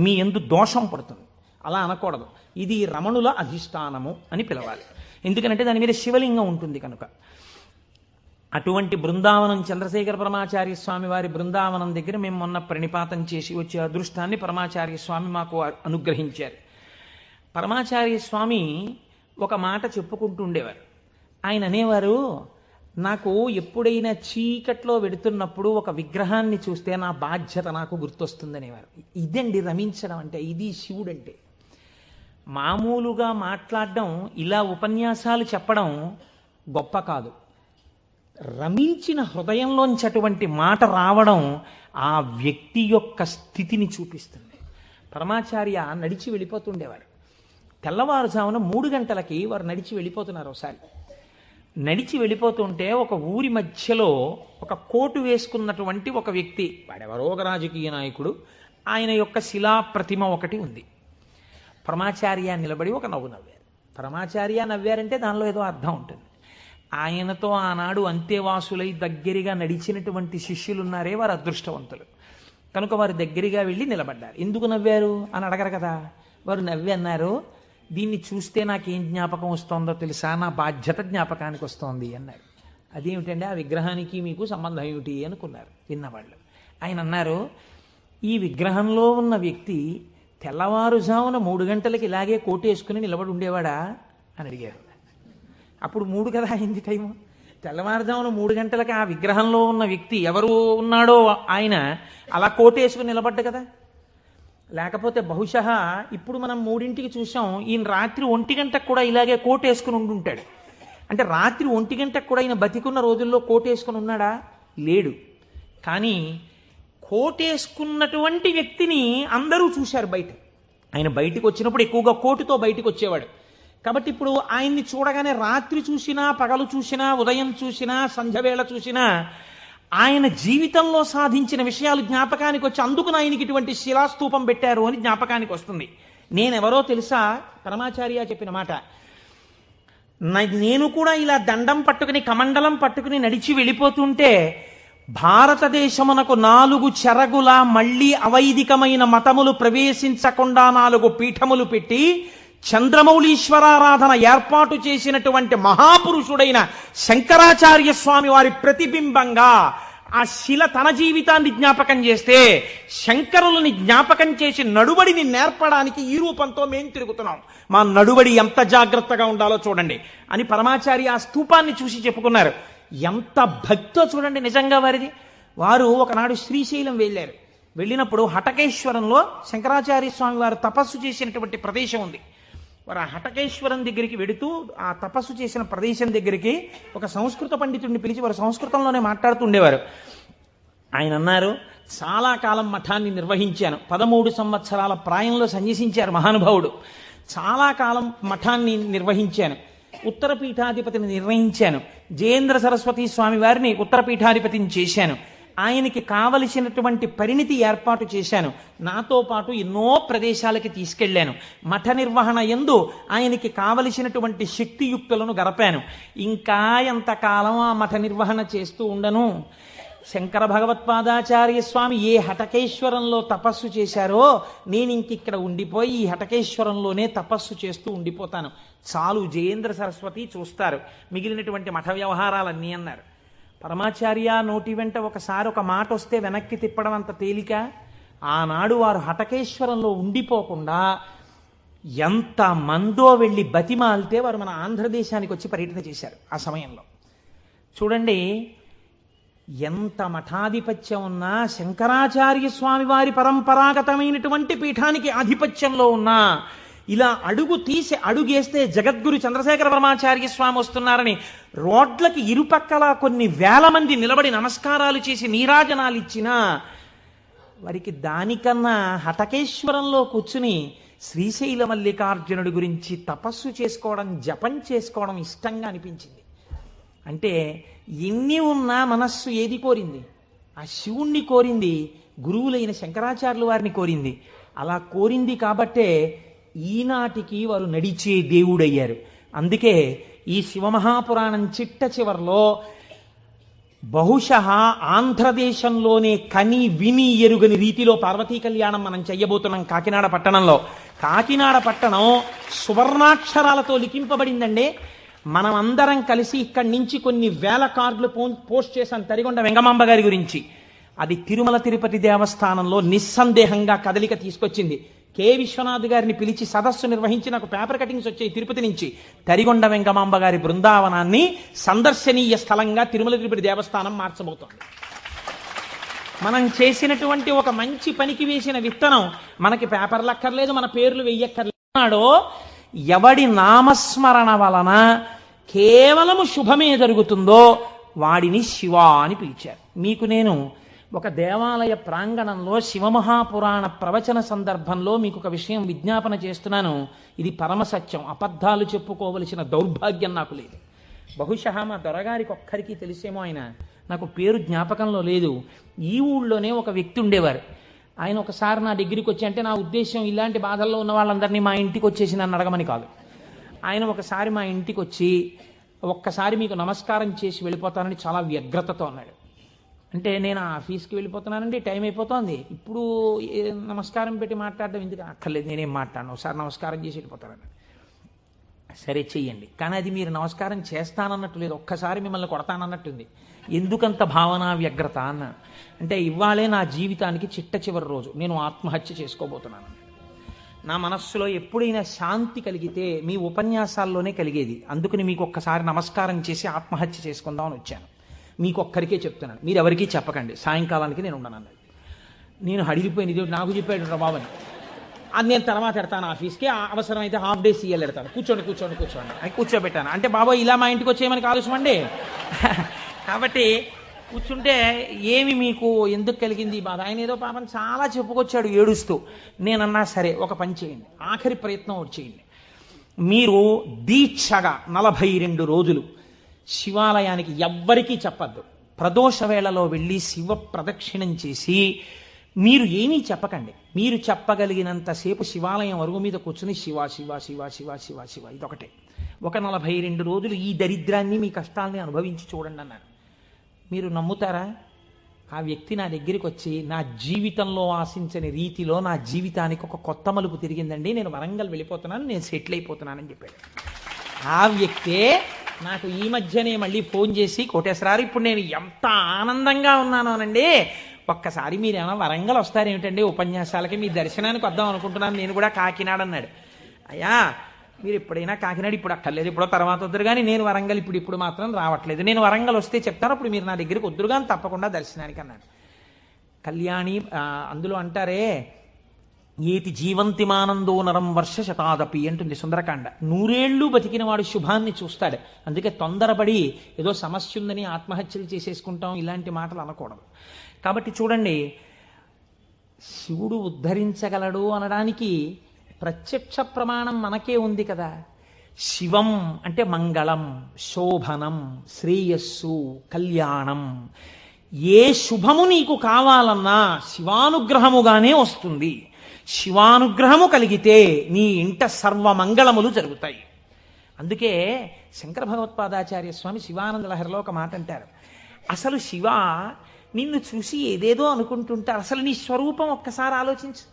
మీ యందు దోషం పడుతుంది. అలా అనకూడదు. ఇది రమణుల అధిష్టానము అని పిలవాలి. ఎందుకంటే దాని మీద శివలింగం ఉంటుంది కనుక. అటువంటి బృందావనం చంద్రశేఖర పరమాచార్య స్వామి వారి బృందావనం దగ్గర మేము మొన్న ప్రణిపాతం చేసి వచ్చే అదృష్టాన్ని పరమాచార్య స్వామి మాకు అనుగ్రహించారు. పరమాచార్య స్వామి ఒక మాట చెప్పుకుంటూ ఉండేవారు. ఆయన అనేవారు, నాకు ఎప్పుడైనా చీకట్లో వెడుతున్నప్పుడు ఒక విగ్రహాన్ని చూస్తే నా బాధ్యత నాకు గుర్తొస్తుందనేవారు. ఇదండి రమించడం అంటే, ఇది శివుడంటే. మామూలుగా మాట్లాడడం, ఇలా ఉపన్యాసాలు చెప్పడం గొప్ప కాదు. రమించిన హృదయంలోంచి అటువంటి మాట రావడం ఆ వ్యక్తి యొక్క స్థితిని చూపిస్తుంది. పరమాచార్య నడిచి వెళ్ళిపోతుండేవారు. తెల్లవారుజామున 3 గంటలకి వారు నడిచి వెళ్ళిపోతున్నారు. ఒకసారి నడిచి వెళ్ళిపోతుంటే ఒక ఊరి మధ్యలో ఒక కోటు వేసుకున్నటువంటి ఒక వ్యక్తి, వాడెవరో ఒక రాజకీయ నాయకుడు, ఆయన యొక్క శిలా ప్రతిమ ఒకటి ఉంది. పరమాచార్య నిలబడి ఒక నవ్వు నవ్వారు. పరమాచార్య నవ్వారంటే దానిలో ఏదో అర్థం ఉంటుంది. ఆయనతో ఆనాడు అంతేవాసులై దగ్గరగా నడిచినటువంటి శిష్యులున్నారే, వారు అదృష్టవంతులు కనుక వారు దగ్గరగా వెళ్ళి నిలబడ్డారు. ఎందుకు నవ్వారు అని అడగరు కదా. వారు నవ్వి అన్నారు, దీన్ని చూస్తే నాకేం జ్ఞాపకం వస్తుందో తెలుసా, నా బాధ్యత జ్ఞాపకానికి వస్తోంది అన్నారు. అదేమిటంటే, ఆ విగ్రహానికి మీకు సంబంధం ఏమిటి అనుకున్నారు విన్నవాళ్ళు. ఆయన అన్నారు, ఈ విగ్రహంలో ఉన్న వ్యక్తి తెల్లవారుజామున 3 గంటలకి ఇలాగే కోటేసుకుని నిలబడి ఉండేవాడా అని అడిగారు. అప్పుడు 3 కదా అయింది టైము. తెల్లవారుజామున 3 గంటలకి ఆ విగ్రహంలో ఉన్న వ్యక్తి ఎవరు ఉన్నాడో ఆయన అలా కోటేసుకుని నిలబడ్డ కదా. లేకపోతే బహుశా ఇప్పుడు మనం 3ంటికి చూసాం, ఈయన రాత్రి 1 గంటకు కూడా ఇలాగే కోటేసుకుని ఉండుంటాడు. అంటే రాత్రి 1 గంటకు కూడా ఈయన బతికున్న రోజుల్లో కోటేసుకుని ఉన్నాడా? లేడు. కానీ కోటేసుకున్నటువంటి వ్యక్తిని అందరూ చూశారు బయట. ఆయన బయటికి వచ్చినప్పుడు ఎక్కువగా కోటుతో బయటికి వచ్చేవాడు. కాబట్టి ఇప్పుడు ఆయన్ని చూడగానే రాత్రి చూసినా, పగలు చూసినా, ఉదయం చూసినా, సంధ్యవేళ చూసినా ఆయన జీవితంలో సాధించిన విషయాలు జ్ఞాపకానికి వచ్చి, అందుకు ఆయనకి ఇటువంటి శిలాస్తూపం పెట్టారు అని జ్ఞాపకానికి వస్తుంది. నేనెవరో తెలుసా? పరమాచార్య చెప్పిన మాట. నేను కూడా ఇలా దండం పట్టుకుని, కమండలం పట్టుకుని నడిచి వెళ్ళిపోతుంటే భారతదేశమునకు 4 చెరగుల మళ్లీ అవైదికమైన మతములు ప్రవేశించకుండా 4 పీఠములు పెట్టి చంద్రమౌళీశ్వరారాధన ఏర్పాటు చేసినటువంటి మహాపురుషుడైన శంకరాచార్య స్వామి వారి ప్రతిబింబంగా ఆ శిల తన జీవితాన్ని జ్ఞాపకం చేస్తే, శంకరులని జ్ఞాపకం చేసి నడుబడిని నేర్పడానికి ఈ రూపంతో మేం తిరుగుతున్నాం. మా నడుబడి ఎంత జాగ్రత్తగా ఉండాలో చూడండి అని పరమాచార్య ఆ స్తూపాన్ని చూసి చెప్పుకున్నారు. ఎంత భక్తో చూడండి నిజంగా వారిది. వారు ఒకనాడు శ్రీశైలం వెళ్ళారు. వెళ్ళినప్పుడు హటకేశ్వరంలో శంకరాచార్య స్వామి వారు తపస్సు చేసినటువంటి ప్రదేశం ఉంది. వారు ఆ హటకేశ్వరం దగ్గరికి వెడుతూ ఆ తపస్సు చేసిన ప్రదేశం దగ్గరికి ఒక సంస్కృత పండితుడిని పిలిచి వారు సంస్కృతంలోనే మాట్లాడుతుండేవారు. ఆయన అన్నారు, చాలా కాలం మఠాన్ని నిర్వహించాను. 13 సంవత్సరాల ప్రాయంలో సన్యసించారు మహానుభావుడు. చాలా కాలం మఠాన్ని నిర్వహించాను. ఉత్తర పీఠాధిపతిని నిర్వహించాను. జయేంద్ర సరస్వతి స్వామి వారిని ఉత్తర పీఠాధిపతిని చేశాను. ఆయనకి కావలసినటువంటి పరిణితి ఏర్పాటు చేశాను. నాతో పాటు ఎన్నో ప్రదేశాలకి తీసుకెళ్లాను. మఠ నిర్వహణ యందు ఆయనకి కావలసినటువంటి శక్తియుక్తులను గరపాను. ఇంకా ఎంతకాలం ఆ మఠ నిర్వహణ చేస్తూ ఉండను? శంకర భగవత్పాదాచార్య స్వామి ఏ హటకేశ్వరంలో తపస్సు చేశారో నేను ఇంకిక్కడ ఉండిపోయి ఈ హటకేశ్వరంలోనే తపస్సు చేస్తూ ఉండిపోతాను, చాలు జయేంద్ర సరస్వతి చూస్తారు, మిగిలినటువంటి మఠ వ్యవహారాలన్నీ అన్నారు. పరమాచార్య నోటి వెంట ఒకసారి ఒక మాట వస్తే వెనక్కి తిప్పడం అంత తేలిక. ఆనాడు వారు హటకేశ్వరంలో ఉండిపోకుండా ఎంత మందో వెళ్ళి బతిమాలితే వారు మన ఆంధ్రదేశానికి వచ్చి పర్యటన చేశారు. ఆ సమయంలో చూడండి, ఎంత మఠాధిపత్యం ఉన్నా, శంకరాచార్య స్వామి వారి పరంపరాగతమైనటువంటి పీఠానికి ఆధిపత్యంలో ఉన్నా, ఇలా అడుగు తీసి అడుగేస్తే జగద్గురు చంద్రశేఖర పరమాచార్య స్వామి వస్తున్నారని రోడ్లకి ఇరుపక్కల కొన్ని వేల మంది నిలబడి నమస్కారాలు చేసి నీరాజనాలు ఇచ్చినా వారికి దానికన్నా హటకేశ్వరంలో కూర్చుని శ్రీశైల మల్లికార్జునుడి గురించి తపస్సు చేసుకోవడం, జపం చేసుకోవడం ఇష్టంగా అనిపించింది. అంటే ఎన్ని ఉన్నా మనస్సు ఏది కోరింది? ఆ శివుణ్ణి కోరింది, గురువులైన శంకరాచార్యుల వారిని కోరింది. అలా కోరింది కాబట్టే ఈనాటికి వారు నడిచే దేవుడయ్యారు. అందుకే ఈ శివమహాపురాణం చిట్ట చివరిలో బహుశः ఆంధ్రదేశంలోనే కని విని ఎరుగని రీతిలో పార్వతీ కళ్యాణం మనం చెయ్యబోతున్నాం కాకినాడ పట్టణంలో. కాకినాడ పట్టణం సువర్ణాక్షరాలతో లిఖింపబడిందండి. మనం అందరం కలిసి ఇక్కడి నుంచి కొన్ని వేల కార్డులు పోస్ట్ చేశాం తరిగొండ వెంగమాంబ గారి గురించి. అది తిరుమల తిరుపతి దేవస్థానంలో నిస్సందేహంగా కదలిక తీసుకొచ్చింది. కె విశ్వనాథ్ గారిని పిలిచి సదస్సు నిర్వహించి నాకు పేపర్ కటింగ్స్ వచ్చాయి తిరుపతి నుంచి. తరిగొండ వెంగమాంబ గారి బృందావనాన్ని సందర్శనీయ స్థలంగా తిరుమల తిరుపతి దేవస్థానం మార్చబోతోంది. మనం చేసినటువంటి ఒక మంచి పనికి వేసిన విత్తనం మనకి పేపర్లు అక్కర్లేదు, మన పేర్లు వెయ్యక్కర్లేదో, ఎవడి నామస్మరణ వలన కేవలము శుభమే జరుగుతుందో వాడిని శివ అని పిలిచారు. మీకు నేను ఒక దేవాలయ ప్రాంగణంలో శివమహాపురాణ ప్రవచన సందర్భంలో మీకు ఒక విషయం విజ్ఞాపన చేస్తున్నాను. ఇది పరమసత్యం, అబద్ధాలు చెప్పుకోవలసిన దౌర్భాగ్యం నాకు లేదు. బహుశः మా దొరగారికి ఒక్కరికి తెలిసేమో, ఆయన నాకు పేరు జ్ఞాపకంలో లేదు. ఈ ఊళ్ళోనే ఒక వ్యక్తి ఉండేవారు. ఆయన ఒకసారి నా దగ్గరికి వచ్చి, అంటే నా ఉద్దేశం ఇలాంటి బాధల్లో ఉన్న వాళ్ళందరినీ మా ఇంటికి వచ్చేసి నన్ను అడగమని కాదు. ఆయన ఒకసారి మా ఇంటికి వచ్చి ఒక్కసారి మీకు నమస్కారం చేసి వెళ్ళిపోతానని చాలా వ్యగ్రతతో అన్నాడు. అంటే నేను ఆఫీస్కి వెళ్ళిపోతున్నానండి, టైం అయిపోతుంది, ఇప్పుడు నమస్కారం పెట్టి మాట్లాడడం ఎందుకు? అక్కర్లేదు, నేనేం మాట్లాడను, ఒకసారి నమస్కారం చేసి వెళ్ళిపోతానని. సరే చెయ్యండి, కానీ అది మీరు నమస్కారం చేస్తానన్నట్టు లేదు, ఒక్కసారి మిమ్మల్ని కొడతానన్నట్టుంది. ఎందుకంత భావన వ్యగ్రత అన్న అంటే, ఇవాళే నా జీవితానికి చిట్ట చివరి రోజు, నేను ఆత్మహత్య చేసుకోబోతున్నాను. నా మనస్సులో ఎప్పుడైనా శాంతి కలిగితే మీ ఉపన్యాసాల్లోనే కలిగేది. అందుకని మీకు ఒక్కసారి నమస్కారం చేసి ఆత్మహత్య చేసుకుందామని వచ్చాను. మీకు ఒక్కరికే చెప్తున్నాను, మీరు ఎవరికీ చెప్పకండి, సాయంకాలానికి నేను ఉండను అన్నది. నేను హడిలిపోయిన ఇది నాకు చెప్పాడు బాబని, అది నేను తర్వాత ఎడతాను ఆఫీస్కి, అవసరమైతే హాఫ్ డే సీఎల్ ఎడతాను, కూర్చోండి అని కూర్చోబెట్టాను. అంటే బాబా ఇలా మా ఇంటికి వచ్చేయమని ఆలోచమండి. కాబట్టి కూర్చుంటే ఏమి మీకు ఎందుకు కలిగింది బాధ? ఆయన ఏదో పాపం చాలా చెప్పుకొచ్చాడు ఏడుస్తూ. నేనన్నా సరే ఒక పని చేయండి, ఆఖరి ప్రయత్నం చేయండి, మీరు దీక్షగా 42 రోజులు శివాలయానికి ఎవ్వరికీ చెప్పద్దు, ప్రదోష వేళలో వెళ్ళి శివ ప్రదక్షిణం చేసి మీరు ఏమీ చెప్పకండి, మీరు చెప్పగలిగినంతసేపు శివాలయం అరుగు మీద కూర్చుని శివ శివ శివ శివ శివ శివ ఇదొకటే. ఒక 42 రోజులు ఈ దరిద్రాన్ని, మీ కష్టాల్ని అనుభవించి చూడండి అన్నారు. మీరు నమ్ముతారా? ఆ వ్యక్తి నా దగ్గరికి వచ్చి, నా జీవితంలో ఆశించని రీతిలో నా జీవితానికి ఒక కొత్త మలుపు తిరిగిందండి, నేను వరంగల్ వెళ్ళిపోతున్నాను, నేను సెటిల్ అయిపోతున్నానని చెప్పాడు. ఆ వ్యక్తే నాకు ఈ మధ్యనే మళ్ళీ ఫోన్ చేసి, కోటేశ్వరారు ఇప్పుడు నేను ఎంత ఆనందంగా ఉన్నాను అనండి, ఒక్కసారి మీరేమైనా వరంగల్ వస్తారేమిటండి ఉపన్యాసాలకి, మీ దర్శనానికి వద్దాం అనుకుంటున్నాను, నేను కూడా కాకినాడ అన్నాడు. అయ్యా మీరు ఎప్పుడైనా కాకినాడ ఇప్పుడు అక్కర్లేదు, ఇప్పుడో తర్వాత వద్దురు కానీ, నేను వరంగల్ ఇప్పుడు మాత్రం రావట్లేదు, నేను వరంగల్ వస్తే చెప్తాను, అప్పుడు మీరు నా దగ్గరికి వద్దురు కానీ తప్పకుండా దర్శనానికి అన్నాడు. కళ్యాణి అందులో అంటారే, ఏతి జీవంతిమానందో నరం వర్ష శతాదపి అంటుంది సుందరకాండ. 100 ఏళ్ళు బతికిన వాడు శుభాన్ని చూస్తాడు. అందుకే తొందరపడి ఏదో సమస్య ఉందని ఆత్మహత్యలు చేసేసుకుంటాం, ఇలాంటి మాటలు అనకూడదు. కాబట్టి చూడండి, శివుడు ఉద్ధరించగలడు అనడానికి ప్రత్యక్ష ప్రమాణం మనకే ఉంది కదా. శివం అంటే మంగళం, శోభనం, శ్రేయస్సు, కళ్యాణం. ఏ శుభము నీకు కావాలన్నా శివానుగ్రహముగానే వస్తుంది. శివానుగ్రహము కలిగితే నీ ఇంట సర్వమంగళములు జరుగుతాయి. అందుకే శంకర భగవత్పాదాచార్య స్వామి శివానంద లహరిలో ఒక మాట అంటారు, అసలు శివ నిన్ను చూసి ఏదేదో అనుకుంటుంటారు. అసలు నీ స్వరూపం ఒక్కసారి ఆలోచించు.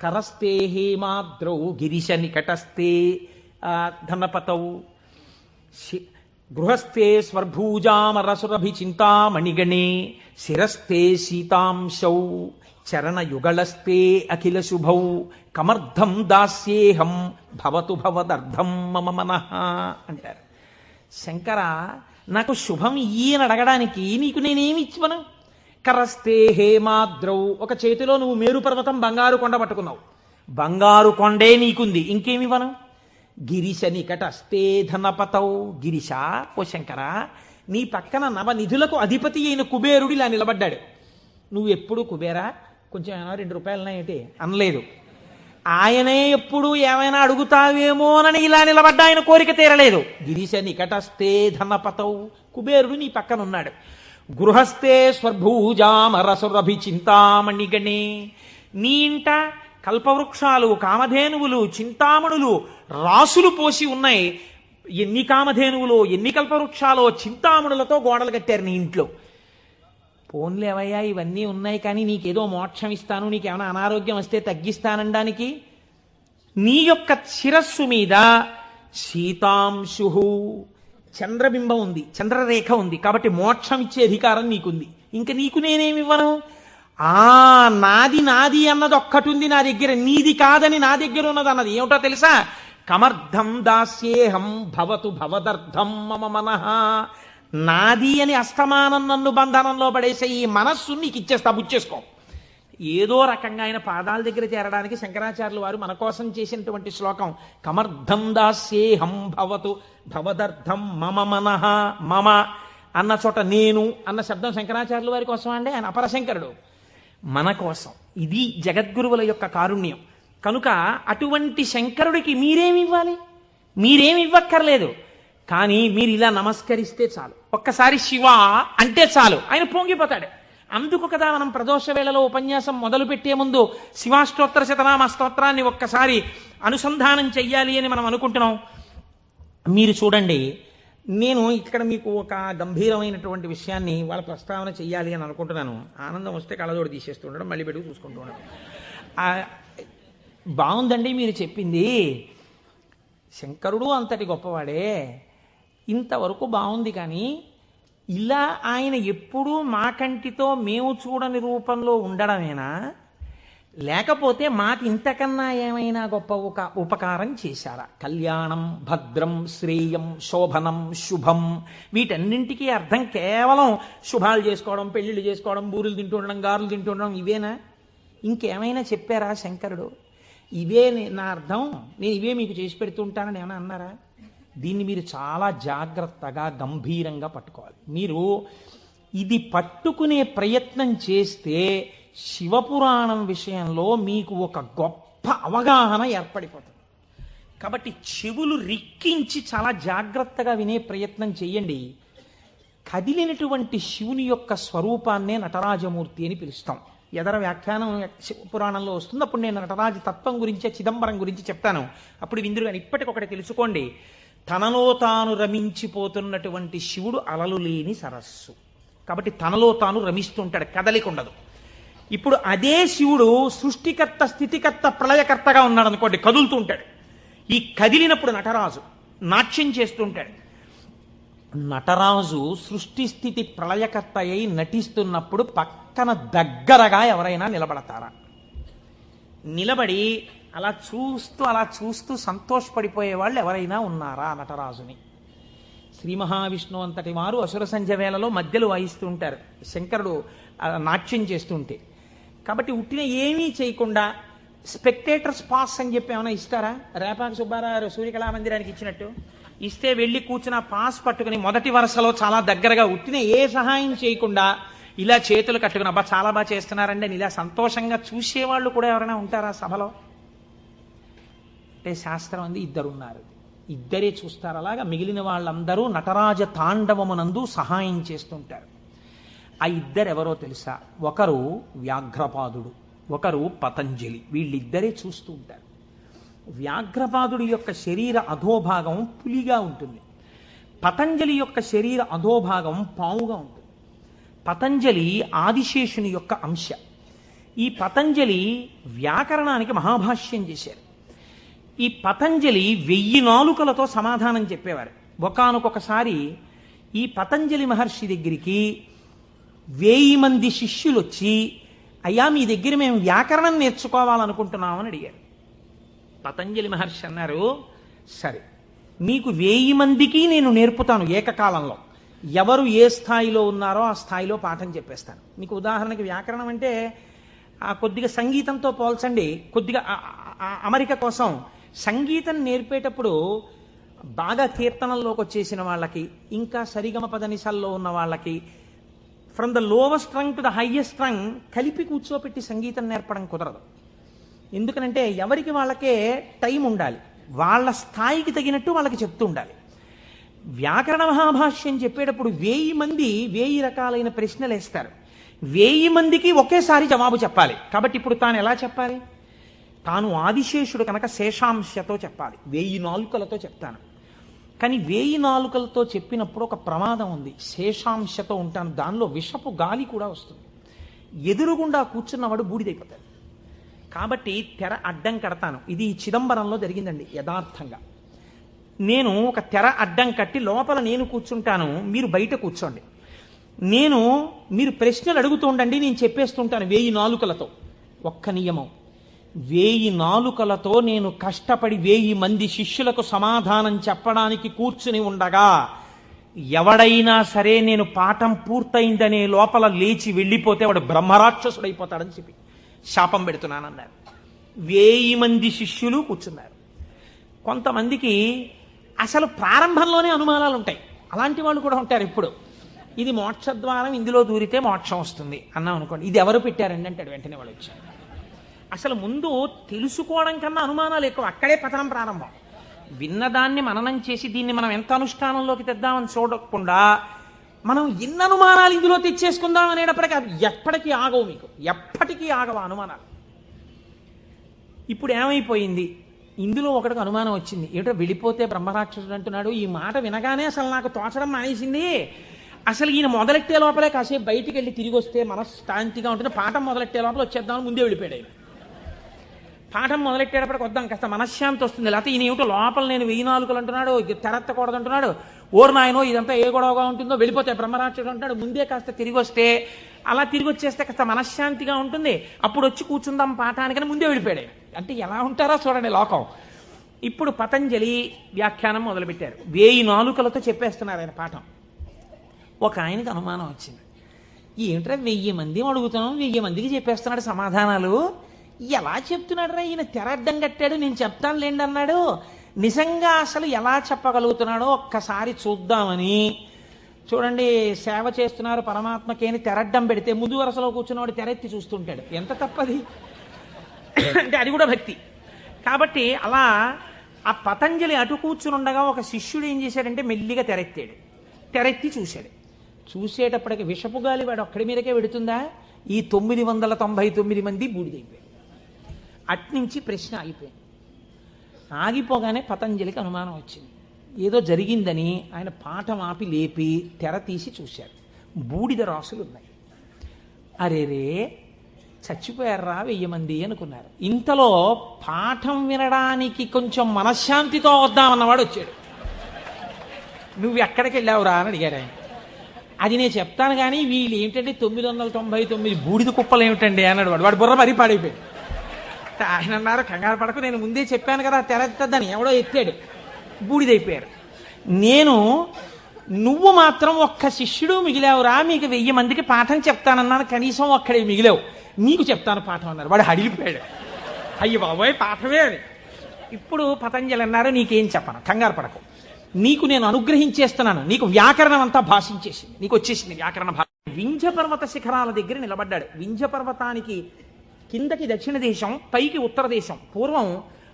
కరస్తే హేమాద్రౌ గిరిశ నికటస్తే ధనపతౌ గృహస్థే స్వర్భూజామరసురభి చింతామణిగణే శిరస్థే సీతాంశౌ చరణయుగళస్తే అఖిల శుభౌ కమర్థం దాస్యేహం భవతు భవదర్థం మమ మనః అంటారు. శంకర, నాకు శుభం ఈయన అడగడానికి నీకు నేనేమి ఇచ్చివను? కరస్తే హేమాద్రౌ, ఒక చేతిలో నువ్వు మేరు పర్వతం బంగారు కొండ పట్టుకున్నావు, బంగారు కొండే నీకుంది, ఇంకేమివ్వను? గిరిశ నికటస్తే ధనపతౌ, గిరిశ ఓ శంకర, నీ పక్కన నవనిధులకు అధిపతి అయిన కుబేరుడు ఇలా నిలబడ్డాడు. నువ్వు ఎప్పుడు కుబేరా కొంచెం ఏమైనా 2 రూపాయలనేటి అనలేదు. ఆయనే ఎప్పుడు ఏమైనా అడుగుతావేమోనని ఇలా నిలబడ్డా ఆయన కోరిక తీరలేదు. గిరిశ నికటస్తే ధనపతౌ, కుబేరుడు నీ పక్కన ఉన్నాడు. గృహస్థే స్వర్భూజామరసురభి చింతామణిగణే, నీ ఇంట కల్పవృక్షాలు, కామధేనువులు, చింతామణులు రాసులు పోసి ఉన్నాయి. ఎన్ని కామధేనువులో, ఎన్ని కల్పవృక్షాలో, చింతామణులతో గోడలు కట్టారు నీ ఇంట్లో. పోన్లేవయ్యా, ఇవన్నీ ఉన్నాయి కానీ నీకేదో మోక్షం ఇస్తాను, నీకేమైనా అనారోగ్యం వస్తే తగ్గిస్తానడానికి నీ యొక్క శిరస్సు మీద సీతాంశు చంద్రబింబం ఉంది, చంద్రరేఖ ఉంది, కాబట్టి మోక్షం ఇచ్చే అధికారం నీకుంది. ఇంకా నీకు నేనేమివ్వను? నాది నాది అన్నది ఒక్కటి ఉంది నా దగ్గర, నీది కాదని నా దగ్గర ఉన్నది అన్నది ఏమిటో తెలుసా? కమర్థం దాస్యేహం భవతు భవదర్థం మమ మనః. నాది అని అస్తమానం నన్ను బంధనంలో పడేసే ఈ మనస్సు నీకు ఇచ్చేస్తా, బుచ్చేసుకో. ఏదో రకంగా ఆయన పాదాల దగ్గర చేరడానికి శంకరాచార్యులు వారు మన కోసం చేసినటువంటి శ్లోకం కమర్థం దాస్యేహం భవతు భవదర్థం మమ మనః. మమ అన్న చోట నేను అన్న శబ్దం శంకరాచార్యుల వారి కోసం అండి, ఆయన అపరశంకరుడు, మన కోసం. ఇది జగద్గురువుల యొక్క కారుణ్యం. కనుక అటువంటి శంకరుడికి మీరేమివ్వాలి? మీరేమి ఇవ్వక్కర్లేదు, కానీ మీరు ఇలా నమస్కరిస్తే చాలు, ఒక్కసారి శివ అంటే చాలు, ఆయన పొంగిపోతాడు. అందుకు కదా మనం ప్రదోష వేళలో ఉపన్యాసం మొదలు పెట్టే ముందు శివాష్టోత్తర శతనామ స్తోత్రాన్ని ఒక్కసారి అనుసంధానం చెయ్యాలి అని మనం అనుకుంటున్నాం. మీరు చూడండి, నేను ఇక్కడ మీకు ఒక గంభీరమైనటువంటి విషయాన్ని వాళ్ళ ప్రస్తావన చెయ్యాలి అని అనుకుంటున్నాను. ఆనందం వస్తే కళ్ళజోడు తీసేస్తుండడం, మళ్ళీ పెట్టుకు చూసుకుంటూ ఉండడం. బాగుందండి మీరు చెప్పింది, శంకరుడు అంతటి గొప్పవాడే, ఇంతవరకు బాగుంది. కానీ ఇలా ఆయన ఎప్పుడూ మా కంటితో మేము చూడని రూపంలో ఉండడమేనా, లేకపోతే మాకు ఇంతకన్నా ఏమైనా గొప్ప ఉపకారం చేశారా? కళ్యాణం, భద్రం, శ్రేయం, శోభనం, శుభం, వీటన్నింటికీ అర్థం కేవలం శుభాలు చేసుకోవడం, పెళ్లిళ్ళు చేసుకోవడం, బూరులు తింటూ ఉండడం, గారులు తింటూ ఉండడం, ఇవేనా? ఇంకేమైనా చెప్పారా శంకరుడు? ఇవే నా అర్థం, నేను ఇవే మీకు చేసి పెడుతుంటానని ఏమైనా అన్నారా? దీన్ని మీరు చాలా జాగ్రత్తగా గంభీరంగా పట్టుకోవాలి. మీరు ఇది పట్టుకునే ప్రయత్నం చేస్తే శివపురాణం విషయంలో మీకు ఒక గొప్ప అవగాహన ఏర్పడిపోతుంది. కాబట్టి చెవులు రిక్కించి చాలా జాగ్రత్తగా వినే ప్రయత్నం చేయండి. కదిలినటువంటి శివుని యొక్క స్వరూపాన్నే నటరాజమూర్తి అని పిలుస్తాం. ఎదర వ్యాఖ్యానం పురాణంలో వస్తుంది, అప్పుడు నేను నటరాజ తత్వం గురించి, చిదంబరం గురించి చెప్తాను. అప్పుడు విందురు కానీ ఇప్పటికొకటి తెలుసుకోండి, తనలో తాను రమించిపోతున్నటువంటి శివుడు అలలు లేని సరస్సు, కాబట్టి తనలో తాను రమిస్తుంటాడు, కదలిక ఉండదు. ఇప్పుడు అదే శివుడు సృష్టికర్త, స్థితికర్త, ప్రళయకర్తగా ఉన్నాడు అనుకోండి, కదులుతూ ఉంటాడు. ఈ కదిలినప్పుడు నటరాజు నాట్యం చేస్తుంటాడు. నటరాజు సృష్టి స్థితి ప్రళయకర్త అయి నటిస్తున్నప్పుడు పక్కన దగ్గరగా ఎవరైనా నిలబడతారా? నిలబడి అలా చూస్తూ సంతోషపడిపోయే వాళ్ళు ఎవరైనా ఉన్నారా నటరాజుని? శ్రీ మహావిష్ణువు అంతటి వారు అసుర సంధ్య వేళలో మధ్యలో వాయిస్తూ ఉంటారు, శంకరుడు నాట్యం చేస్తుంటే. కాబట్టి ఉట్టిన ఏమీ చేయకుండా స్పెక్టేటర్స్ పాస్ అని చెప్పి ఏమైనా ఇస్తారా? రేపాక సుబ్బారావు సూర్యకళా మందిరానికి ఇచ్చినట్టు ఇస్తే వెళ్ళి కూర్చున్న పాస్ పట్టుకుని మొదటి వరుసలో చాలా దగ్గరగా ఉట్టిన ఏ సహాయం చేయకుండా ఇలా చేతులు కట్టుకుని అబ్బా చాలా బాగా చేస్తున్నారండి అని ఇలా సంతోషంగా చూసేవాళ్ళు కూడా ఎవరైనా ఉంటారా సభలో? అంటే శాస్త్రం అంది ఇద్దరున్నారు, ఇద్దరే చూస్తారు. అలాగా మిగిలిన వాళ్ళందరూ నటరాజ తాండవమునందు సహాయం చేస్తుంటారు. ఆ ఇద్దరెవరో తెలుసా? ఒకరు వ్యాఘ్రపాదుడు, ఒకరు పతంజలి. వీళ్ళిద్దరే చూస్తూ ఉంటారు. వ్యాఘ్రపాదుడి యొక్క శరీర అధోభాగం పులిగా ఉంటుంది, పతంజలి యొక్క శరీర అధోభాగం పావుగా ఉంటుంది. పతంజలి ఆదిశేషుని యొక్క అంశ. ఈ పతంజలి వ్యాకరణానికి మహాభాష్యం చేశారు. ఈ పతంజలి 1000 నాలుకలతో సమాధానం చెప్పేవారు. ఒకానొకసారి ఈ పతంజలి మహర్షి దగ్గరికి 1000 మంది శిష్యులు వచ్చి, అయ్యా మీ దగ్గర మేము వ్యాకరణం నేర్చుకోవాలనుకుంటున్నామని అడిగారు. పతంజలి మహర్షి అన్నారు, సరే మీకు 1000 మందికి నేను నేర్పుతాను ఏకకాలంలో. ఎవరు ఏ స్థాయిలో ఉన్నారో ఆ స్థాయిలో పాఠం చెప్పేస్తాను. మీకు ఉదాహరణకి వ్యాకరణం అంటే కొద్దిగా సంగీతంతో పోల్చండి. కొద్దిగా అమరిక కోసం సంగీతం నేర్పేటప్పుడు బాగా కీర్తనల్లోకి వచ్చేసిన వాళ్ళకి, ఇంకా సరిగమ పదనిసల్లో ఉన్న వాళ్ళకి, from the lowest string to the highest string కలిపి కూర్చోపెట్టి సంగీతం నేర్పడం కుదరదు. ఎందుకనంటే ఎవరికి వాళ్ళకే టైం ఉండాలి, వాళ్ళ స్థాయికి తగినట్టు వాళ్ళకి చెప్తూ ఉండాలి. వ్యాకరణ మహాభాష్యం చెప్పేటప్పుడు 1000 మంది 1000 రకాలైన ప్రశ్నలు వేస్తారు. 1000 మందికి ఒకేసారి జవాబు చెప్పాలి. కాబట్టి ఇప్పుడు తాను ఎలా చెప్పాలి? తాను ఆదిశేషుడు కనుక శేషాంశతో చెప్పాలి. 1000 నాలుకలతో చెప్తాను. కానీ 1000 నాలుకలతో చెప్పినప్పుడు ఒక ప్రమాదం ఉంది. శేషాంశతో ఉంటాను, దానిలో విషపు గాలి కూడా వస్తుంది. ఎదురుగుండా కూర్చున్నవాడు బూడిదైపోతాడు. కాబట్టి తెర అడ్డం కడతాను. ఇది చిదంబరంలో జరిగిందండి యథార్థంగా. నేను ఒక తెర అడ్డం కట్టి లోపల నేను కూర్చుంటాను, మీరు బయట కూర్చోండి. మీరు ప్రశ్నలు అడుగుతూ ఉండండి, నేను చెప్పేస్తుంటాను 1000 నాలుకలతో. ఒక్క నియమం, 1000 నాలుకలతో నేను కష్టపడి 1000 మంది శిష్యులకు సమాధానం చెప్పడానికి కూర్చుని ఉండగా ఎవడైనా సరే నేను పాఠం పూర్తయిందనే లోపల లేచి వెళ్ళిపోతే వాడు బ్రహ్మరాక్షసుడైపోతాడని చెప్పి శాపం పెడుతున్నానన్నారు. 1000 మంది శిష్యులు కూర్చున్నారు. కొంతమందికి అసలు ప్రారంభంలోనే అనుమానాలు ఉంటాయి. అలాంటి వాళ్ళు కూడా ఉంటారు. ఇప్పుడు ఇది మోక్షద్వారం, ఇందులో దూరితే మోక్షం వస్తుంది అన్నాం అనుకోండి, ఇది ఎవరు పెట్టారండి అంటాడు. వెంటనే వాళ్ళు వచ్చారు. అసలు ముందు తెలుసుకోవడం కన్నా అనుమానాలు ఎక్కువ. అక్కడే పతనం ప్రారంభం. విన్నదాన్ని మననం చేసి దీన్ని మనం ఎంత అనుష్ఠానంలోకి తెద్దామని చూడకుండా మనం ఎన్ని అనుమానాలు ఇందులో తెచ్చేసుకుందాం అనేటప్పటికీ అవి ఎప్పటికీ ఆగవు. మీకు ఎప్పటికీ ఆగవు అనుమానాలు. ఇప్పుడు ఏమైపోయింది, ఇందులో ఒకటికి అనుమానం వచ్చింది. ఏమిటో వెళ్ళిపోతే బ్రహ్మరాక్షసుడు అంటున్నాడు. ఈ మాట వినగానే అసలు నాకు తోచడం మానేసింది. అసలు ఈయన మొదలెట్టే లోపలే కాసేపు బయటికి వెళ్ళి తిరిగి వస్తే మనశ్శాంతిగా ఉంటుంది. పాఠం మొదలెట్టే లోపల వచ్చేద్దామని ముందే వెళ్ళిపోయాడు ఆయన. పాఠం మొదలెట్టేటప్పటికి వద్దాం, కాస్త మనశ్శాంతి వస్తుంది. లేకపోతే ఈయన ఏమిటో లోపల నేను 1000 నాలుకలు అంటున్నాడు, తెరత్తకూడదు అంటున్నాడు, ఓరు నాయనో ఇదంతా ఏ గొడవగా ఉంటుందో, వెళ్ళిపోతే బ్రహ్మరాక్షసుడు అంటాడు. ముందే కాస్త తిరిగి వస్తే, అలా తిరిగి వచ్చేస్తే కాస్త మనశ్శాంతిగా ఉంటుంది. అప్పుడు వచ్చి కూర్చుందాం పాఠానికని ముందే వెళ్ళిపోయాడు. అంటే ఎలా ఉంటారో చూడండి లోకం. ఇప్పుడు పతంజలి వ్యాఖ్యానం మొదలుపెట్టారు. 1000 నాలుకలతో చెప్పేస్తున్నారు ఆయన పాఠం. ఒక ఆయనకి అనుమానం వచ్చింది. ఏమిట్రా 1000 మంది అడుగుతున్నాం, 1000 మందికి చెప్పేస్తున్నాడు సమాధానాలు, ఎలా చెప్తున్నాడు రా ఈయన? తెర అడ్డం కట్టాడు, నేను చెప్తాను లేండి అన్నాడు. నిజంగా అసలు ఎలా చెప్పగలుగుతున్నాడో ఒక్కసారి చూద్దామని. చూడండి, సేవ చేస్తున్నారు పరమాత్మకి అని తెరడ్డం పెడితే ముందు వరుసలో కూర్చున్నవాడు తెరెత్తి చూస్తుంటాడు. ఎంత తప్పది అంటే అది కూడా భక్తి. కాబట్టి అలా ఆ పతంజలి అటు కూర్చునుండగా ఒక శిష్యుడు ఏం చేశాడంటే మెల్లిగా తెరెత్తాడు. తెరెత్తి చూశాడు. చూసేటప్పటికి విషపు గాలి వాడు ఒక్కడి మీదకే వెడుతుందా? ఈ 999 మంది బూడిదైపోయాడు. అట్నుంచి ప్రశ్న ఆగిపోయింది. ఆగిపోగానే పతంజలికి అనుమానం వచ్చింది. ఏదో జరిగిందని ఆయన పాఠం ఆపి లేపి తెర తీసి చూశారు. బూడిద రాసులు ఉన్నాయి. అరేరే చచ్చిపోయారా 1000 మంది అనుకున్నారు. ఇంతలో పాఠం వినడానికి కొంచెం మనశ్శాంతితో వద్దామన్నవాడు వచ్చాడు. నువ్వు ఎక్కడికి వెళ్ళావురా అని అడిగాడు ఆయన. అది నేను చెప్తాను కానీ వీళ్ళు ఏమిటంటే 999 బూడిద కుప్పలు ఏమిటండి అన్నాడు వాడు. వాడు బుర్ర మరీ పాడైపోయాడు. ఆయన అన్నారు, కంగారు పడకు, నేను ముందే చెప్పాను కదా తెరెత్తద్దని. ఎవడో ఎత్తాడు, బూడిదైపోయారు. నువ్వు మాత్రం ఒక్క శిష్యుడు మిగిలావురా, మీకు 1000 మందికి పాఠం చెప్తానన్నాను, కనీసం ఒక్కడే మిగిలావు, నీకు చెప్తాను పాఠం అన్నారు. వాడు హడిలిపోయాడు. అయ్య బాబోయ్ పాఠమే అని. ఇప్పుడు పతంజలి అన్నారు, నీకేం చెప్పను, కంగారు పడకు, నీకు నేను అనుగ్రహించేస్తున్నాను, నీకు వ్యాకరణం అంతా భాషించేసింది, నీకు వచ్చేసింది వ్యాకరణ భాష. వింధ్య పర్వత శిఖరాల దగ్గర నిలబడ్డాడు. వింధ్య పర్వతానికి కిందకి దక్షిణ దేశం, పైకి ఉత్తర దేశం. పూర్వం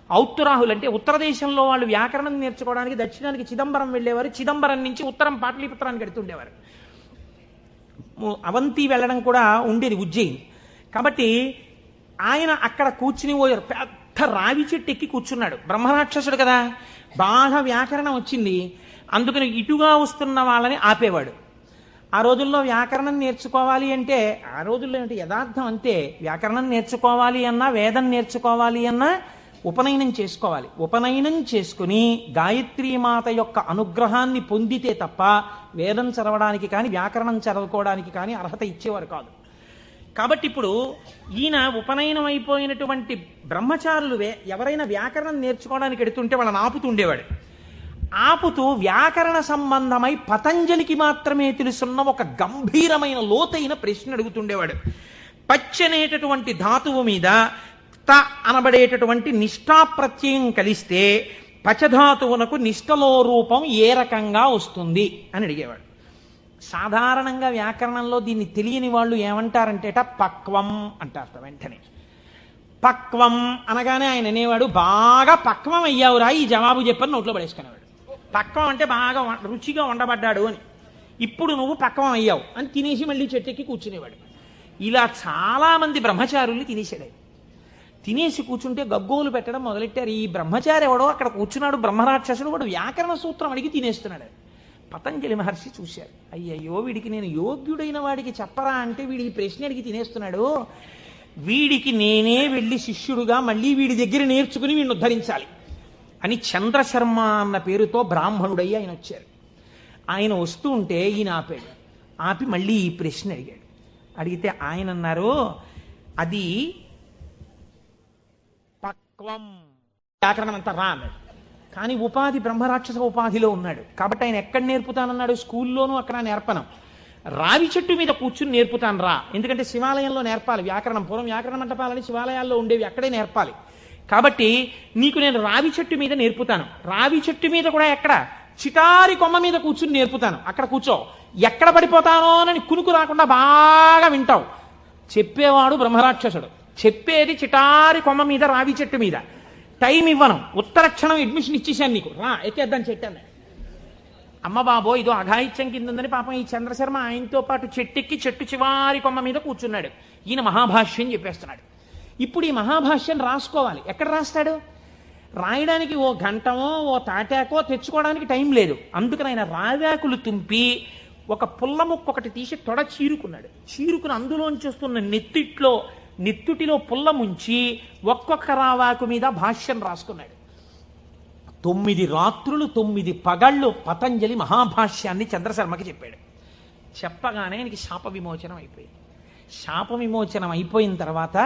ఔత్తరాహులు అంటే ఉత్తర దేశంలో వాళ్ళు వ్యాకరణం నేర్చుకోవడానికి దక్షిణానికి చిదంబరం వెళ్ళేవారు. చిదంబరం నుంచి ఉత్తరం పాటలీపుత్రానికి వెడుతుండేవారు. అవంతి వెళ్ళడం కూడా ఉండేది ఉజ్జయిని. కాబట్టి ఆయన అక్కడ కూర్చుని పోయారు. పెద్ద రావి చెట్టు ఎక్కి కూర్చున్నాడు. బ్రహ్మరాక్షసుడు కదా, బాగా వ్యాకరణం వచ్చింది. అందుకని ఇటుగా వస్తున్న వాళ్ళని ఆపేవాడు. ఆ రోజుల్లో వ్యాకరణం నేర్చుకోవాలి అంటే, ఆ రోజుల్లో ఏంటి యథార్థం అంతే, వ్యాకరణం నేర్చుకోవాలి అన్నా, వేదం నేర్చుకోవాలి అన్నా ఉపనయనం చేసుకోవాలి. ఉపనయనం చేసుకుని గాయత్రీమాత యొక్క అనుగ్రహాన్ని పొందితే తప్ప వేదం చదవడానికి కానీ వ్యాకరణం చదువుకోవడానికి కానీ అర్హత ఇచ్చేవారు కాదు. కాబట్టి ఇప్పుడు ఈయన ఉపనయనం అయిపోయినటువంటి బ్రహ్మచారులు ఎవరైనా వ్యాకరణం నేర్చుకోవడానికి ఎడుతుంటే వాళ్ళని ఆపుతుండేవాడు. ఆపుతూ వ్యాకరణ సంబంధమై పతంజలికి మాత్రమే తెలుసున్న ఒక గంభీరమైన లోతైన ప్రశ్న అడుగుతుండేవాడు. పచ్చనేటటువంటి ధాతువు మీద త అనబడేటటువంటి నిష్ఠా ప్రత్యయం కలిస్తే పచధాతువునకు నిష్ఠలో రూపం ఏ రకంగా వస్తుంది అని అడిగేవాడు. సాధారణంగా వ్యాకరణంలో దీన్ని తెలియని వాళ్ళు ఏమంటారంటేట పక్వం అంటారట. వెంటనే పక్వం అనగానే ఆయన అనేవాడు, బాగా పక్వం అయ్యావురా ఈ జవాబు చెప్పని నోట్లో పడేసుకునేవాడు. పక్వం అంటే బాగా రుచిగా వండబడ్డాడు అని. ఇప్పుడు నువ్వు పక్వం అయ్యావు అని తినేసి మళ్ళీ చెట్టెక్కి కూర్చునేవాడు. ఇలా చాలామంది బ్రహ్మచారుల్ని తినేసాడు. తినేసి కూర్చుంటే గగ్గోలు పెట్టడం మొదలెట్టారు. ఈ బ్రహ్మచారి ఎవడో అక్కడ కూర్చున్నాడు, బ్రహ్మరాక్షసుడు, వాడు వ్యాకరణ సూత్రం అడిగి తినేస్తున్నాడు. పతంజలి మహర్షి చూశారు, అయ్యయ్యో వీడికి నేను యోగ్యుడైన వాడికి చెప్పరా అంటే వీడి ఈ ప్రశ్న అడిగి తినేస్తున్నాడు, వీడికి నేనే వెళ్ళి శిష్యుడుగా మళ్ళీ వీడి దగ్గర నేర్చుకుని వీడిని ఉద్ధరించాలి అని చంద్రశర్మ అన్న పేరుతో బ్రాహ్మణుడయ్యి ఆయన వచ్చారు. ఆయన వస్తూ ఉంటే ఈయన ఆపాడు. ఆపి మళ్ళీ ఈ ప్రశ్న అడిగాడు. అడిగితే ఆయన అన్నారు, అది పక్వం, వ్యాకరణం అంతా రా అన్నాడు. కానీ ఉపాధి బ్రహ్మరాక్షస ఉపాధిలో ఉన్నాడు కాబట్టి ఆయన ఎక్కడ నేర్పుతానన్నాడు, స్కూల్లోనూ అక్కడ నేర్పను, రావి చెట్టు మీద కూర్చుని నేర్పుతాను రా. ఎందుకంటే శివాలయంలో నేర్పాలి వ్యాకరణం, పూర్వం వ్యాకరణ మంటపాలని శివాలయాల్లో ఉండేవి, అక్కడే నేర్పాలి. కాబట్టి నీకు నేను రావి చెట్టు మీద నేర్పుతాను. రావి చెట్టు మీద కూడా ఎక్కడ, చిటారి కొమ్మ మీద కూర్చుని నేర్పుతాను, అక్కడ కూర్చో, ఎక్కడ పడిపోతానో అని కునుకు రాకుండా బాగా వింటావు. చెప్పేవాడు బ్రహ్మరాక్షసుడు, చెప్పేది చిటారి కొమ్మ మీద రావి చెట్టు మీద. టైం ఇవ్వను, ఉత్తరక్షణం అడ్మిషన్ ఇచ్చేసాను నీకు, రా ఎక్కేద్దాం చెట్టు అన్నాడు. అమ్మ బాబో ఇదో అఘాయిత్యం కింద ఉందని పాపం ఈ చంద్రశర్మ ఆయనతో పాటు చెట్టెక్కి చెట్టు చివారి కొమ్మ మీద కూర్చున్నాడు. ఈయన మహాభాష్యం చెప్పేస్తున్నాడు. ఇప్పుడు ఈ మహాభాష్యం రాసుకోవాలి, ఎక్కడ రాస్తాడు? రాయడానికి ఓ గంటమో ఓ తాటాకో తెచ్చుకోవడానికి టైం లేదు. అందుకని ఆయన రావాకులు తుంపి ఒక పుల్ల ముక్క ఒకటి తీసి తొడ చీరుకున్నాడు. చీరుకుని అందులోంచి వస్తున్న నెత్తుటిలో పుల్ల ముంచి ఒక్కొక్క రావాకు మీద భాష్యం రాసుకున్నాడు. 9 రాత్రులు 9 పగళ్ళు పతంజలి మహాభాష్యాన్ని చంద్రశర్మకి చెప్పాడు. చెప్పగానే ఆయనకి శాప విమోచనం అయిపోయింది. శాప విమోచనం అయిపోయిన తర్వాత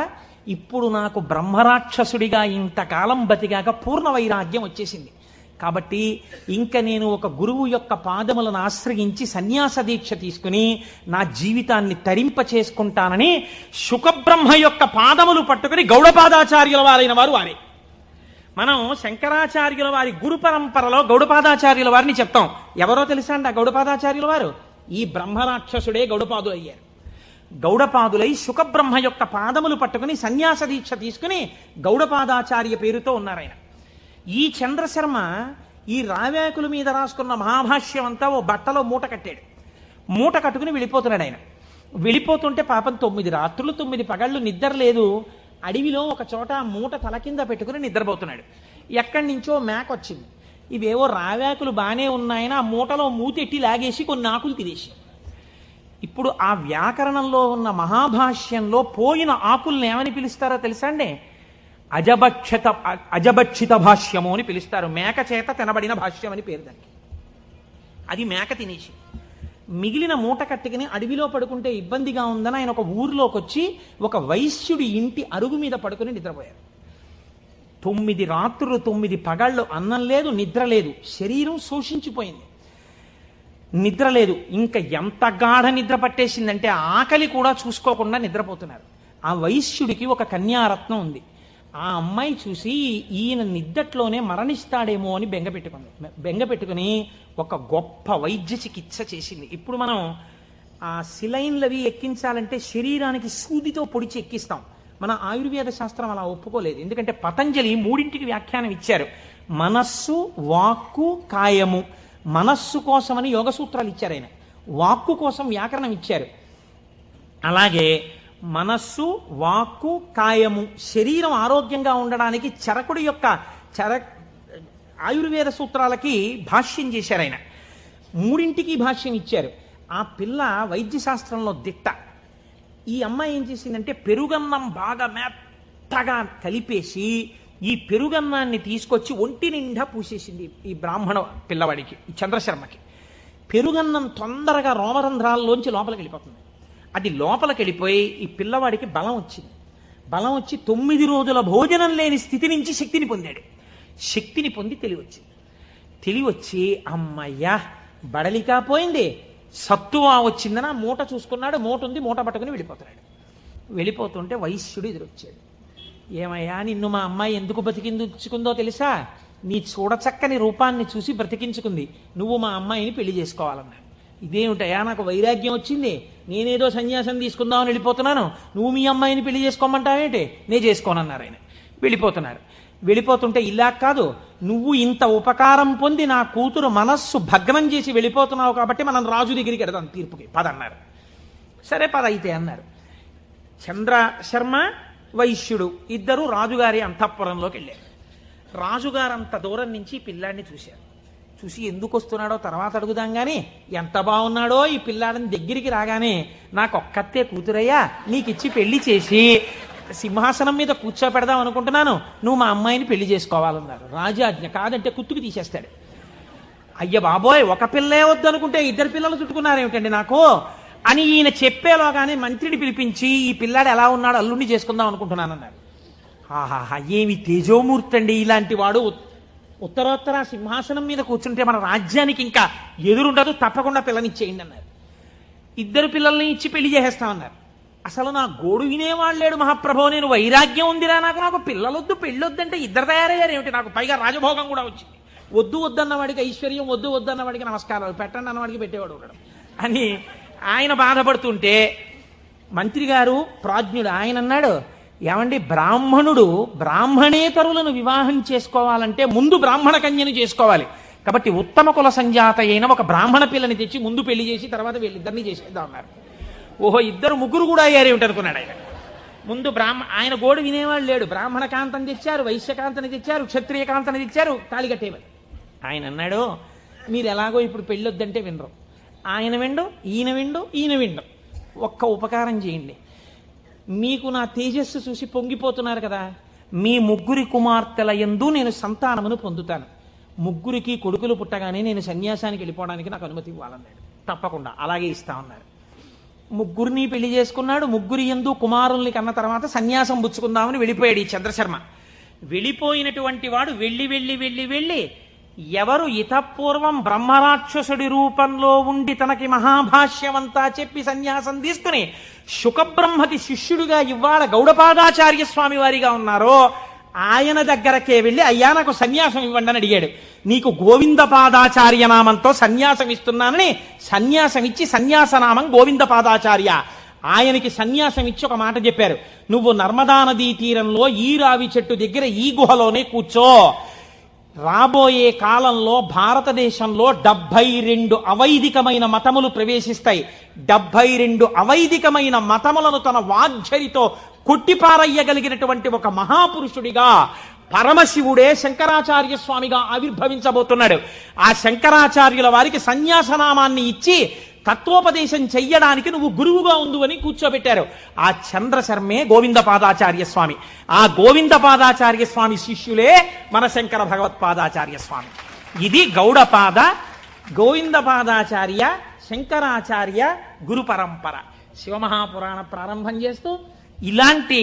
ఇప్పుడు నాకు బ్రహ్మరాక్షసుడిగా ఇంతకాలం బతిగాక పూర్ణ వైరాగ్యం వచ్చేసింది. కాబట్టి ఇంక నేను ఒక గురువు యొక్క పాదములను ఆశ్రయించి సన్యాస దీక్ష తీసుకుని నా జీవితాన్ని తరింప చేసుకుంటానని శుకబ్రహ్మ యొక్క పాదములు పట్టుకుని గౌడపాదాచార్యుల వారైన వారు వారే. మనం శంకరాచార్యుల వారి గురు పరంపరలో గౌడపాదాచార్యుల వారిని చెప్తాం. ఎవరో తెలుసా అండి ఆ గౌడపాదాచార్యుల వారు? ఈ బ్రహ్మరాక్షసుడే గౌడపాదులు అయ్యారు. గౌడపాదులై శుకబ్రహ్మ యొక్క పాదములు పట్టుకుని సన్యాస దీక్ష తీసుకుని గౌడపాదాచార్య పేరుతో ఉన్నారాయన. ఈ చంద్రశర్మ ఈ రావ్యాకుల మీద రాసుకున్న మహాభాష్యం అంతా ఓ బట్టలో మూట కట్టాడు. మూట కట్టుకుని వెళ్ళిపోతున్నాడు ఆయన. వెళ్ళిపోతుంటే పాపం 9 రాత్రులు 9 పగళ్ళు నిద్ర లేదు. అడవిలో ఒక చోట మూట తల కింద పెట్టుకుని నిద్రపోతున్నాడు. ఎక్కడి నుంచో మేక వచ్చింది. ఇవేవో రావ్యాకులు బాగానే ఉన్నాయని ఆ మూటలో మూతెట్టి లాగేసి కొన్ని ఆకులు తినేసి, ఇప్పుడు ఆ వ్యాకరణంలో ఉన్న మహాభాష్యంలో పోయిన ఆకుల్ని ఏమని పిలుస్తారో తెలుసా అండి? అజభక్షిత భాష్యము అని పిలుస్తారు. మేక చేత తినబడిన భాష్యం అని పేరు దానికి. అది మేక తినేసి మిగిలిన మూట కట్టుకుని అడవిలో పడుకుంటే ఇబ్బందిగా ఉందని ఆయన ఒక ఊరిలోకి వచ్చి ఒక వైశ్యుడి ఇంటి అరుగు మీద పడుకుని నిద్రపోయారు. 9 రాత్రులు 9 పగళ్ళు అన్నం లేదు, నిద్ర లేదు, శరీరం శోషించిపోయింది, నిద్ర లేదు. ఇంకా ఎంత గాఢ నిద్ర పట్టేసిందంటే ఆకలి కూడా చూసుకోకుండా నిద్రపోతున్నారు. ఆ వైశ్యుడికి ఒక కన్యారత్నం ఉంది. ఆ అమ్మాయి చూసి ఈయన నిద్దట్లోనే మరణిస్తాడేమో అని బెంగపెట్టుకుని ఒక గొప్ప వైద్య చికిత్స చేసింది. ఇప్పుడు మనం ఆ సిలైన్లవి ఎక్కించాలంటే శరీరానికి సూదితో పొడిచి ఎక్కిస్తాం. మన ఆయుర్వేద శాస్త్రం అలా ఒప్పుకోలేదు. ఎందుకంటే పతంజలి 3ంటికి వ్యాఖ్యానం ఇచ్చారు. మనస్సు, వాక్కు, కాయము. మనస్సు కోసమని యోగ సూత్రాలు ఇచ్చారు ఆయన, వాక్కు కోసం వ్యాకరణం ఇచ్చారు. అలాగే మనస్సు, వాక్కు, కాయము, శరీరం ఆరోగ్యంగా ఉండడానికి చరకుడి యొక్క ఆయుర్వేద సూత్రాలకి భాష్యం చేశారు ఆయన. 3ంటికి భాష్యం ఇచ్చారు. ఆ పిల్ల వైద్యశాస్త్రంలో దిట్ట. ఈ అమ్మాయి ఏం చేసిందంటే పెరుగన్నం బాగా మెత్తగా కలిపేసి ఈ పెరుగన్నాన్ని తీసుకొచ్చి ఒంటి నిండా పూసేసింది ఈ బ్రాహ్మణ పిల్లవాడికి, ఈ చంద్రశర్మకి. పెరుగన్నం తొందరగా రోమరంధ్రాల్లోంచి లోపలికి వెళ్ళిపోతుంది. అది లోపలికి వెళ్ళిపోయి ఈ పిల్లవాడికి బలం వచ్చింది. బలం వచ్చి 9 రోజుల భోజనం లేని స్థితి నుంచి శక్తిని పొందాడు. శక్తిని పొంది తెలివచ్చింది. తెలివచ్చి అమ్మయ్యా బడలికా పోయింది, సత్తువా వచ్చిందని ఆ మూట చూసుకున్నాడు. మూట ఉంది, మూట పట్టుకుని వెళ్ళిపోతున్నాడు. వెళ్ళిపోతుంటే వైశ్యుడు ఎదురొచ్చాడు. ఏమయ్యా నిన్ను మా అమ్మాయి ఎందుకు బ్రతికించుకుందో తెలుసా? నీ చూడచక్కని రూపాన్ని చూసి బ్రతికించుకుంది, నువ్వు మా అమ్మాయిని పెళ్లి చేసుకోవాలన్నాడు. ఇదేమిటయా నాకు వైరాగ్యం వచ్చింది, నేనేదో సన్యాసం తీసుకుందామని వెళ్ళిపోతున్నాను, నువ్వు మీ అమ్మాయిని పెళ్లి చేసుకోమంటావేంటి? నేను చేసుకోనన్నారు ఆయన. వెళ్ళిపోతున్నారు. వెళ్ళిపోతుంటే ఇలా కాదు, నువ్వు ఇంత ఉపకారం పొంది నా కూతురు మనస్సు భగ్నం చేసి వెళ్ళిపోతున్నావు కాబట్టి మనం రాజు దగ్గరికి వెడదాం తీర్పుకి పదన్నారు. సరే పద అయితే అన్నారు. చంద్రశర్మ వైశ్యుడు ఇద్దరు రాజుగారి అంతఃపురంలోకి వెళ్ళారు. రాజుగారు అంత దూరం నుంచి పిల్లాడిని చూశారు. చూసి ఎందుకు వస్తున్నాడో తర్వాత అడుగుదాం కానీ ఎంత బాగున్నాడో ఈ పిల్లాడిని దగ్గరికి రాగానే నాకు ఒక్కతే కూతురయ్యా, నీకిచ్చి పెళ్లి చేసి సింహాసనం మీద కూర్చోపెడదాం అనుకుంటున్నాను, నువ్వు మా అమ్మాయిని పెళ్లి చేసుకోవాలన్నారు. రాజాజ్ఞ, కాదంటే కుత్తుకు తీసేస్తాడు. అయ్య బాబోయ్, ఒక పిల్లే వద్దనుకుంటే 2 పిల్లలు చుట్టుకున్నారేమిటండి నాకు అని ఈయన చెప్పేలోగానే మంత్రిని పిలిపించి ఈ పిల్లాడు ఎలా ఉన్నాడో అల్లుడిని చేసుకుందాం అనుకుంటున్నానన్నారు. ఆహాహా ఏమి తేజోమూర్తి అండి ఇలాంటి వాడు. ఉత్తరోత్తర సింహాసనం మీద కూర్చుంటే మన రాజ్యానికి ఇంకా ఎదురుండదు, తప్పకుండా పిల్లనిచ్చేయండి అన్నారు. 2 పిల్లల్ని ఇచ్చి పెళ్లి చేసేస్తామన్నారు. అసలు నా గోడు వినేవాళ్ళు లేడు మహాప్రభో, నేను వైరాగ్యం ఉందిరా నాకు పిల్లలొద్దు పెళ్ళొద్దంటే 2 తయారయ్యారు ఏమిటి, నాకు పైగా రాజభోగం కూడా వచ్చింది. వద్దు వద్దన్నవాడికి ఐశ్వర్యం, వద్దు వద్దన్నవాడికి నమస్కారాలు, పెట్టండి అన్నవాడికి పెట్టేవాడు ఉండడం అని ఆయన బాధపడుతుంటే మంత్రి గారు ప్రాజ్ఞుడు ఆయన అన్నాడు, ఏమండి బ్రాహ్మణుడు బ్రాహ్మణేతరులను వివాహం చేసుకోవాలంటే ముందు బ్రాహ్మణ కన్యను చేసుకోవాలి. కాబట్టి ఉత్తమ కుల సంజాత అయిన ఒక బ్రాహ్మణ పిల్లని తెచ్చి ముందు పెళ్లి చేసి తర్వాత వీళ్ళిద్దరినీ చేసేద్దాం అన్నారు. ఓహో 2 కూడా అయ్యారేమిటనుకున్నాడు ఆయన. ముందు ఆయన గోడు వినేవాళ్ళు లేడు. బ్రాహ్మణ కాంతని తెచ్చారు, వైశ్యకాంతని తెచ్చారు, క్షత్రియ కాంతని తెచ్చారు, తాళి కట్టేవారు. ఆయన అన్నాడు, మీరు ఎలాగో ఇప్పుడు పెళ్ళొద్దంటే వినరు, ఆయన విండు, ఈయన విండు, ఈయన విండు. ఒక్క ఉపకారం చేయండి, మీకు నా తేజస్సు చూసి పొంగిపోతున్నారు కదా, మీ 3 కుమార్తెల యందు నేను సంతానమును పొందుతాను. 3 కొడుకులు పుట్టగానే నేను సన్యాసానికి వెళ్ళిపోవడానికి నాకు అనుమతి ఇవ్వాలన్నాడు. తప్పకుండా అలాగే ఇస్తామన్నారు. 3 పెళ్లి చేసుకున్నాడు. 3 యందు కుమారుల్ని కన్న తర్వాత సన్యాసం పుచ్చుకుందామని వెళ్ళిపోయాడు ఈ చంద్రశర్మ. వెళ్ళిపోయినటువంటి వాడు వెళ్ళి ఎవరు ఇతపూర్వం బ్రహ్మరాక్షసుడి రూపంలో ఉండి తనకి మహాభాష్యమంతా చెప్పి సన్యాసం తీసుకుని శుకబ్రహ్మకి శిష్యుడిగా ఇవాళ గౌడపాదాచార్య స్వామి వారిగా ఉన్నారో ఆయన దగ్గరకే వెళ్ళి అయ్యా నాకు సన్యాసం ఇవ్వండి అని అడిగాడు. నీకు గోవిందపాదాచార్య నామంతో సన్యాసం ఇస్తున్నానని సన్యాసం ఇచ్చి సన్యాసనామం గోవిందపాదాచార్య. ఆయనకి సన్యాసం ఇచ్చి ఒక మాట చెప్పారు, నువ్వు నర్మదా నదీ తీరంలో ఈ రావి చెట్టు దగ్గర ఈ గుహలోనే కూర్చో. రాబోయే కాలంలో భారతదేశంలో 72 అవైదికమైన మతములు ప్రవేశిస్తాయి. 72 అవైదికమైన మతములను తన వాగ్ఝరితో కొట్టిపారయ్యగలిగినటువంటి ఒక మహాపురుషుడిగా పరమశివుడే శంకరాచార్య స్వామిగా ఆవిర్భవించబోతున్నాడు. ఆ శంకరాచార్యుల వారికి సన్యాసనామాన్ని ఇచ్చి తత్వోపదేశం చెయ్యడానికి నువ్వు గురువుగా ఉండు అని కూర్చోబెట్టారు. ఆ చంద్రశర్మే గోవిందపాదాచార్య స్వామి. ఆ గోవిందపాదాచార్య స్వామి శిష్యులే మన శంకర భగవత్పాదాచార్య స్వామి. ఇది గౌడపాద, గోవిందపాదాచార్య, శంకరాచార్య గురు పరంపర. శివమహాపురాణ ప్రారంభం చేస్తూ ఇలాంటి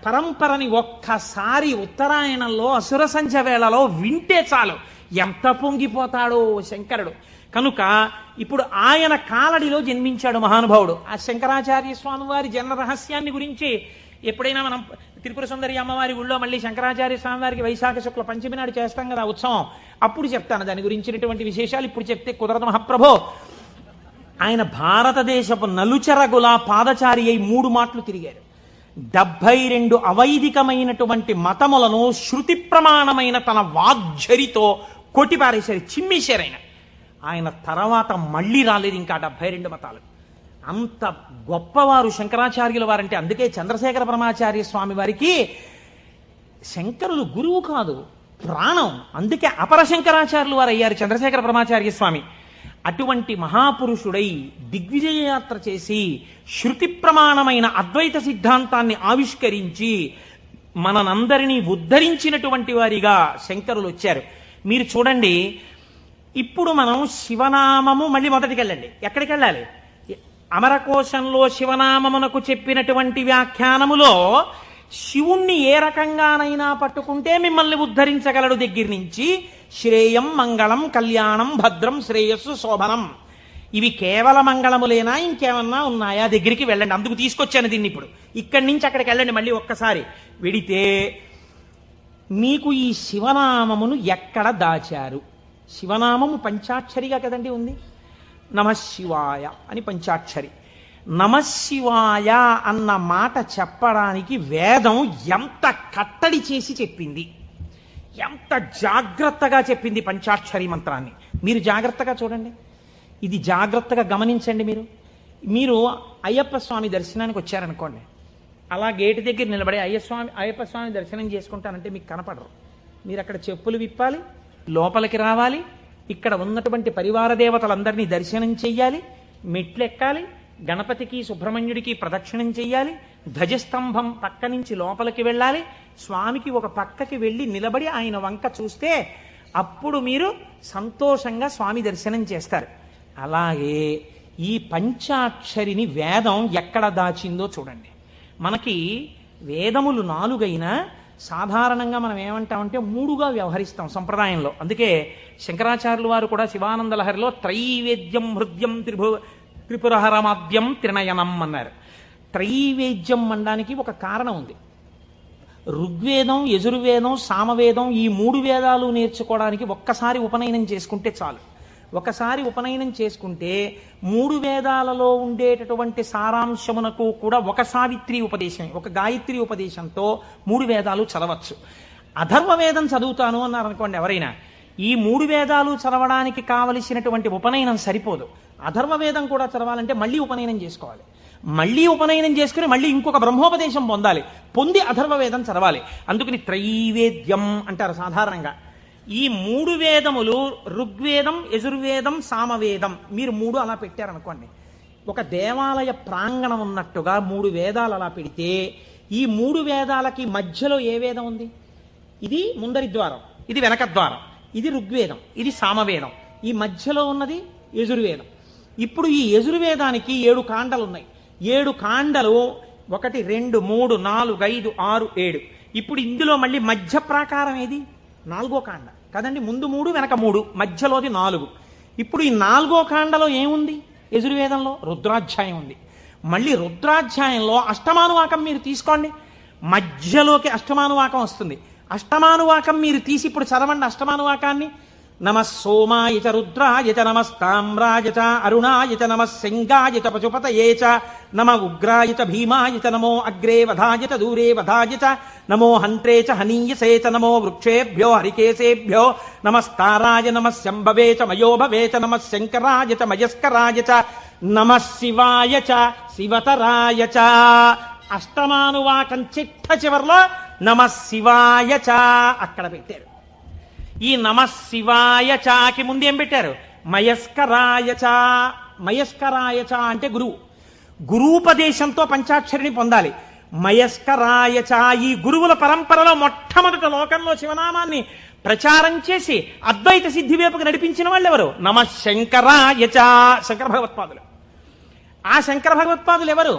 పరంపరని ఒక్కసారి ఉత్తరాయణంలో అసుర సంధ్య వేళలో వింటే చాలు ఎంత పొంగిపోతాడో శంకరుడు. కనుక ఇప్పుడు ఆయన కాలడిలో జన్మించాడు మహానుభావుడు. ఆ శంకరాచార్య స్వామి వారి జన్మ రహస్యాన్ని గురించి ఎప్పుడైనా మనం త్రిపుర సుందరి అమ్మవారి ఊళ్ళో మళ్ళీ శంకరాచార్య స్వామి వారికి వైశాఖ శుక్ల పంచమి నాడు చేస్తాం కదా ఉత్సవం, అప్పుడు చెప్తాను దాని గురించినటువంటి విశేషాలు. ఇప్పుడు చెప్తే కుదరదు మహాప్రభో. ఆయన భారతదేశపు నలుచెరగుల పాదచారి అయి 3 మాటలు తిరిగారు. 72 అవైదికమైనటువంటి మతములను శృతి ప్రమాణమైన తన వాగ్ఝరితో కొట్టిపారేశారు, చిమ్మేశారు. ఆయన తర్వాత మళ్ళీ రాలేదు ఇంకా 72 మతాలు. అంత గొప్పవారు శంకరాచార్యుల వారంటే. అందుకే చంద్రశేఖర పరమాచార్య స్వామి వారికి శంకరులు గురువు కాదు, ప్రాణం. అందుకే అపర శంకరాచార్యులు వారు అయ్యారు చంద్రశేఖర పరమాచార్య స్వామి. అటువంటి మహాపురుషుడై దిగ్విజయ యాత్ర చేసి శృతి ప్రమాణమైన అద్వైత సిద్ధాంతాన్ని ఆవిష్కరించి మనందరినీ ఉద్ధరించినటువంటి వారిగా శంకరులు వచ్చారు. మీరు చూడండి, ఇప్పుడు మనం శివనామము మళ్ళీ మొదటికి వెళ్ళండి. ఎక్కడికి వెళ్ళాలి? అమరకోశంలో శివనామమునకు చెప్పినటువంటి వ్యాఖ్యానములో శివుణ్ణి ఏ రకంగానైనా పట్టుకుంటే మిమ్మల్ని ఉద్ధరించగలడు దగ్గర నుంచి శ్రేయం, మంగళం, కళ్యాణం, భద్రం, శ్రేయస్సు, శోభనం, ఇవి కేవల మంగళములేనా ఇంకేమన్నా ఉన్నాయా దగ్గరికి వెళ్ళండి. అందుకు తీసుకొచ్చాను దీన్ని. ఇప్పుడు ఇక్కడి నుంచి అక్కడికి వెళ్ళండి. మళ్ళీ ఒక్కసారి వెడితే మీకు ఈ శివనామమును ఎక్కడ దాచారు? శివనామము పంచాక్షరిగా కదండి ఉంది. నమశివాయ అని పంచాక్షరి. నమశివాయ అన్న మాట చెప్పడానికి వేదం ఎంత కట్టడి చేసి చెప్పింది, ఎంత జాగ్రత్తగా చెప్పింది పంచాక్షరి మంత్రాన్ని. మీరు జాగ్రత్తగా చూడండి, ఇది జాగ్రత్తగా గమనించండి. మీరు అయ్యప్ప స్వామి దర్శనానికి వచ్చారనుకోండి, అలా గేటు దగ్గర నిలబడి అయ్యప్ప స్వామి దర్శనం చేసుకుంటానంటే మీకు కనపడరు. మీరు అక్కడ చెప్పులు విప్పాలి, లోపలికి రావాలి, ఇక్కడ ఉన్నటువంటి పరివార దేవతలందరినీ దర్శనం చెయ్యాలి, మెట్లెక్కాలి, గణపతికి సుబ్రహ్మణ్యుడికి ప్రదక్షిణం చెయ్యాలి, ధ్వజస్తంభం పక్క నుంచి లోపలికి వెళ్ళాలి, స్వామికి ఒక పక్కకి వెళ్ళి నిలబడి ఆయన వంక చూస్తే అప్పుడు మీరు సంతోషంగా స్వామి దర్శనం చేస్తారు. అలాగే ఈ పంచాక్షరిని వేదం ఎక్కడ దాచిందో చూడండి. మనకి వేదములు 4 అయినా సాధారణంగా మనం ఏమంటామంటే 3గా వ్యవహరిస్తాం సంప్రదాయంలో. అందుకే శంకరాచార్యులు వారు కూడా శివానంద లహరిలో త్రైవేద్యం హృద్యం త్రిపురహరమాద్యం త్రినయనం అన్నారు. త్రైవేద్యం అనడానికి ఒక కారణం ఉంది. ఋగ్వేదం, యజుర్వేదం, సామవేదం ఈ 3 వేదాలు నేర్చుకోవడానికి ఒక్కసారి ఉపనయనం చేసుకుంటే చాలు. ఒకసారి ఉపనయనం చేసుకుంటే 3 వేదాలలో ఉండేటటువంటి సారాంశమునకు కూడా ఒక సావిత్రి ఉపదేశం, ఒక గాయత్రి ఉపదేశంతో 3 వేదాలు చదవచ్చు. అథర్వ వేదం చదువుతాను అన్నారనుకోండి ఎవరైనా, ఈ 3 వేదాలు చదవడానికి కావలసినటువంటి ఉపనయనం సరిపోదు. అథర్వ వేదం కూడా చదవాలంటే మళ్ళీ ఉపనయనం చేసుకోవాలి. మళ్ళీ ఉపనయనం చేసుకుని మళ్ళీ ఇంకొక బ్రహ్మోపదేశం పొంది అథర్వ వేదం చదవాలి. అందుకని త్రైవేద్యం అంటారు సాధారణంగా. ఈ 3 వేదములు ఋగ్వేదం, యజుర్వేదం, సామవేదం, మీరు 3 అలా పెట్టారనుకోండి, ఒక దేవాలయ ప్రాంగణం ఉన్నట్టుగా 3 వేదాలు అలా పెడితే ఈ 3 వేదాలకి మధ్యలో ఏ వేదం ఉంది? ఇది ముందరి ద్వారం, ఇది వెనక ద్వారం, ఇది ఋగ్వేదం, ఇది సామవేదం, ఈ మధ్యలో ఉన్నది యజుర్వేదం. ఇప్పుడు ఈ యజుర్వేదానికి 7 కాండలు ఉన్నాయి. 7 కాండలు 1, 2, 3, 4, 5, 6, 7. ఇప్పుడు ఇందులో మళ్ళీ మధ్య ప్రాకారం ఏది? 4వ కాండ కదండి. ముందు 3, వెనక 3, మధ్యలోది 4. ఇప్పుడు ఈ 4వ కాండలో ఏముంది? యజుర్వేదంలో రుద్రాధ్యాయం ఉంది. మళ్ళీ రుద్రాధ్యాయంలో అష్టమానువాకం మీరు తీసుకోండి, మధ్యలోకి అష్టమానువాకం వస్తుంది. అష్టమానువాకం మీరు తీసి ఇప్పుడు చదవండి అష్టమానువాకాన్ని. నమ సోమాయ చ రుద్రాయ చ నమస్తామ్రాయ చ అరుణాయ చ నమ సింగాయ చ పశుపతయే చ నమ ఉగ్రాయ చ భీమాయ చ నమో అగ్రే వధాయ చ దూరే వధాయ చ నమో హంత్రే చ హనీయసే చ నమో వృక్షేభ్యో హరికేశేభ్యో నమస్తారాయ నమ శంభవే చ మయోభవే చ నమ శంకరాయ చ మయస్కరాయ చ నమ శివాయ చ శివతరాయ చ. అష్టమానువాకం చిట్ట చివర్లో నమ శివాయ చ అక్కడ పెట్టారు. ఈ నమ శివాయ చాకి ముందేం పెట్టారు? మయస్కరాయ చ. మయస్కరాయ చ అంటే గురువు. గురూపదేశంతో పంచాక్షరిని పొందాలి. మయస్కరాయ చ, ఈ గురువుల పరంపరలో మొట్టమొదట లోకంలో శివనామాన్ని ప్రచారం చేసి అద్వైత సిద్ధి వైపుకు నడిపించిన వాళ్ళు ఎవరు? నమ శంకరాయ చ, శంకర భగవత్పాదులు. ఆ శంకర భగవత్పాదులు ఎవరు?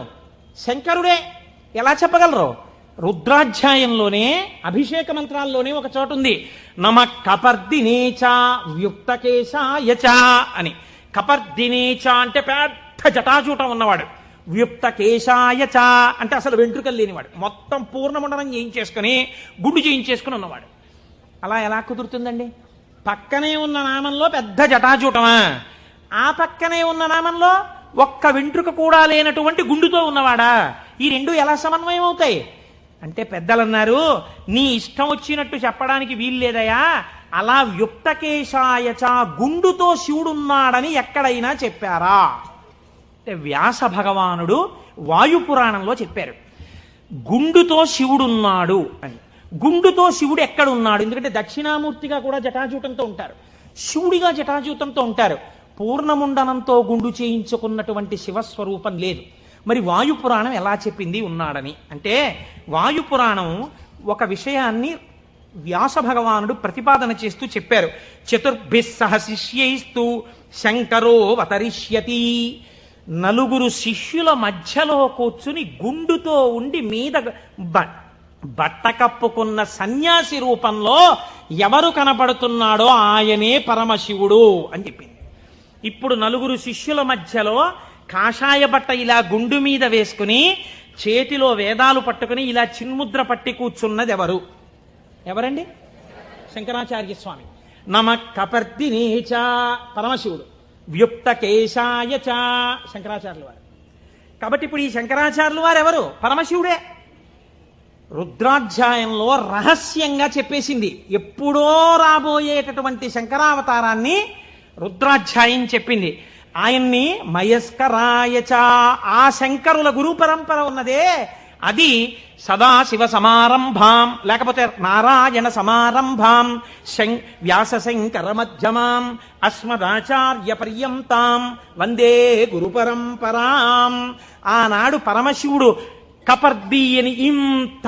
శంకరుడే. ఎలా చెప్పగలరు? రుద్రాధ్యాయంలోనే అభిషేక మంత్రాల్లోనే ఒక చోటు ఉంది, నమ కపర్దినేచ వ్యుక్తకేశాయచ అని. కపర్దినేచ అంటే పెద్ద జటాజూటం ఉన్నవాడు, వ్యుక్తకేశాయచ అంటే అసలు వెంట్రుకలు లేనివాడు, మొత్తం పూర్ణమండలం చేయించేసుకుని గుండు చేయించేసుకుని ఉన్నవాడు. అలా ఎలా కుదురుతుందండి? పక్కనే ఉన్న నామంలో పెద్ద జటాజూటమా, ఆ పక్కనే ఉన్న నామంలో ఒక్క వెంట్రుక కూడా లేనటువంటి గుండుతో ఉన్నవాడా? ఈ రెండు ఎలా సమన్వయం అవుతాయి అంటే పెద్దలన్నారు, నీ ఇష్టం వచ్చినట్టు చెప్పడానికి వీల్లేదయా, అలా వ్యుక్తకేశాయచ గుండుతో శివుడున్నాడని ఎక్కడైనా చెప్పారా అంటే వ్యాస భగవానుడు వాయుపురాణంలో చెప్పారు, గుండుతో శివుడున్నాడు అని. గుండుతో శివుడు ఎక్కడున్నాడు? ఎందుకంటే దక్షిణామూర్తిగా కూడా జటాజూటంతో ఉంటారు, శివుడిగా జటాజూటంతో ఉంటారు. పూర్ణముండనంతో గుండు చేయించుకున్నటువంటి శివస్వరూపం లేదు. మరి వాయుపురాణం ఎలా చెప్పింది ఉన్నాడని అంటే, వాయుపురాణం ఒక విషయాన్ని వ్యాస భగవానుడు ప్రతిపాదన చేస్తూ చెప్పారు. చతుర్భిః సహ శిష్యైస్తు శంకరో అవతరిష్యతి. నలుగురు శిష్యుల మధ్యలో కూర్చుని గుండుతో ఉండి మీద బట్ట కప్పుకున్న సన్యాసి రూపంలో ఎవరు కనపడుతున్నాడో ఆయనే పరమశివుడు అని చెప్పింది. ఇప్పుడు నలుగురు శిష్యుల మధ్యలో కాషాయ బట్ట ఇలా గుండు మీద వేసుకుని చేతిలో వేదాలు పట్టుకుని ఇలా చిన్ముద్ర పట్టి కూర్చున్నది ఎవరండి? శంకరాచార్య స్వామి. నమ కపర్దినేచ పరమశివుడు, వ్యుక్త కేశాయ చ శంకరాచార్యుల వారు. కాబట్టి ఇప్పుడు ఈ శంకరాచార్యుల వారు ఎవరు? పరమశివుడే. రుద్రాధ్యాయంలో రహస్యంగా చెప్పేసింది. ఎప్పుడో రాబోయేటటువంటి శంకరావతారాన్ని రుద్రాధ్యాయం చెప్పింది. ఆయన్ని మయస్కరాయచ, ఆ శంకరుల గురు పరంపర ఉన్నదే అది సదాశివ సమారంభాం, లేకపోతే నారాయణ సమారంభాం, వ్యాస శంకర మధ్యమాం, అస్మదాచార్య పర్యంతాం వందే గురు పరంపరాం. ఆనాడు పరమశివుడు కపర్ది అని ఇంత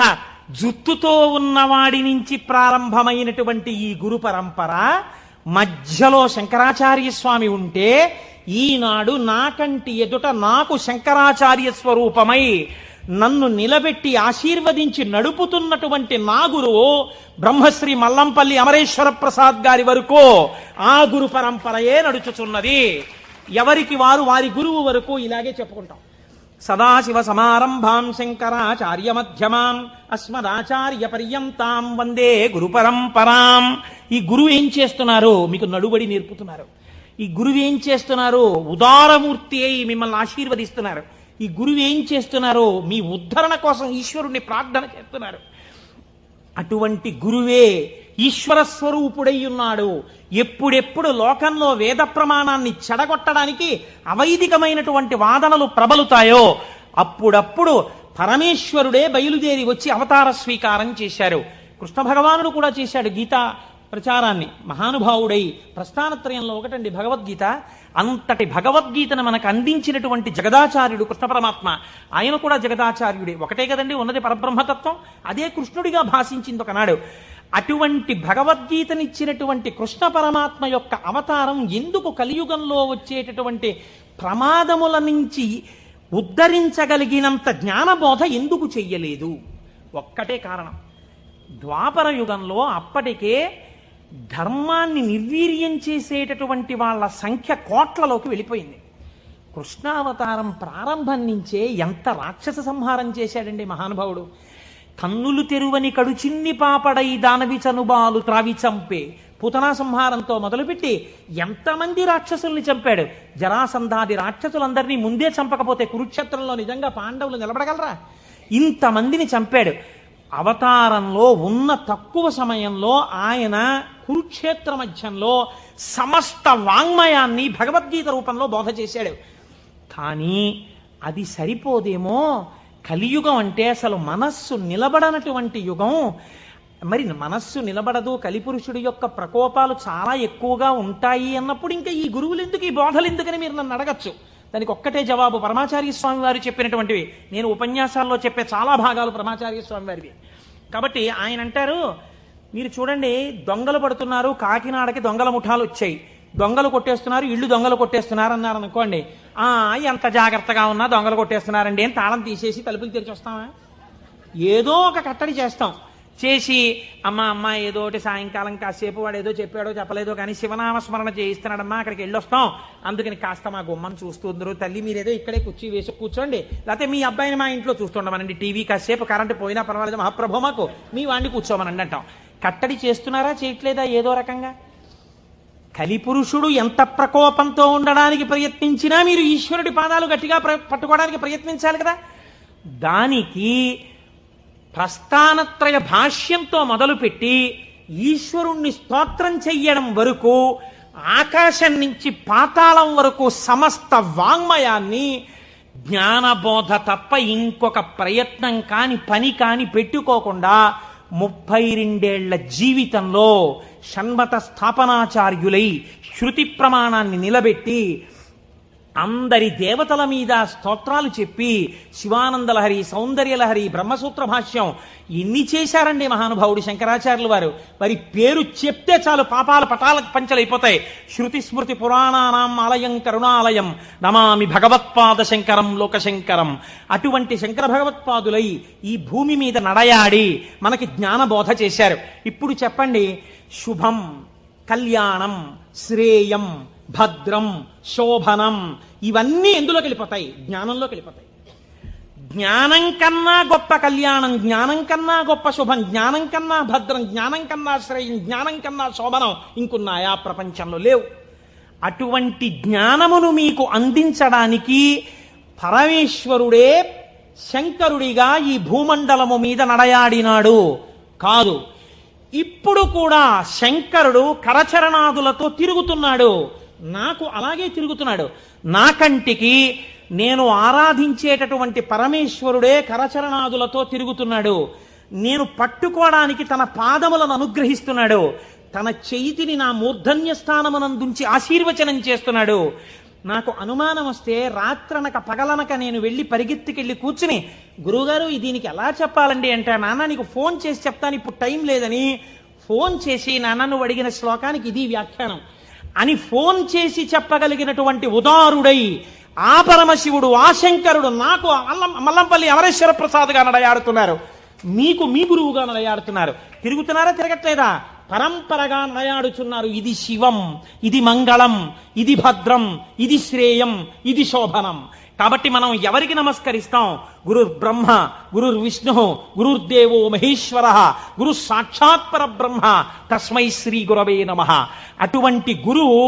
జుత్తుతో ఉన్నవాడి నుంచి ప్రారంభమైనటువంటి ఈ గురు పరంపర మధ్యలో శంకరాచార్య స్వామి ఉంటే, ఈనాడు నాకంటి ఎదుట నాకు శంకరాచార్య స్వరూపమై నన్ను నిలబెట్టి ఆశీర్వదించి నడుపుతున్నటువంటి నా గురువు బ్రహ్మశ్రీ మల్లంపల్లి అమరేశ్వర ప్రసాద్ గారి వరకు ఆ గురు పరంపరయే నడుచుచున్నది. ఎవరికి వారు వారి గురువు వరకు ఇలాగే చెప్పుకుంటాం. సదాశివ సమారంభాం శంకరాచార్య మధ్యమాం అస్మదాచార్య పర్యంతాం వందే గురు పరంపరాం. ఈ గురువు ఏం చేస్తున్నారు? మీకు నడుబడి నేర్పుతున్నారు. ఈ గురువు ఏం చేస్తున్నారు? ఉదారమూర్తి అయి మిమ్మల్ని ఆశీర్వదిస్తున్నారు. ఈ గురువు ఏం చేస్తున్నారు? మీ ఉద్ధరణ కోసం ఈశ్వరుణ్ణి ప్రార్థన చేస్తున్నారు. అటువంటి గురువే ఈశ్వర స్వరూపుడై ఉన్నాడు. ఎప్పుడెప్పుడు లోకంలో వేద ప్రమాణాన్ని చెడగొట్టడానికి అవైదికమైనటువంటి వాదనలు ప్రబలుతాయో అప్పుడప్పుడు పరమేశ్వరుడే బయలుదేరి వచ్చి అవతార స్వీకారం చేశారు. కృష్ణ భగవానుడు కూడా చేశాడు గీతా ప్రచారాన్ని. మహానుభావుడై ప్రస్థానత్రయంలో ఒకటండి భగవద్గీత. అంతటి భగవద్గీతను మనకు అందించినటువంటి జగదాచార్యుడు కృష్ణ పరమాత్మ. ఆయన కూడా జగదాచార్యుడే. ఒకటే కదండి ఉన్నది పరబ్రహ్మతత్వం. అదే కృష్ణుడిగా భాషించింది ఒకనాడు. అటువంటి భగవద్గీతనిచ్చినటువంటి కృష్ణ పరమాత్మ యొక్క అవతారం ఎందుకు కలియుగంలో వచ్చేటటువంటి ప్రమాదముల నుంచి ఉద్ధరించగలిగినంత జ్ఞానబోధ ఎందుకు చెయ్యలేదు? ఒక్కటే కారణం. ద్వాపర యుగంలో అప్పటికే ధర్మాన్ని నిర్వీర్యం చేసేటటువంటి వాళ్ళ సంఖ్య కోట్లలోకి వెళ్ళిపోయింది. కృష్ణావతారం ప్రారంభం నుంచే ఎంత రాక్షస సంహారం చేశాడండి మహానుభావుడు. కన్నులు తెరువని కడుచిన్ని పాపడై దానవి చనుబాలు త్రావి చంపే పూతనా సంహారంతో మొదలుపెట్టి ఎంతమంది రాక్షసుల్ని చంపాడు. జరాసంధాది రాక్షసులందరినీ ముందే చంపకపోతే కురుక్షేత్రంలో నిజంగా పాండవులు నిలబడగలరా? ఇంతమందిని చంపాడు. అవతారంలో ఉన్న తక్కువ సమయంలో ఆయన కురుక్షేత్ర మధ్యంలో సమస్త వాంగ్మయాన్ని భగవద్గీత రూపంలో బోధ చేశాడు. కానీ అది సరిపోదేమో. కలియుగం అంటే అసలు మనస్సు నిలబడనటువంటి యుగం. మరి మనస్సు నిలబడదు, కలిపురుషుడి యొక్క ప్రకోపాలు చాలా ఎక్కువగా ఉంటాయి అన్నప్పుడు ఇంకా ఈ గురువులు ఎందుకు, ఈ బోధలు ఎందుకని మీరు నన్ను అడగచ్చు. దానికి ఒక్కటే జవాబు పరమాచార్య స్వామి వారు చెప్పినటువంటివి. నేను ఉపన్యాసాల్లో చెప్పే చాలా భాగాలు పరమాచార్య స్వామి వారివి. కాబట్టి ఆయన అంటారు, మీరు చూడండి దొంగలు పడుతున్నారు, కాకినాడకి దొంగల ముఠాలు వచ్చాయి, దొంగలు కొట్టేస్తున్నారు, ఇళ్ళు దొంగలు కొట్టేస్తున్నారు అన్నారు అనుకోండి. ఎంత జాగ్రత్తగా ఉన్నా దొంగలు కొట్టేస్తున్నారండి అని తాళం తీసేసి తలుపులు తెరిచి వస్తామా? ఏదో ఒక కట్టడి చేస్తాం. చేసి అమ్మ ఏదో ఒకటి సాయంకాలం కాసేపు వాడు ఏదో చెప్పాడో చెప్పలేదో కానీ శివనామస్మరణ చేయిస్తున్నాడమ్మా, అక్కడికి వెళ్ళొస్తాం, అందుకని కాస్త మా గుమ్మని చూస్తుందరు తల్లి, మీరేదో ఇక్కడే కుర్చీ వేసి కూర్చోండి, లేకపోతే మీ అబ్బాయిని మా ఇంట్లో చూస్తుండమనండి, టీవీ కాసేపు కరెంటు పోయినా పర్వాలేదు మహాప్రభు మాకు మీ వాడిని కూర్చోమనండి అంటాం. కట్టడి చేస్తున్నారా చేయట్లేదా? ఏదో రకంగా. కలిపురుషుడు ఎంత ప్రకోపంతో ఉండడానికి ప్రయత్నించినా మీరు ఈశ్వరుడి పాదాలు గట్టిగా పట్టుకోవడానికి ప్రయత్నించాలి కదా. దానికి ప్రస్థానత్రయ భాష్యంతో మొదలుపెట్టి ఈశ్వరుణ్ణి స్తోత్రం చెయ్యడం వరకు, ఆకాశం నుంచి పాతాళం వరకు సమస్త వాంగ్మయాన్ని జ్ఞానబోధ తప్ప ఇంకొక ప్రయత్నం కాని పని కాని పెట్టుకోకుండా 32 ఏళ్ల జీవితంలో షణ్మత స్థాపనాచార్యులై శృతి ప్రమాణాన్ని నిలబెట్టి అందరి దేవతల మీద స్తోత్రాలు చెప్పి శివానందలహరి, సౌందర్యలహరి, బ్రహ్మసూత్ర భాష్యం ఎన్ని చేశారండి మహానుభావుడు శంకరాచార్యులు వారు. వారి పేరు చెప్తే చాలు పాపాల పటాల పంచలైపోతాయి. శృతి స్మృతి పురాణానాం ఆలయం కరుణాలయం నమామి భగవత్పాద శంకరం లోకశంకరం. అటువంటి శంకర భగవత్పాదులై ఈ భూమి మీద నడయాడి మనకి జ్ఞానబోధ చేశారు. ఇప్పుడు చెప్పండి, శుభం, కళ్యాణం, శ్రేయం, భద్రం, శోభనం ఇవన్నీ ఎందులోకి వెళ్ళిపోతాయి? జ్ఞానంలోకి వెళ్ళిపోతాయి. జ్ఞానం కన్నా గొప్ప కళ్యాణం, జ్ఞానం కన్నా గొప్ప శుభం, జ్ఞానం కన్నా భద్రం, జ్ఞానం కన్నా శ్రేయం, జ్ఞానం కన్నా శోభనం ఇంకున్నాయా? ప్రపంచంలో లేవు. అటువంటి జ్ఞానమును మీకు అందించడానికి పరమేశ్వరుడే శంకరుడిగా ఈ భూమండలము మీద నడయాడినాడు కాదు. ఇప్పుడు కూడా శంకరుడు కరచరణాదులతో తిరుగుతున్నాడు. నాకు అలాగే తిరుగుతున్నాడు. నా కంటికి నేను ఆరాధించేటటువంటి పరమేశ్వరుడే కరచరణాదులతో తిరుగుతున్నాడు. నేను పట్టుకోవడానికి తన పాదములను అనుగ్రహిస్తున్నాడు. తన చేతిని నా మూర్ధన్య స్థానమునందుంచి ఆశీర్వచనం చేస్తున్నాడు. నాకు అనుమానం వస్తే రాత్రనక పగలనక నేను వెళ్ళి పరిగెత్తికెళ్ళి కూర్చుని, గురువుగారు దీనికి ఎలా చెప్పాలండి అంటే, నాన్న నీకు ఫోన్ చేసి చెప్తాను, ఇప్పుడు టైం లేదని ఫోన్ చేసి, నాన్న నువ్వు అడిగిన శ్లోకానికి ఇది వ్యాఖ్యానం అని ఫోన్ చేసి చెప్పగలిగినటువంటి ఉదారుడై ఆ పరమశివుడు, ఆ శంకరుడు నాకు మల్లంపల్లి అమరేశ్వర ప్రసాద్గా నడయాడుతున్నారు. మీకు మీ గురువుగా నడయాడుతున్నారు. తిరుగుతున్నారా? తిరగట్లేదా? పరంపరగా నడయాడుచున్నారు. ఇది శివం, ఇది మంగళం, ఇది భద్రం, ఇది శ్రేయం, ఇది శోభనం. కాబట్టి మనం ఎవరికి నమస్కరిస్తాం? గురుర్ బ్రహ్మ, గురుర్ విష్ణు, గురుర్దేవో మహేశ్వర, గురు సాక్షాత్ పరబ్రహ్మ, తస్మై శ్రీ గురవే నమః. అటువంటి గురువు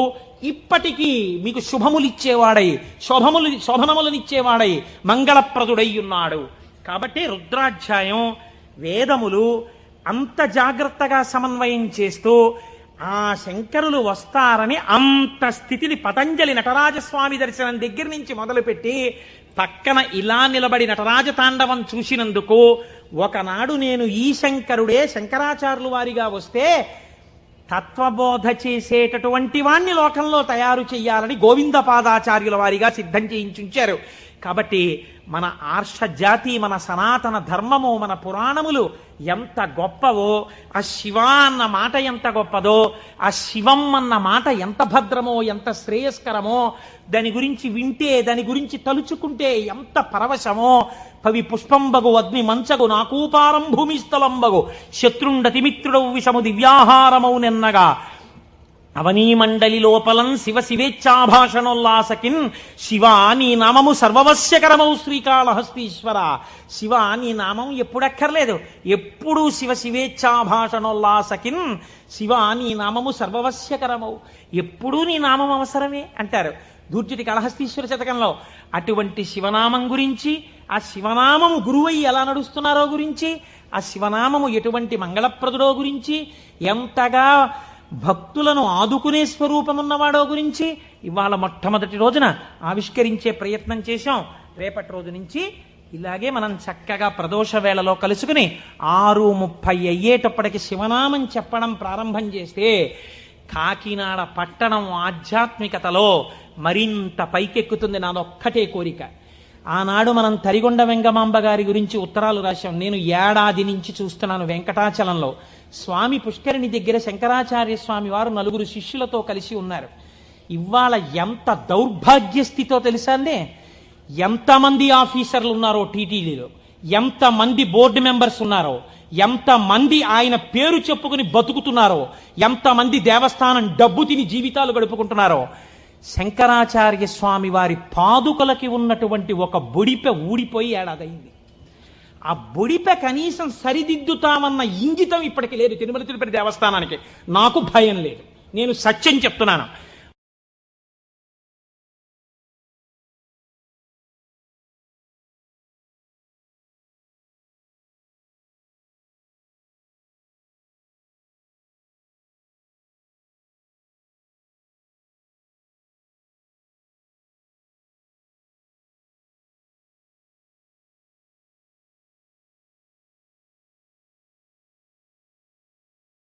ఇప్పటికీ మీకు శుభములిచ్చేవాడై, శోభనములనిచ్చేవాడై, మంగళప్రదుడై ఉన్నాడు. కాబట్టి రుద్రాధ్యాయం, వేదములు అంత జాగ్రత్తగా సమన్వయం చేస్తూ ఆ శంకరులు వస్తారని అంత స్థితిని పతంజలి నటరాజస్వామి దర్శనం దగ్గర నుంచి మొదలుపెట్టి పక్కన ఇలా నిలబడి నటరాజ తాండవం చూసినందుకు ఒకనాడు నేను ఈ శంకరుడే శంకరాచార్యులు వారిగా వస్తే తత్వబోధ చేసేటటువంటి వాణ్ణి లోకంలో తయారు చెయ్యాలని గోవిందపాదాచార్యుల వారిగా సిద్ధం చేయించుంచారు. కాబట్టి మన ఆర్ష జాతి, మన సనాతన ధర్మము, మన పురాణములు ఎంత గొప్పవో, ఆ శివ అన్న మాట ఎంత గొప్పదో, ఆ శివం అన్న మాట ఎంత భద్రమో, ఎంత శ్రేయస్కరమో, దాని గురించి వింటే, దాని గురించి తలుచుకుంటే ఎంత పరవశమో. పవి పుష్పంబగు అగ్ని మంచగు నాకూపారం భూమిస్థలంబగు శత్రుండతిమిత్రుడవు విషము దివ్యాహారమౌ నెన్నగా అవనీ మండలి లోపలం శివ శివేచ్ఛాభాషణోల్లాసకిన్ శివ నీ నామము సర్వవశ్యకరమౌ శ్రీకాళహస్తీశ్వర. శివ నీ నామం ఎప్పుడక్కర్లేదు, ఎప్పుడూ శివ శివేచ్ఛాభాషణోల్లాసకిన్ శివ నీ నామము సర్వవశ్యకరమౌ, ఎప్పుడూ నీ నామం అవసరమే అంటారు దూర్జటి కాళహస్తీశ్వర శతకంలో. అటువంటి శివనామం గురించి, ఆ శివనామము గురువై ఎలా నడుస్తున్నారో గురించి, ఆ శివనామము ఎటువంటి మంగళప్రదుడో గురించి, ఎంతగా భక్తులను ఆదుకునే స్వరూపమున్నవాడో గురించి ఇవాళ మొట్టమొదటి రోజున ఆవిష్కరించే ప్రయత్నం చేశాం. రేపటి రోజు నుంచి ఇలాగే మనం చక్కగా ప్రదోష వేళలో కలుసుకుని 6:30 అయ్యేటప్పటికి శివనామం చెప్పడం ప్రారంభం చేస్తే కాకినాడ పట్టణం ఆధ్యాత్మికతలో మరింత పైకెక్కుతుంది. నాదొక్కటే కోరిక. ఆనాడు మనం తరిగొండ వెంగమాంబ గారి గురించి ఉత్తరాలు రాశాం. నేను ఏడాది నుంచి చూస్తున్నాను వెంకటాచలంలో స్వామి పుష్కరిణి దగ్గర శంకరాచార్య స్వామి వారు 4 శిష్యులతో కలిసి ఉన్నారు. ఇవాళ ఎంత దౌర్భాగ్య స్థితితో తెలుసా అండి? ఎంతమంది ఆఫీసర్లు ఉన్నారో టీటీడీలో, ఎంతమంది బోర్డు మెంబర్స్ ఉన్నారో, ఎంతమంది ఆయన పేరు చెప్పుకుని బతుకుతున్నారో, ఎంతమంది దేవస్థానం డబ్బు తిని జీవితాలు గడుపుకుంటున్నారో. శంకరాచార్య స్వామి వారి పాదుకలకి ఉన్నటువంటి ఒక బొడిపె ఊడిపోయి ఏడాదైంది. ఆ బొడిపె కనీసం సరిదిద్దుతామన్న ఇంగితం ఇప్పటికి లేదు తిరుమల తిరుపతి దేవస్థానానికి. నాకు భయం లేదు, నేను సత్యం చెప్తున్నాను.